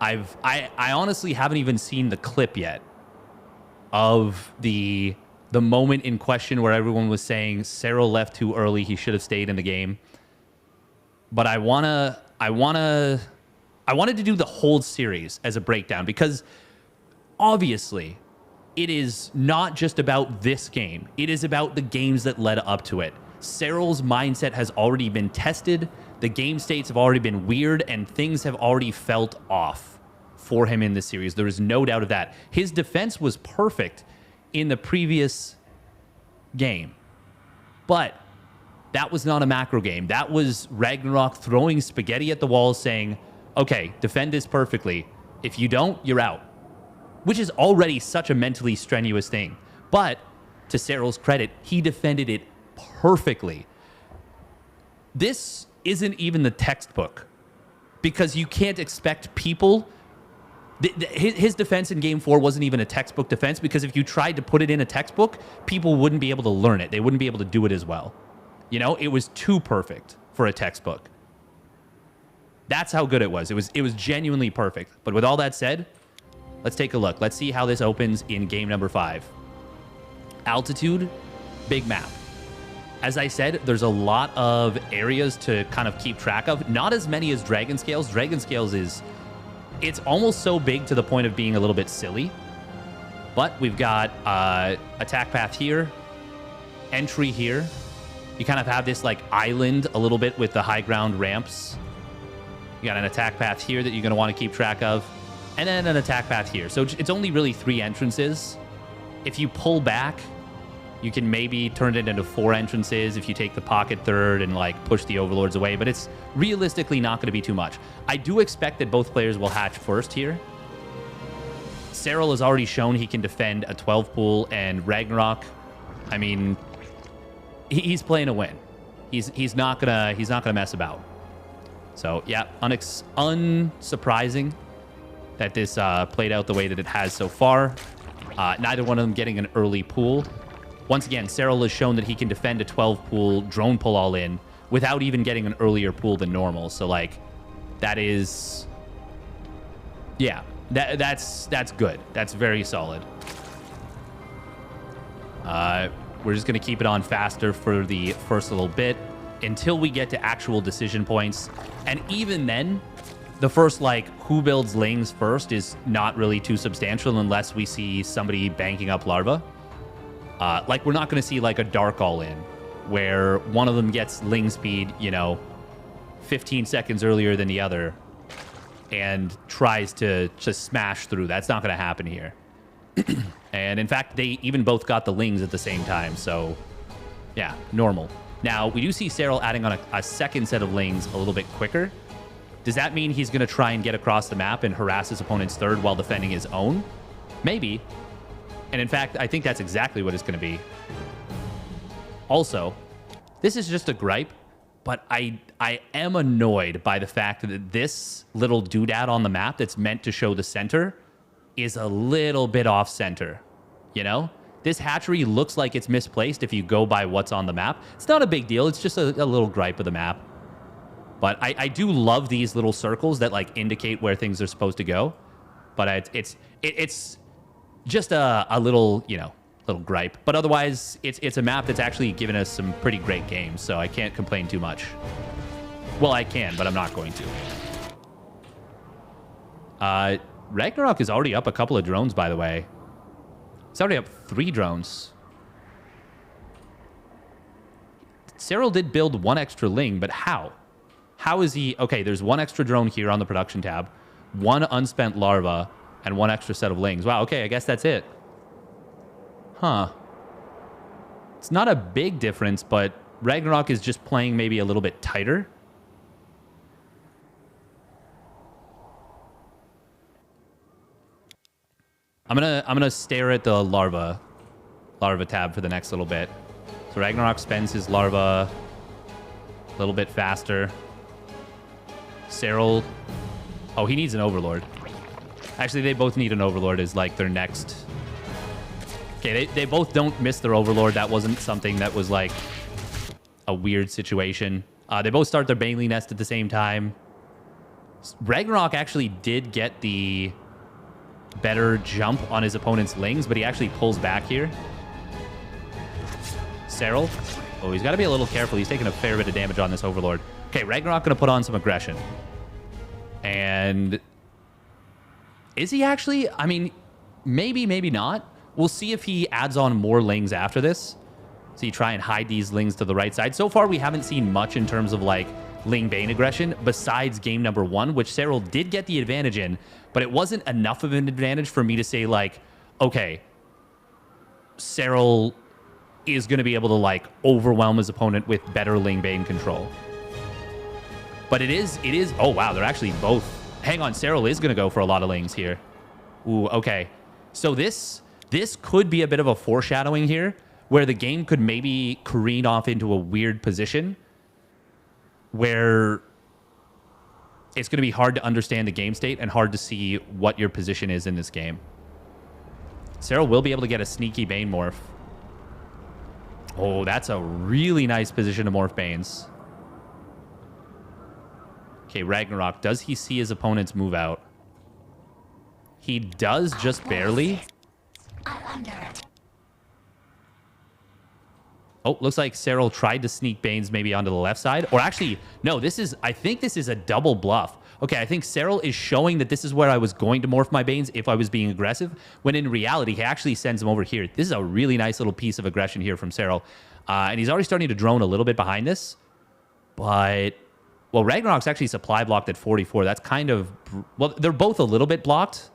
I honestly haven't even seen the clip yet of the the moment in question where everyone was saying Serral left too early, he should have stayed in the game. But I wanted to do the whole series as a breakdown because obviously it is not just about this game. It is about the games that led up to it. Serral's mindset has already been tested. The game states have already been weird and things have already felt off for him in this series. There is no doubt of that. His defense was perfect in the previous game, but that was not a macro game. That was Ragnarok throwing spaghetti at the wall saying, okay, defend this perfectly. If you don't, you're out. Which is already such a mentally strenuous thing. But to Serral's credit, he defended it perfectly. This isn't even the textbook because you can't expect people. His defense in Game 4 wasn't even a textbook defense because if you tried to put it in a textbook, people wouldn't be able to learn it. They wouldn't be able to do it as well. You know, it was too perfect for a textbook. That's how good it was. It was genuinely perfect. But with all that said, let's take a look. Let's see how this opens in game number 5. Altitude, big map. As I said, there's a lot of areas to kind of keep track of. Not as many as Dragon Scales. Dragon Scales is... it's almost so big to the point of being a little bit silly. But we've got attack path here, entry here. You kind of have this like island a little bit with the high ground ramps. You got an attack path here that you're going to want to keep track of. And then an attack path here. So it's only really 3 entrances. If you pull back, you can maybe turn it into 4 entrances if you take the pocket third and like push the overlords away. But it's realistically not going to be too much. I do expect that both players will hatch first here. Serral has already shown he can defend a 12 pool, and Ragnarok, I mean, he's playing a win. He's not gonna mess about. So yeah, unsurprising that this played out the way that it has so far. Neither one of them getting an early pool. Once again, Serral has shown that he can defend a 12 pool, drone pull all in without even getting an earlier pool than normal. So like, that is, yeah, that's good. That's very solid. We're just going to keep it on faster for the first little bit until we get to actual decision points. And even then, the first, like, who builds lings first is not really too substantial unless we see somebody banking up larva. Like, we're not going to see, like, a dark all-in where one of them gets ling speed, you know, 15 seconds earlier than the other and tries to just smash through. That's not going to happen here. And in fact, they even both got the lings at the same time. So yeah, normal. Now we do see Serral adding on a second set of lings a little bit quicker. Does that mean he's going to try and get across the map and harass his opponent's third while defending his own? Maybe. And in fact, I think that's exactly what it's going to be. Also, this is just a gripe, but I am annoyed by the fact that this little doodad on the map that's meant to show the center is a little bit off center. You know, this hatchery looks like it's misplaced if you go by what's on the map. It's not a big deal. It's just a little gripe of the map. But I do love these little circles that like indicate where things are supposed to go. But it's just a little, you know, little gripe. But otherwise, it's a map that's actually given us some pretty great games. So I can't complain too much. Well, I can, but I'm not going to. Ragnarok is already up a couple of drones, by the way. It's already up 3 drones. Serral did build 1 extra ling, but how? How is he... Okay, there's 1 extra drone here on the production tab, 1 unspent larva, and 1 extra set of lings. Wow, okay, I guess that's it. Huh. It's not a big difference, but Ragnarok is just playing maybe a little bit tighter. I'm gonna stare at the larva tab for the next little bit. So Ragnarok spends his larva a little bit faster. Serral, oh, he needs an overlord. Actually, they both need an overlord as like their next. Okay, they both don't miss their overlord. That wasn't something that was like a weird situation. They both start their Bailey nest at the same time. Ragnarok actually did get the better jump on his opponent's lings, but he actually pulls back here. Serral. Oh, he's got to be a little careful. He's taking a fair bit of damage on this Overlord. Okay, Ragnarok going to put on some aggression. And is he actually? I mean, maybe, maybe not. We'll see if he adds on more Lings after this. So you try and hide these Lings to the right side. So far, we haven't seen much in terms of like Ling Bane aggression besides game number 1, which Serral did get the advantage in, but it wasn't enough of an advantage for me to say like, okay, Serral is going to be able to like overwhelm his opponent with better Ling Bane control. But it is, oh wow, they're actually both. Hang on, Serral is going to go for a lot of Lings here. Ooh, okay. So this could be a bit of a foreshadowing here, where the game could maybe careen off into a weird position where it's going to be hard to understand the game state and hard to see what your position is in this game. Serral will be able to get a sneaky Bane morph. Oh, that's a really nice position to morph Banes. Okay, Ragnarok, does he see his opponents move out? He does, just barely. Oh, looks like Serral tried to sneak Banes maybe onto the left side. Or actually, no, I think this is a double bluff. Okay, I think Serral is showing that this is where I was going to morph my Banes if I was being aggressive, when in reality, he actually sends them over here. This is a really nice little piece of aggression here from Serral. And he's already starting to drone a little bit behind this. But, well, Ragnarok's actually supply blocked at 44. That's kind of, well, they're both a little bit blocked,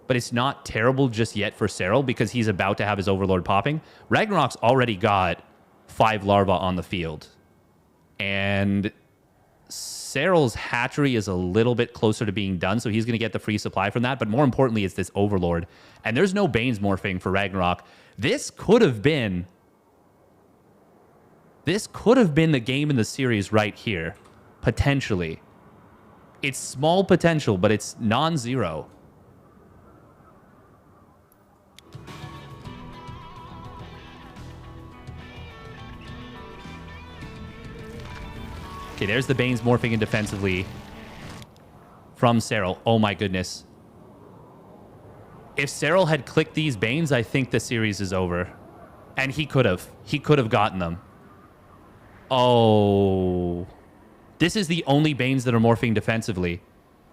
but it's not terrible just yet for Serral because he's about to have his Overlord popping. Ragnarok's already got 5 larvae on the field. And Serral's hatchery is a little bit closer to being done, so he's going to get the free supply from that. But more importantly, it's this Overlord. And there's no Banes morphing for Ragnarok. This could have been the game in the series right here, potentially. It's small potential, but it's non-zero. Okay, there's the Banes morphing in defensively from Serral. Oh my goodness. If Serral had clicked these Banes, I think the series is over. And he could have. He could have gotten them. Oh. This is the only Banes that are morphing defensively.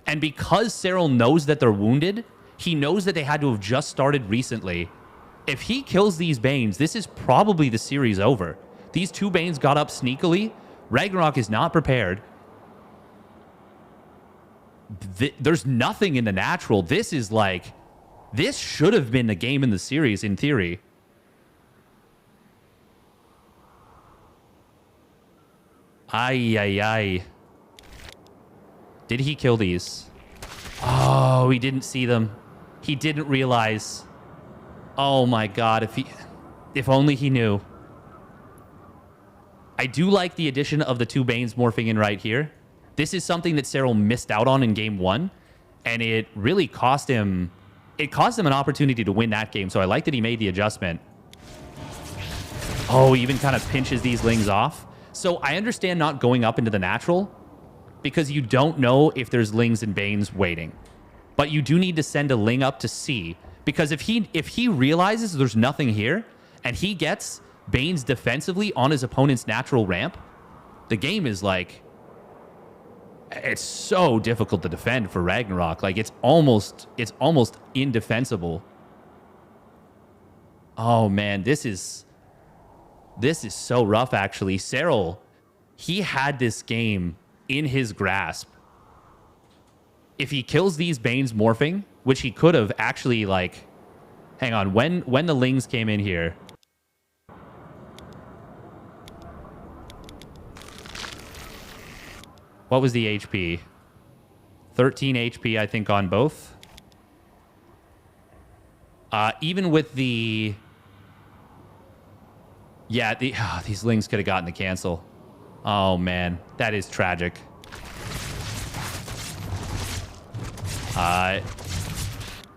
And because Serral knows that they're wounded, he knows that they had to have just started recently. If he kills these Banes, this is probably the series over. These 2 Banes got up sneakily. Ragnarok is not prepared. There's nothing in the natural. This is like... This should have been the game in the series, in theory. Ay, ay, ay. Did he kill these? Oh, he didn't see them. He didn't realize. Oh my god, if only he knew. I do like the addition of the 2 Banes morphing in right here. This is something that Serral missed out on in game 1, and it really cost him... It cost him an opportunity to win that game, so I like that he made the adjustment. Oh, he even kind of pinches these Lings off. So I understand not going up into the natural, because you don't know if there's Lings and Banes waiting. But you do need to send a Ling up to see, because if he realizes there's nothing here, and he gets Banes defensively on his opponent's natural ramp, the game is like... It's so difficult to defend for Ragnarok. Like, it's almost indefensible. Oh, man, this is so rough, actually. Serral, he had this game in his grasp. If he kills these Banes morphing, which he could have actually, like... Hang on, when the Lings came in here... What was the HP? 13 HP, I think, on both. Even with the... Yeah, these Lings could have gotten the cancel. Oh, man. That is tragic.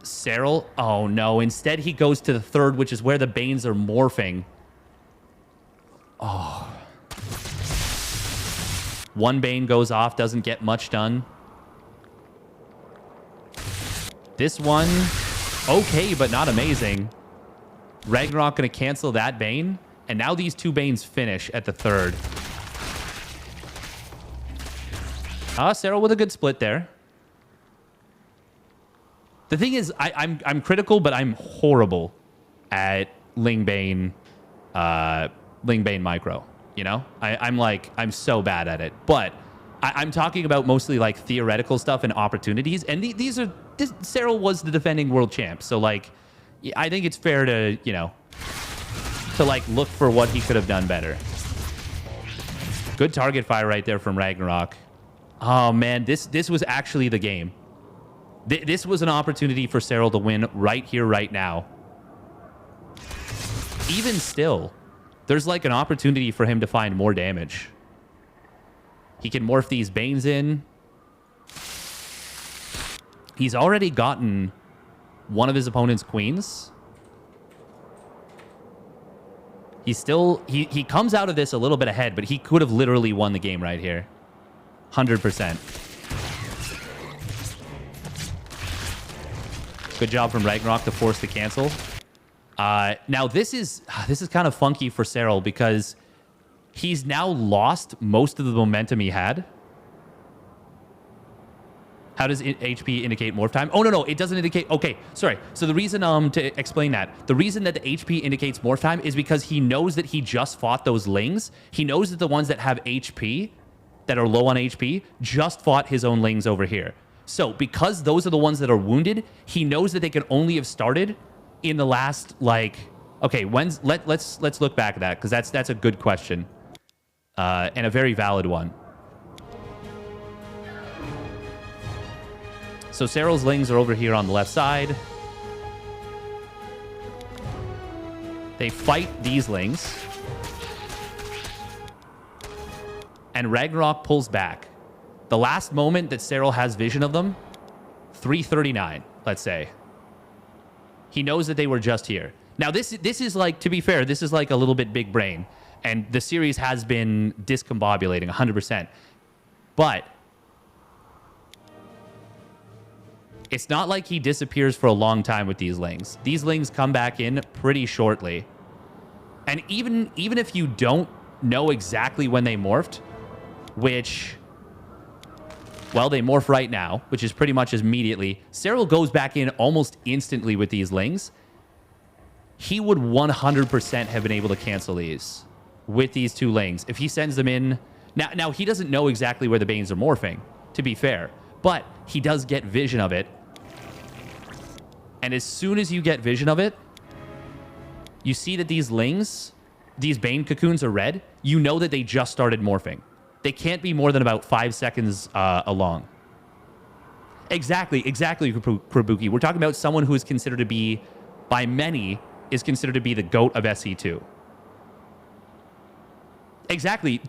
Serral... Oh, no. Instead, he goes to the 3rd, which is where the Banes are morphing. Oh... 1 Bane goes off, doesn't get much done. This one, okay, but not amazing. Ragnarok going to cancel that Bane. And now these two Banes finish at the third. Serral with a good split there. The thing is, I'm critical, but I'm horrible at Ling Bane micro. You know, I'm so bad at it. But I'm talking about mostly like theoretical stuff and opportunities. And Serral was the defending world champ, so like, I think it's fair to, you know, to like look for what he could have done better. Good target fire right there from Ragnarok. Oh man, this was actually the game. This was an opportunity for Serral to win right here, right now. Even still, there's like an opportunity for him to find more damage. He can morph these Banes in. He's already gotten one of his opponent's queens. He's still... He comes out of this a little bit ahead, but he could have literally won the game right here. 100%. Good job from Ragnarok to force the cancel. Now, this is kind of funky for Serral because he's now lost most of the momentum he had. How does HP indicate morph time? Oh, no, it doesn't indicate... Okay, sorry. So the reason, to explain that, the reason that the HP indicates morph time is because he knows that he just fought those Lings. He knows that the ones that have HP, that are low on HP, just fought his own Lings over here. So because those are the ones that are wounded, he knows that they can only have started in the last, like... Okay, let's look back at that, because that's a good question. And a very valid one. So Serral's Lings are over here on the left side. They fight these Lings. And Ragnarok pulls back. The last moment that Serral has vision of them, 339, let's say. He knows that they were just here. Now, this is like, to be fair, this is like a little bit big brain. And the series has been discombobulating 100%. But it's not like he disappears for a long time with these Lings. These Lings come back in pretty shortly. And even if you don't know exactly when they morphed, which, well, they morph right now, which is pretty much immediately, Serral goes back in almost instantly with these Lings. He would 100% have been able to cancel these with these two Lings. If he sends them in... Now, he doesn't know exactly where the Banes are morphing, to be fair. But he does get vision of it. And as soon as you get vision of it, you see that these Lings, these Bane cocoons are red. You know that they just started morphing. They can't be more than about 5 seconds along. Exactly, Krabuki. We're talking about someone who is considered to be, by many, is considered to be the GOAT of SE2. Exactly.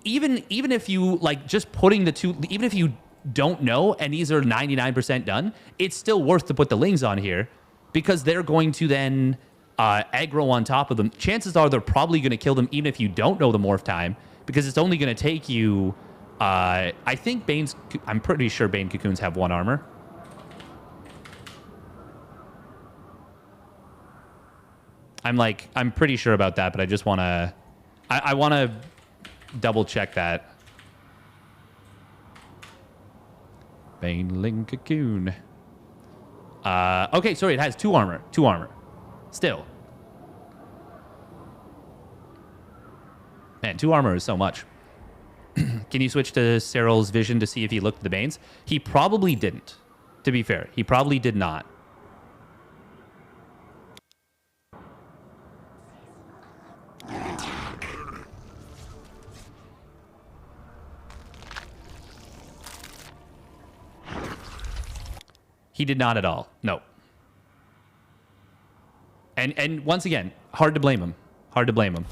Even if you, like, just putting the two... Even if you don't know, and these are 99% done, it's still worth to put the Lings on here because they're going to then aggro on top of them. Chances are they're probably going to kill them even if you don't know the morph time because it's only going to take you... I think Bane's... I'm pretty sure Bane cocoons have 1 armor. I'm pretty sure about that, but I just want to... I want to double check that. Baneling cocoon. Okay, sorry, it has 2 armor. 2 armor. Still. Man, 2 armor is so much. Can you switch to Serral's vision to see if he looked at the Banes? He probably didn't, to be fair. He probably did not. He did not at all. No. And once again, hard to blame him. Hard to blame him.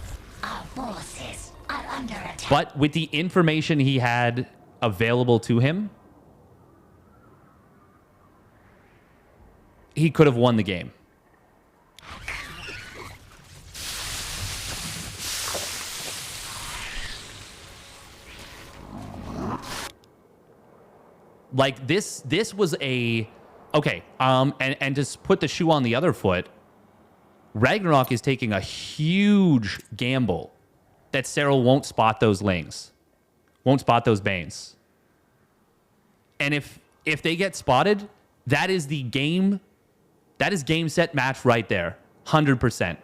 Our forces are under attack. But with the information he had available to him, he could have won the game. Like this was a... Okay, and to put the shoe on the other foot, Ragnarok is taking a huge gamble that Serral won't spot those Lings, won't spot those Banes. And if they get spotted, that is the game, that is game, set, match right there. 100%.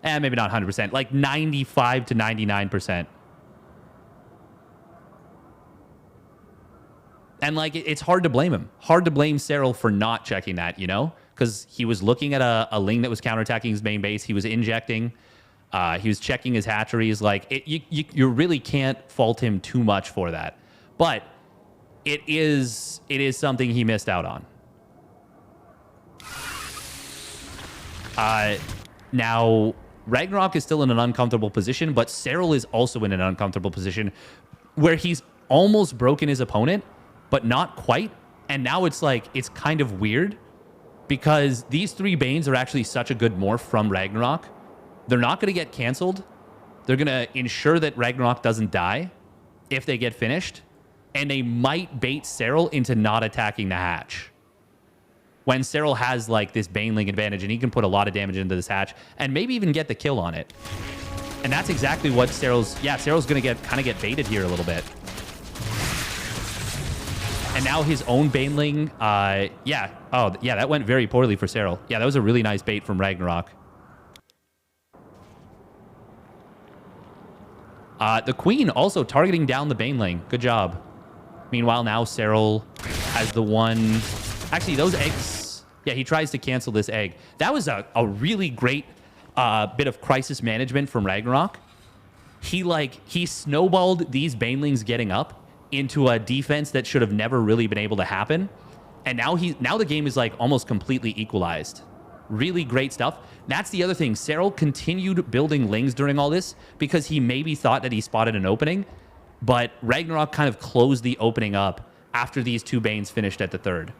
And maybe not 100%, like 95 to 99%. And like, it's hard to blame him. Hard to blame Serral for not checking that, you know? Because he was looking at a Ling that was counterattacking his main base. He was injecting. He was checking his hatcheries. Like, you really can't fault him too much for that. But it is something he missed out on. Now, Ragnarok is still in an uncomfortable position, but Serral is also in an uncomfortable position where he's almost broken his opponent, but not quite. And now it's like, it's kind of weird because these 3 Banes are actually such a good morph from Ragnarok. They're not going to get canceled. They're going to ensure that Ragnarok doesn't die if they get finished. And they might bait Serral into not attacking the hatch. When Serral has like this Baneling advantage and he can put a lot of damage into this hatch and maybe even get the kill on it. And that's exactly what Serral's going to kind of get baited here a little bit. And now his own Baneling, oh yeah, that went very poorly for Serral. Yeah, that was a really nice bait from Ragnarok. The Queen also targeting down the Baneling. Good job. Meanwhile, now Serral has the one... Actually, those eggs... Yeah, he tries to cancel this egg. That was a really great bit of crisis management from Ragnarok. He snowballed these Banelings getting up into a defense that should have never really been able to happen. And now the game is like almost completely equalized. Really great stuff. That's the other thing. Serral continued building Lings during all this because he maybe thought that he spotted an opening, but Ragnarok kind of closed the opening up after these 2 Banes finished at the 3rd.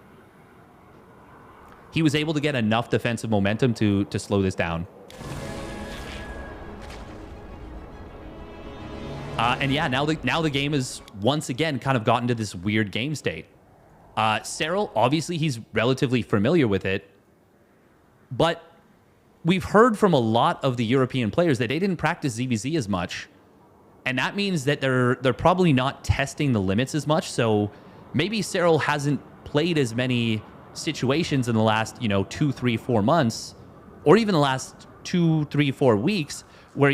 He was able to get enough defensive momentum to slow this down. And yeah, now the game is once again kind of gotten to this weird game state. Serral, obviously, he's relatively familiar with it, but we've heard from a lot of the European players that they didn't practice ZVZ as much, and that means that they're probably not testing the limits as much. So maybe Serral hasn't played as many situations in the last 2, 3, 4 months, or even the last 2, 3, 4 weeks, where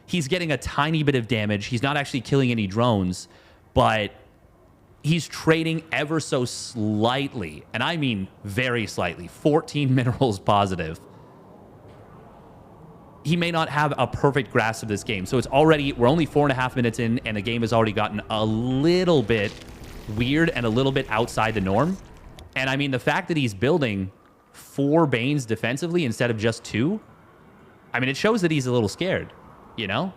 he's getting a tiny bit of damage. He's not actually killing any drones, but he's trading ever so slightly, and I mean very slightly, 14 minerals positive. He may not have a perfect grasp of this game. So we're only 4.5 minutes in, and the game has already gotten a little bit weird and a little bit outside the norm. And I mean, the fact that he's building 4 Banes defensively instead of just 2, I mean, it shows that he's a little scared, Yeah,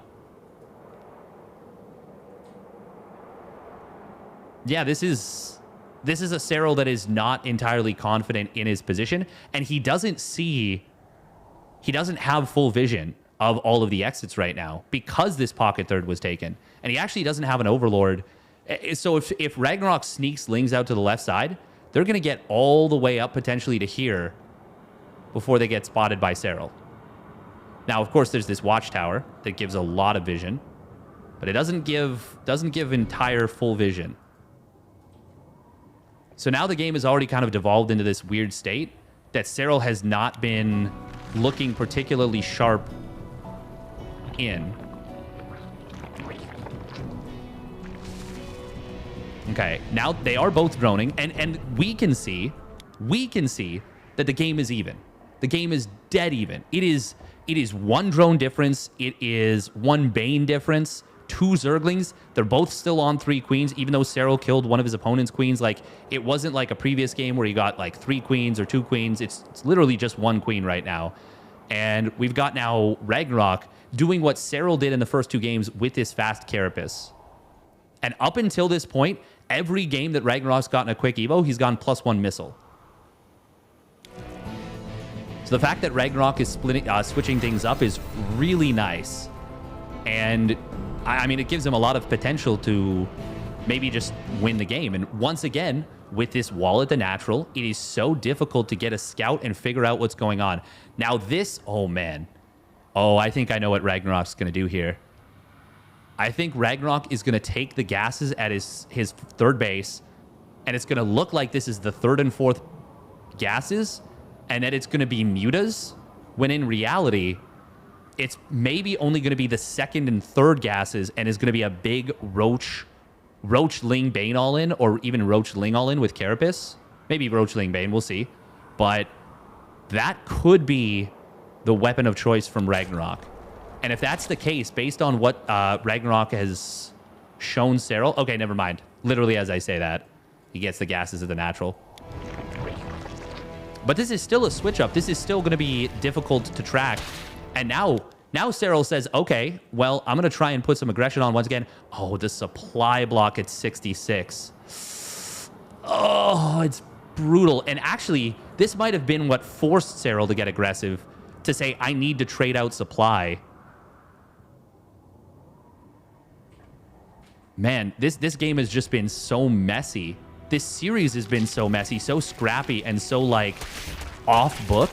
this is a Serral that is not entirely confident in his position, and he doesn't have full vision of all of the exits right now because this pocket 3rd was taken, and he actually doesn't have an Overlord. So if Ragnarok sneaks Lings out to the left side, they're going to get all the way up potentially to here before they get spotted by Serral. Now, of course, there's this watchtower that gives a lot of vision, but it doesn't give entire full vision. So now the game has already kind of devolved into this weird state that Serral has not been looking particularly sharp in. Okay, now they are both droning, and we can see that the game is even. The game is dead even. It is 1 drone difference. It is 1 Bane difference. 2 Zerglings. They're both still on 3 queens, even though Serral killed one of his opponent's queens. Like, it wasn't like a previous game where he got like 3 queens or 2 queens. It's literally just 1 queen right now. And we've got now Ragnarok doing what Serral did in the first 2 games with this fast Carapace. And up until this point, every game that Ragnarok's gotten a quick Evo, he's gotten +1 missile. So the fact that Ragnarok is switching things up is really nice. And I mean, it gives him a lot of potential to maybe just win the game. And once again, with this wall at the natural. It is so difficult to get a scout and figure out what's going on. Now this, oh man. Oh, I think I know what Ragnarok's going to do here. I think Ragnarok is going to take the gases at his third base, and it's going to look like this is the third and fourth gases, and that it's going to be mutas, when in reality, it's maybe only going to be the second and third gases, and is going to be a big Roach Ling Bane all in, or even Roach Ling all in with Carapace. Maybe Roach Ling Bane, we'll see. But that could be the weapon of choice from Ragnarok. And if that's the case, based on what Ragnarok has shown Serral... Okay, never mind. Literally as I say that, he gets the gases of the natural. But this is still a switch up. This is still going to be difficult to track. And now Serral says, okay, well, I'm going to try and put some aggression on once again. Oh, the supply block at 66. Oh, it's brutal. And actually, this might have been what forced Serral to get aggressive, to say, I need to trade out supply. Man, this game has just been so messy. This series has been so messy, so scrappy, and so, like, off-book.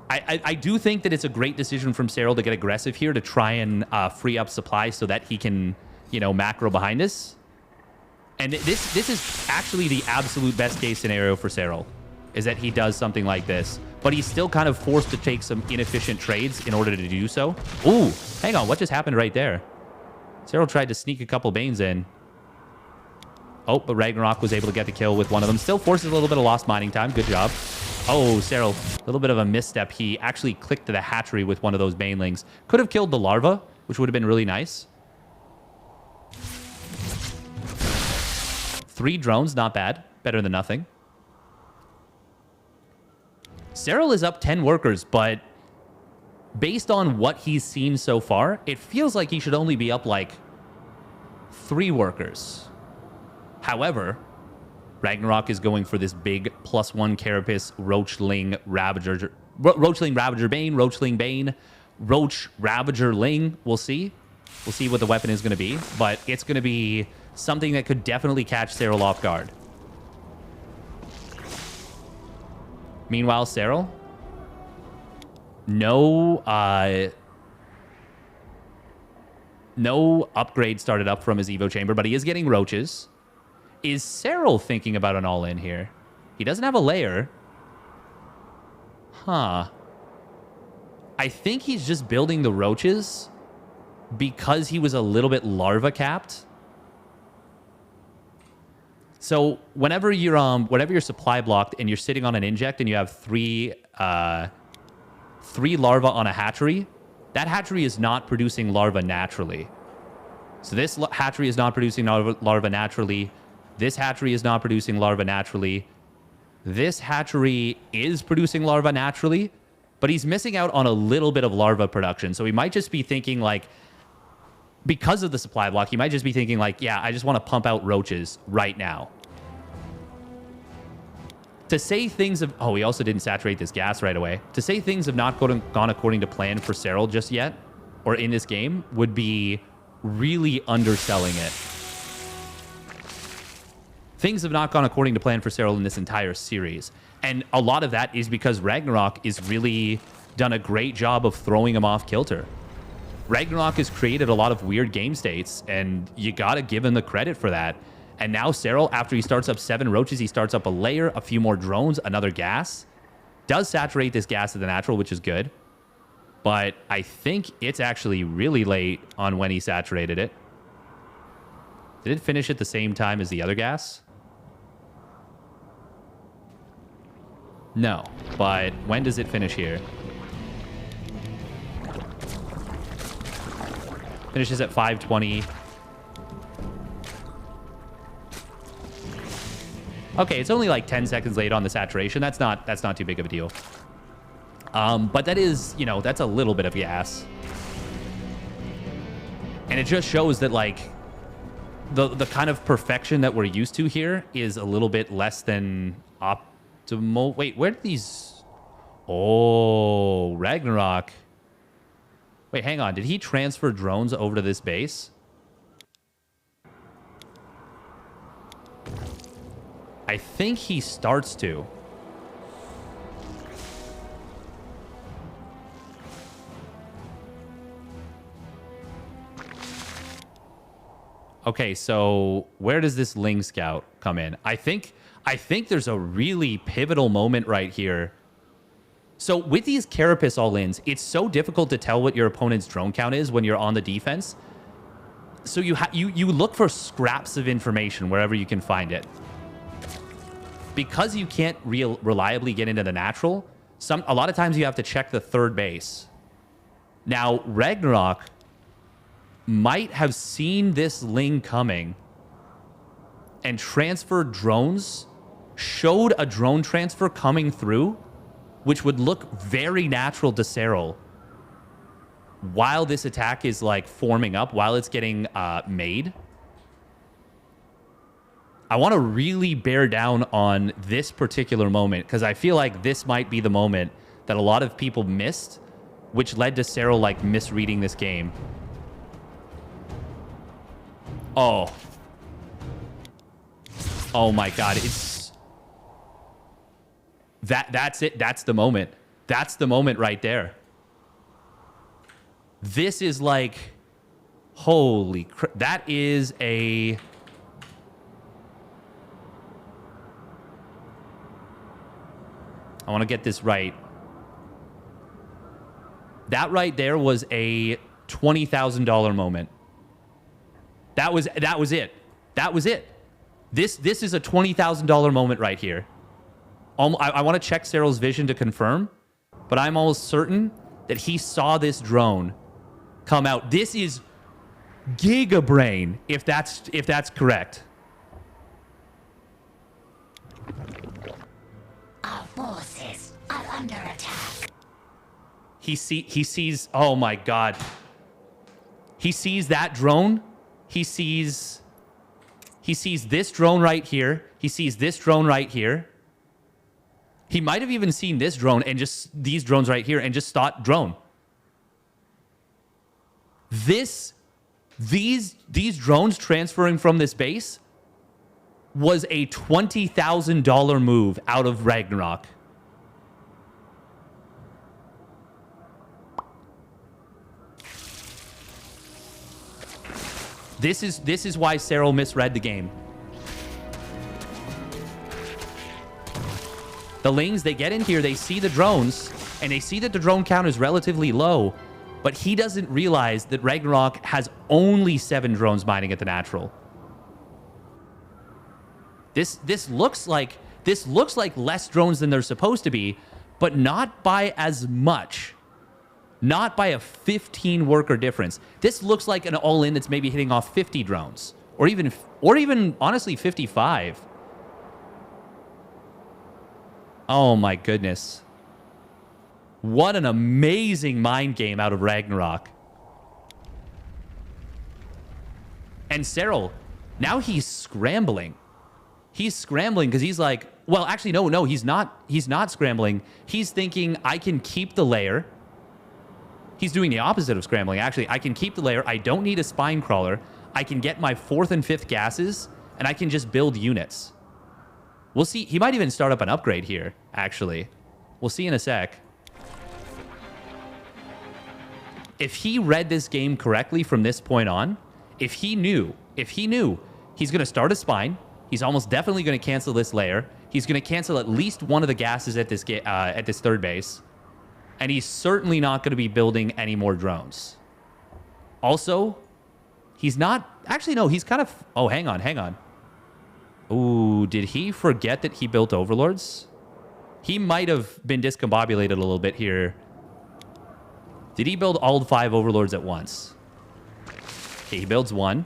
I do think that it's a great decision from Serral to get aggressive here to try and free up supply so that he can, you know, macro behind this. And this is actually the absolute best case scenario for Serral, is that he does something like this. But he's still kind of forced to take some inefficient trades in order to do so. Ooh, hang on. What just happened right there? Serral tried to sneak a couple Banes in. Oh, but Ragnarok was able to get the kill with one of them. Still forces a little bit of lost mining time. Good job. Oh, Serral, a little bit of a misstep. He actually clicked to the hatchery with one of those Banelings. Could have killed the larva, which would have been really nice. 3 drones, not bad. Better than nothing. Serral is up 10 workers, but based on what he's seen so far, it feels like he should only be up like 3 workers. However, Ragnarok is going for this big +1 Carapace Roachling Ravager. Roachling Ravager Bane, Roachling Bane, Roach Ravager Ling. We'll see. We'll see what the weapon is going to be, but it's going to be something that could definitely catch Serral off guard. Meanwhile, Serral, no upgrade started up from his Evo chamber, but he is getting roaches. Is Serral thinking about an all-in here? He doesn't have a layer. Huh. I think he's just building the roaches because he was a little bit larva capped. So whenever you're supply blocked and you're sitting on an inject and you have 3 larvae on a hatchery, that hatchery is not producing larvae naturally. So this hatchery is not producing larvae naturally. This hatchery is not producing larvae naturally. This hatchery is producing larvae naturally, but he's missing out on a little bit of larva production. So he might just be thinking, like, because of the supply block, he might just be thinking, like, yeah, I just want to pump out roaches right now. To say things have... Oh, he also didn't saturate this gas right away. To say things have not gone according to plan for Serral just yet, or in this game, would be really underselling it. Things have not gone according to plan for Serral in this entire series. And a lot of that is because Ragnarok is really done a great job of throwing him off kilter. Ragnarok has created a lot of weird game states, and you gotta give him the credit for that. And now Serral, after he starts up 7 roaches, he starts up a layer, a few more drones, another gas. Does saturate this gas to the natural, which is good. But I think it's actually really late on when he saturated it. Did it finish at the same time as the other gas? No, but when does it finish here? Finishes at 5:20. Okay, it's only like 10 seconds late on the saturation. That's not too big of a deal. But that is, you know, that's a little bit of gas. And it just shows that, like, the kind of perfection that we're used to here is a little bit less than optimal. Wait, where did these... Oh, Ragnarok. Wait, hang on. Did he transfer drones over to this base? I think he starts to. Okay, so where does this Ling Scout come in? I think there's a really pivotal moment right here. So with these Carapace all-ins, it's so difficult to tell what your opponent's drone count is when you're on the defense. So you look for scraps of information wherever you can find it. Because you can't reliably get into the natural, a lot of times you have to check the third base. Now, Ragnarok might have seen this Ling coming and transferred drones, showed a drone transfer coming through, which would look very natural to Serral while this attack is like forming up, while it's getting made. I want to really bear down on this particular moment because I feel like this might be the moment that a lot of people missed, which led to Serral like misreading this game. Oh my God. That's it. That's the moment. That's the moment right there. This is like, holy crap. That is a... I want to get this right. That right there was a $20,000 moment. That was it. That was it. This is a $20,000 moment right here. I want to check Serral's vision to confirm, but I'm almost certain that he saw this drone come out. This is Giga Brain, if that's correct. Our forces are under attack. He sees. Oh my God. He sees that drone. He sees this drone right here. He sees this drone right here. He might have even seen this drone and just these drones right here and just thought drone. These drones transferring from this base was a $20,000 move out of Ragnarok. This is why Serral misread the game. The Lings, they get in here, they see the drones, and they see that the drone count is relatively low, but he doesn't realize that Ragnarok has only 7 drones mining at the natural. This looks like less drones than they're supposed to be, but not by as much. Not by a 15 worker difference. This looks like an all-in that's maybe hitting off 50 drones, or even honestly 55. Oh my goodness. What an amazing mind game out of Ragnarok. And Serral, now he's scrambling. He's scrambling because he's like, well, actually, no, he's not. He's not scrambling. He's thinking, I can keep the layer. He's doing the opposite of scrambling. Actually, I can keep the layer. I don't need a spine crawler. I can get my 4th and 5th gases, and I can just build units. We'll see. He might even start up an upgrade here, actually. We'll see in a sec. If he read this game correctly from this point on, if he knew he's going to start a spine, he's almost definitely going to cancel this layer. He's going to cancel at least one of the gases at this third base. And he's certainly not going to be building any more drones. Also, he's not... Actually, no, he's kind of... Oh, hang on. Ooh, did he forget that he built overlords? He might have been discombobulated a little bit here. Did he build all 5 overlords at once? Okay, he builds 1.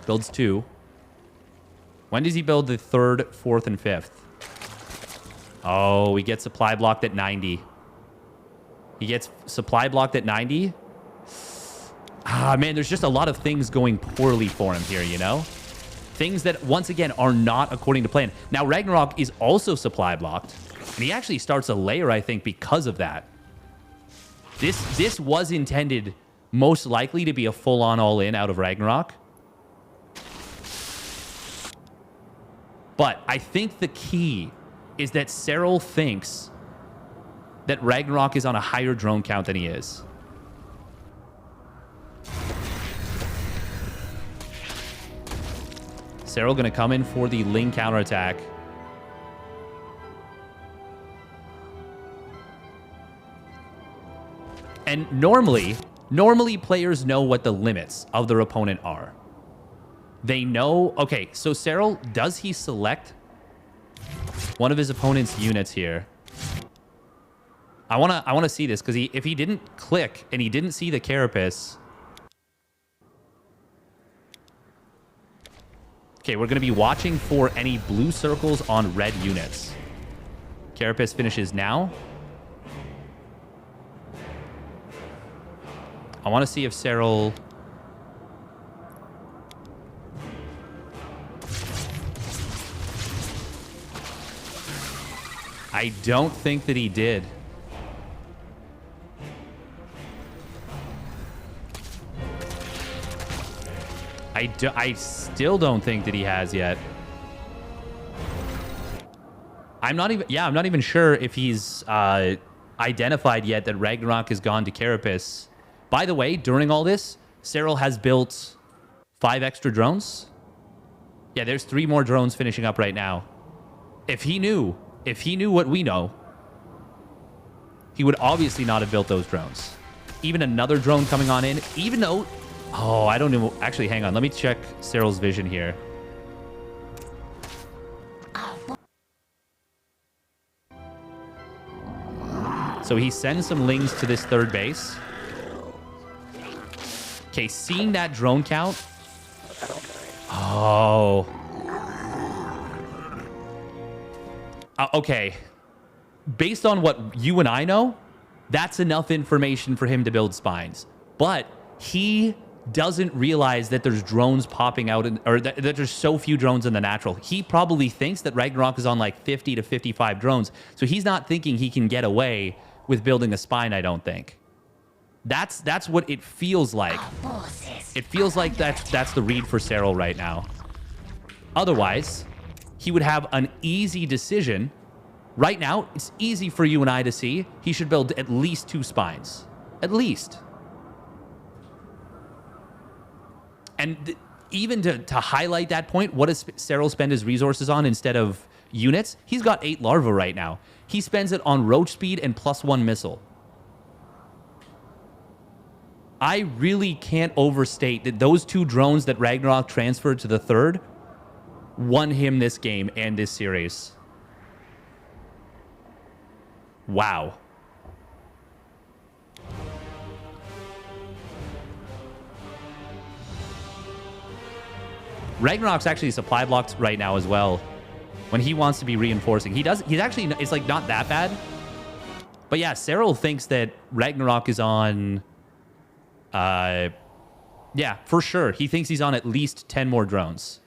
Builds 2. When does he build the 3rd, 4th, and 5th? Oh, he gets supply blocked at 90. He gets supply blocked at 90. Ah, man, there's just a lot of things going poorly for him here, you know? Things that, once again, are not according to plan. Now, Ragnarok is also supply blocked. And he actually starts a layer, I think, because of that. This was intended, most likely, to be a full-on all-in out of Ragnarok. But I think the key is that Serral thinks that Ragnarok is on a higher drone count than he is. Serral going to come in for the Ling counterattack. And normally players know what the limits of their opponent are. They know... Okay, so Serral, does he select one of his opponent's units here? I wanna see this, because if he didn't click and he didn't see the Carapace... Okay, we're going to be watching for any blue circles on red units. Carapace finishes now. I want to see if Serral... I don't think that he did. I still don't think that he has yet. I'm not even sure if he's identified yet that Ragnarok has gone to Carapace. By the way, during all this, Serral has built 5 extra drones. Yeah, there's 3 more drones finishing up right now. If he knew what we know, he would obviously not have built those drones. Even another drone coming on in, even though... Oh, I don't know. Actually, hang on. Let me check Serral's vision here. So he sends some Lings to this third base. Okay, seeing that drone count. Oh. Okay. Based on what you and I know, that's enough information for him to build spines. But he doesn't realize that there's drones popping out, or that there's so few drones in the natural. He probably thinks that Ragnarok is on like 50 to 55 drones. So he's not thinking he can get away with building a spine, I don't think. That's what it feels like. It feels like that's the read for Serral right now. Otherwise, he would have an easy decision. Right now, it's easy for you and I to see. He should build at least 2 spines. At least. And even to highlight that point, what does Serral spend his resources on instead of units? He's got 8 larvae right now. He spends it on roach speed and +1 missile. I really can't overstate that those 2 drones that Ragnarok transferred to the third won him this game and this series. Wow. Ragnarok's actually supply blocked right now as well. When he wants to be reinforcing, he's actually, it's like not that bad. But yeah, Serral thinks that Ragnarok is on, yeah, for sure. He thinks he's on at least 10 more drones.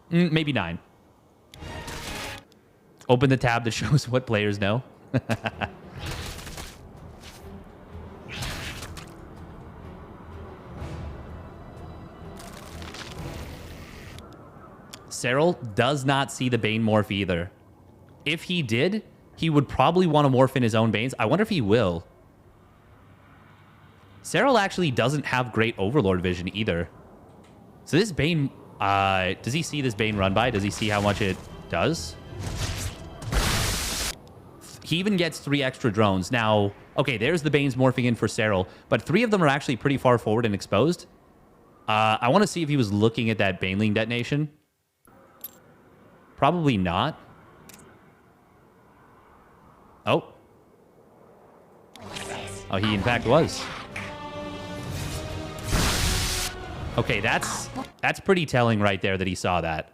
Maybe 9. Open the tab that shows what players know. Serral does not see the Bane morph either. If he did, he would probably want to morph in his own Banes. I wonder if he will. Serral actually doesn't have great Overlord vision either. So this Bane, does he see this Bane run by? Does he see how much it does? He even gets 3 extra drones. Now, okay, there's the Banes morphing in for Serral, but 3 of them are actually pretty far forward and exposed. I want to see if he was looking at that Baneling detonation. Probably not. Oh. Oh, he in fact was. Okay, that's pretty telling right there that he saw that.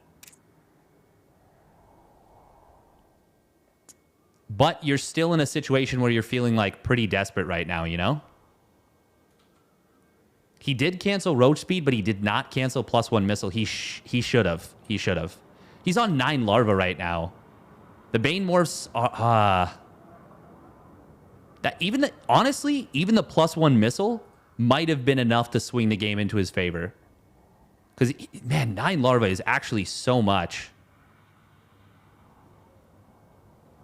But you're still in a situation where you're feeling like pretty desperate right now, you know? He did cancel roach speed, but he did not cancel +1 missile. He should have. He should have. He's on 9 larvae right now. The Bane morphs are... honestly, even the +1 missile might have been enough to swing the game into his favor. Because, man, 9 larvae is actually so much.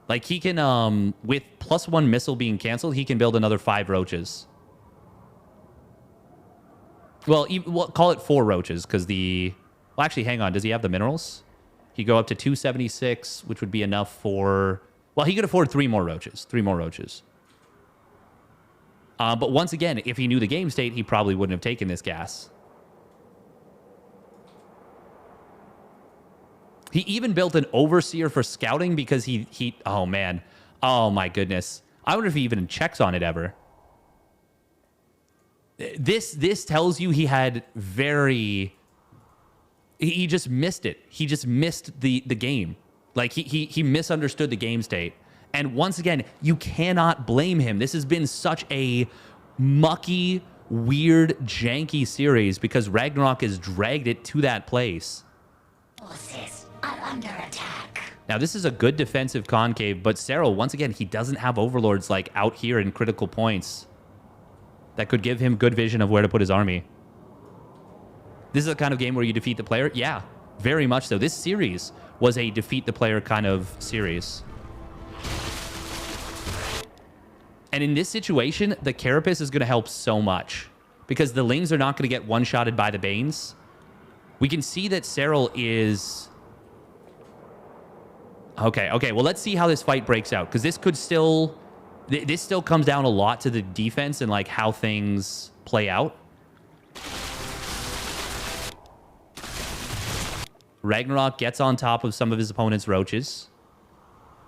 Like, he can, with +1 missile being canceled, he can build another 5 roaches. Well, call it 4 roaches, because the... Well, actually, hang on. Does he have the minerals? He go up to 276, which would be enough for... Well, he could afford 3 more roaches. 3 more roaches. But once again, if he knew the game state, he probably wouldn't have taken this gas. He even built an overseer for scouting because he... Oh, man. Oh, my goodness. I wonder if he even checks on it ever. This tells you he had very... He just missed it. He just missed the game. Like, he misunderstood the game state. And once again, you cannot blame him. This has been such a mucky, weird, janky series because Ragnarok has dragged it to that place. Forces are under attack. Now, this is a good defensive concave, but Serral, once again, he doesn't have overlords like out here in critical points that could give him good vision of where to put his army. This is a kind of game where you defeat the player? Yeah, very much so. This series was a defeat the player kind of series. And in this situation, the Carapace is going to help so much because the Lings are not going to get one-shotted by the Banes. We can see that Serral is... Okay, well, let's see how this fight breaks out because this could still... This still comes down a lot to the defense and like how things play out. Ragnarok gets on top of some of his opponent's roaches.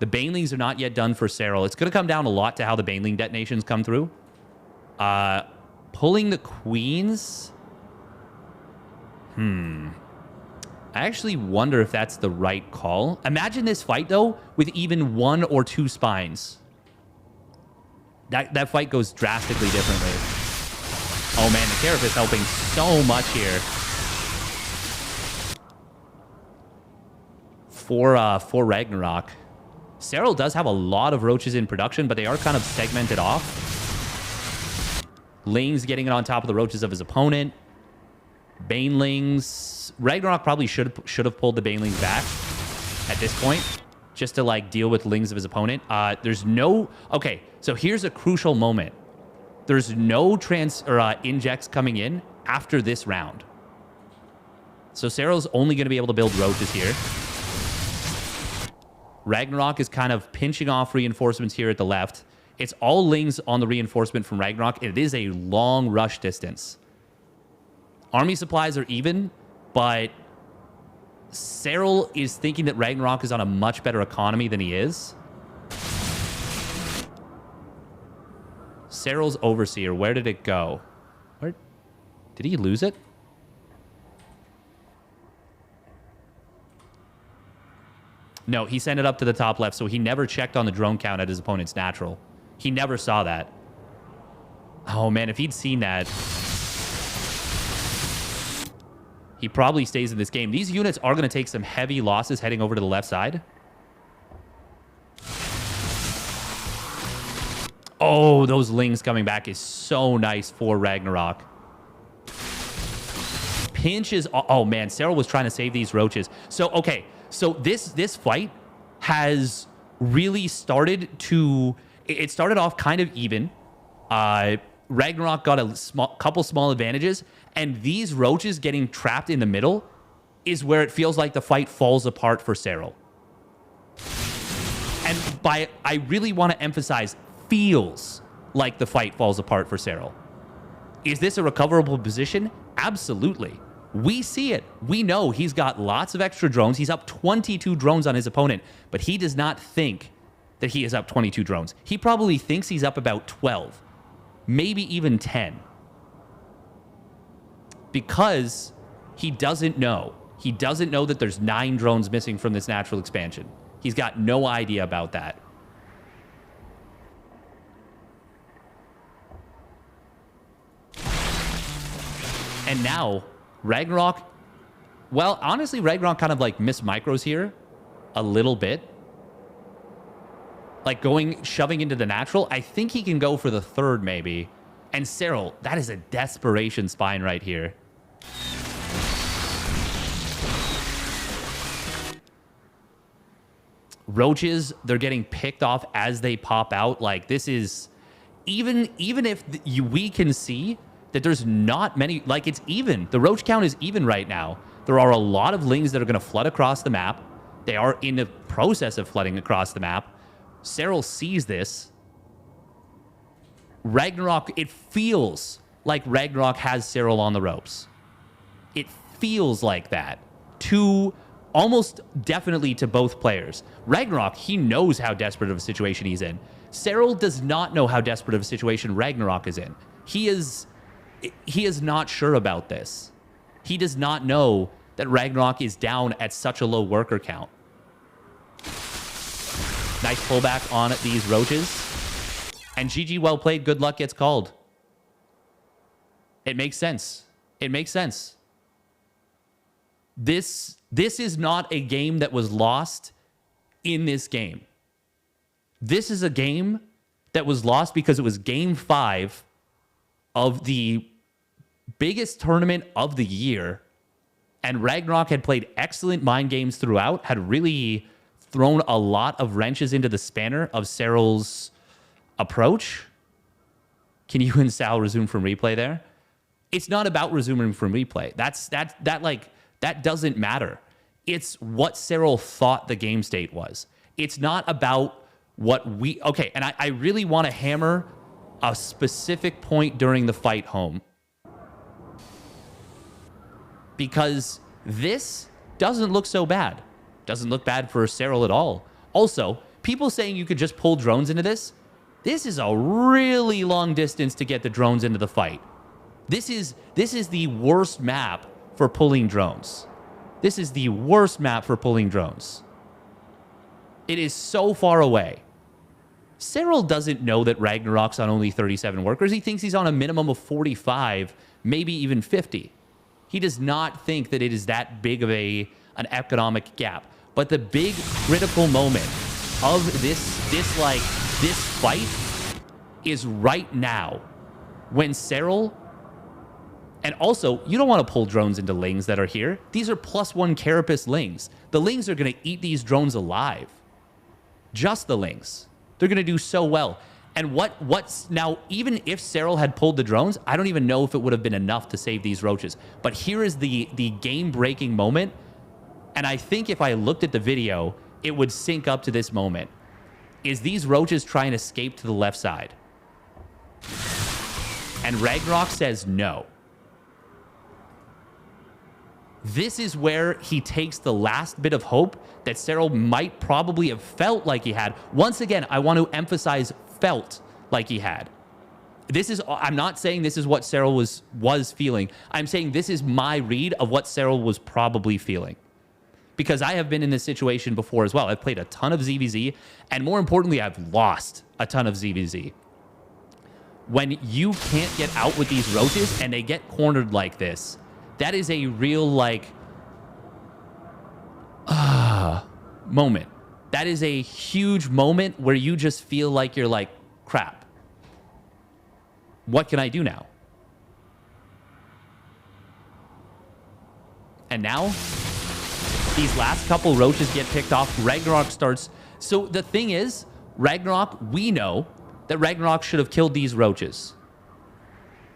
The Banelings are not yet done for Serral. It's going to come down a lot to how the Baneling detonations come through. Pulling the Queens. I actually wonder if that's the right call. Imagine this fight, though, with even 1 or 2 spines. That fight goes drastically differently. Oh, man, the Carapace helping so much here. For Ragnarok. Serral does have a lot of roaches in production, but they are kind of segmented off. Lings getting it on top of the roaches of his opponent. Banelings. Ragnarok probably should have pulled the Banelings back at this point, just to like deal with Lings of his opponent. There's no... Okay, so here's a crucial moment. There's no injects coming in after this round. So Serral's only going to be able to build roaches here. Ragnarok is kind of pinching off reinforcements here at the left. It's all Lings on the reinforcement from Ragnarok. It is a long rush distance. Army supplies are even, but Serral is thinking that Ragnarok is on a much better economy than he is. Serral's Overseer, where did it go? Where did he lose it? No, he sent it up to the top left, so he never checked on the drone count at his opponent's natural. He never saw that. Oh, man, if he'd seen that, he probably stays in this game. These units are going to take some heavy losses heading over to the left side. Oh, those Lings coming back is so nice for Ragnarok. Pinch is... Oh, man, Serral was trying to save these roaches. So, okay... So this fight has really started to... It started off kind of even. Ragnarok got a couple small advantages. And these roaches getting trapped in the middle is where it feels like the fight falls apart for Serral. And I really want to emphasize, feels like the fight falls apart for Serral. Is this a recoverable position? Absolutely. We see it. We know he's got lots of extra drones. He's up 22 drones on his opponent, but he does not think that he is up 22 drones. He probably thinks he's up about 12, maybe even 10. Because he doesn't know. He doesn't know that there's 9 drones missing from this natural expansion. He's got no idea about that. And now... Ragnarok, well, honestly, Ragnarok kind of like missed micros here a little bit. Like shoving into the natural. I think he can go for the 3rd maybe. And Serral, that is a desperation spine right here. Roaches, they're getting picked off as they pop out. Like, this is... Even if we can see that there's not many... Like, it's even. The roach count is even right now. There are a lot of lings that are going to flood across the map. They are in the process of flooding across the map. Serral sees this. Ragnarok, it feels like Ragnarok has Serral on the ropes. It feels like that. Almost definitely to both players. Ragnarok, he knows how desperate of a situation he's in. Serral does not know how desperate of a situation Ragnarok is in. He is not sure about this. He does not know that Ragnarok is down at such a low worker count. Nice pullback on these roaches. And GG, well played. Good luck gets called. It makes sense. It makes sense. This is not a game that was lost in this game. This is a game that was lost because it was game 5 of the biggest tournament of the year. And Ragnarok had played excellent mind games throughout, had really thrown a lot of wrenches into the spanner of Serral's approach. Can you and Sal resume from replay there? It's not about resuming from replay. That doesn't matter. It's what Serral thought the game state was. It's not about what we... Okay, and I really want to hammer a specific point during the fight home. Because this doesn't look so bad. Doesn't look bad for Serral at all. Also, people saying you could just pull drones into this, this is a really long distance to get the drones into the fight. This is the worst map for pulling drones. This is the worst map for pulling drones. It is so far away. Serral doesn't know that Ragnarok's on only 37 workers. He thinks he's on a minimum of 45, maybe even 50. He does not think that it is that big of an economic gap. But the big critical moment of this fight is right now when Serral... And also, you don't want to pull drones into lings that are here. These are +1 carapace lings. The lings are going to eat these drones alive. Just the lings. They're going to do so well. And what's now, even if Serral had pulled the drones, I don't even know if it would have been enough to save these roaches. But here is the game-breaking moment. And I think if I looked at the video, it would sync up to this moment. Is these roaches trying to escape to the left side? And Ragnarok says no. This is where he takes the last bit of hope that Serral might probably have felt like he had. Once again, I want to emphasize felt like he had. I'm not saying this is what Serral was feeling. I'm saying this is my read of what Serral was probably feeling. Because I have been in this situation before as well. I've played a ton of ZVZ, and more importantly, I've lost a ton of ZVZ. When you can't get out with these roaches and they get cornered like this, that is a real, moment. That is a huge moment where you just feel like you're like, crap. What can I do now? And now, these last couple roaches get picked off. Ragnarok starts... So the thing is, Ragnarok, we know that Ragnarok should have killed these roaches.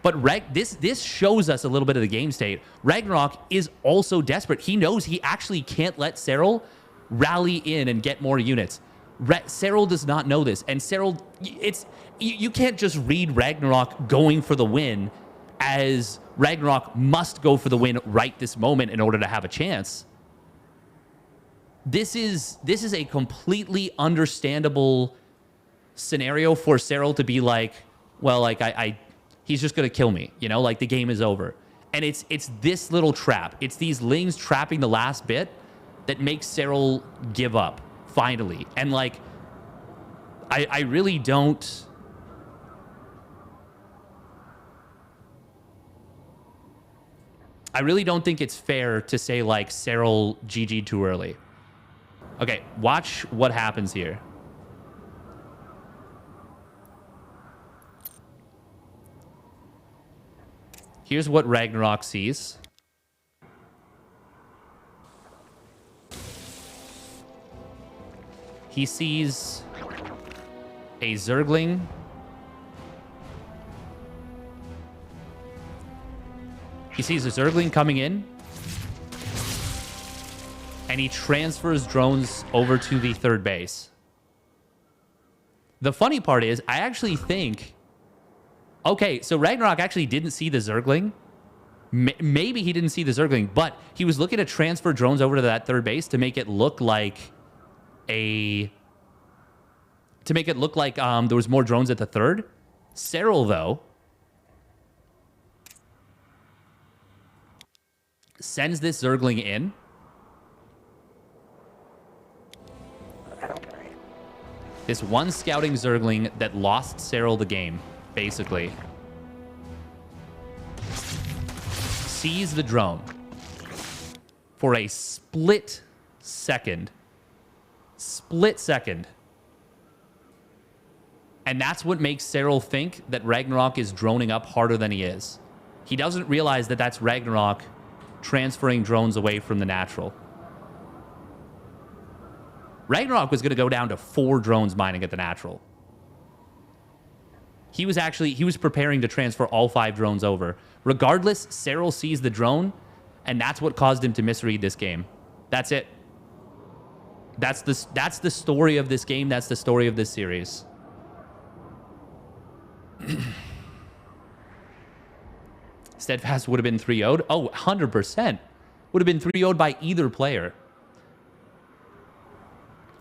But this shows us a little bit of the game state. Ragnarok is also desperate. He knows he actually can't let Serral rally in and get more units. Serral does not know this. And Serral, you can't just read Ragnarok going for the win as Ragnarok must go for the win right this moment in order to have a chance. This is a completely understandable scenario for Serral to be like, well, like he's just going to kill me, you know, like the game is over. And it's this little trap. It's these lings trapping the last bit that makes Serral give up, finally. And like, I really don't... I really don't think it's fair to say like Serral GG too early. Okay, watch what happens here. Here's what Ragnarok sees. He sees a Zergling. He sees a Zergling coming in. And he transfers drones over to the third base. The funny part is, I actually think... Okay, so Ragnarok actually didn't see the Zergling. Maybe he didn't see the Zergling, but he was looking to transfer drones over to that third base to make it look like a... To make it look like there was more drones at the third. Serral, though, sends this Zergling in. This one scouting Zergling that lost Serral the game, basically. Sees the drone for a split second. Split second. And that's what makes Serral think that Ragnarok is droning up harder than he is. He doesn't realize that that's Ragnarok transferring drones away from the natural. Ragnarok was going to go down to 4 drones mining at the natural. He was preparing to transfer all 5 drones over. Regardless, Serral sees the drone, and that's what caused him to misread this game. That's it. That's the story of this game. That's the story of this series. Steadfast would have been 3-0'd. Oh, 100%. Would have been 3-0'd by either player.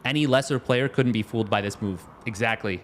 Any lesser player couldn't be fooled by this move. Exactly.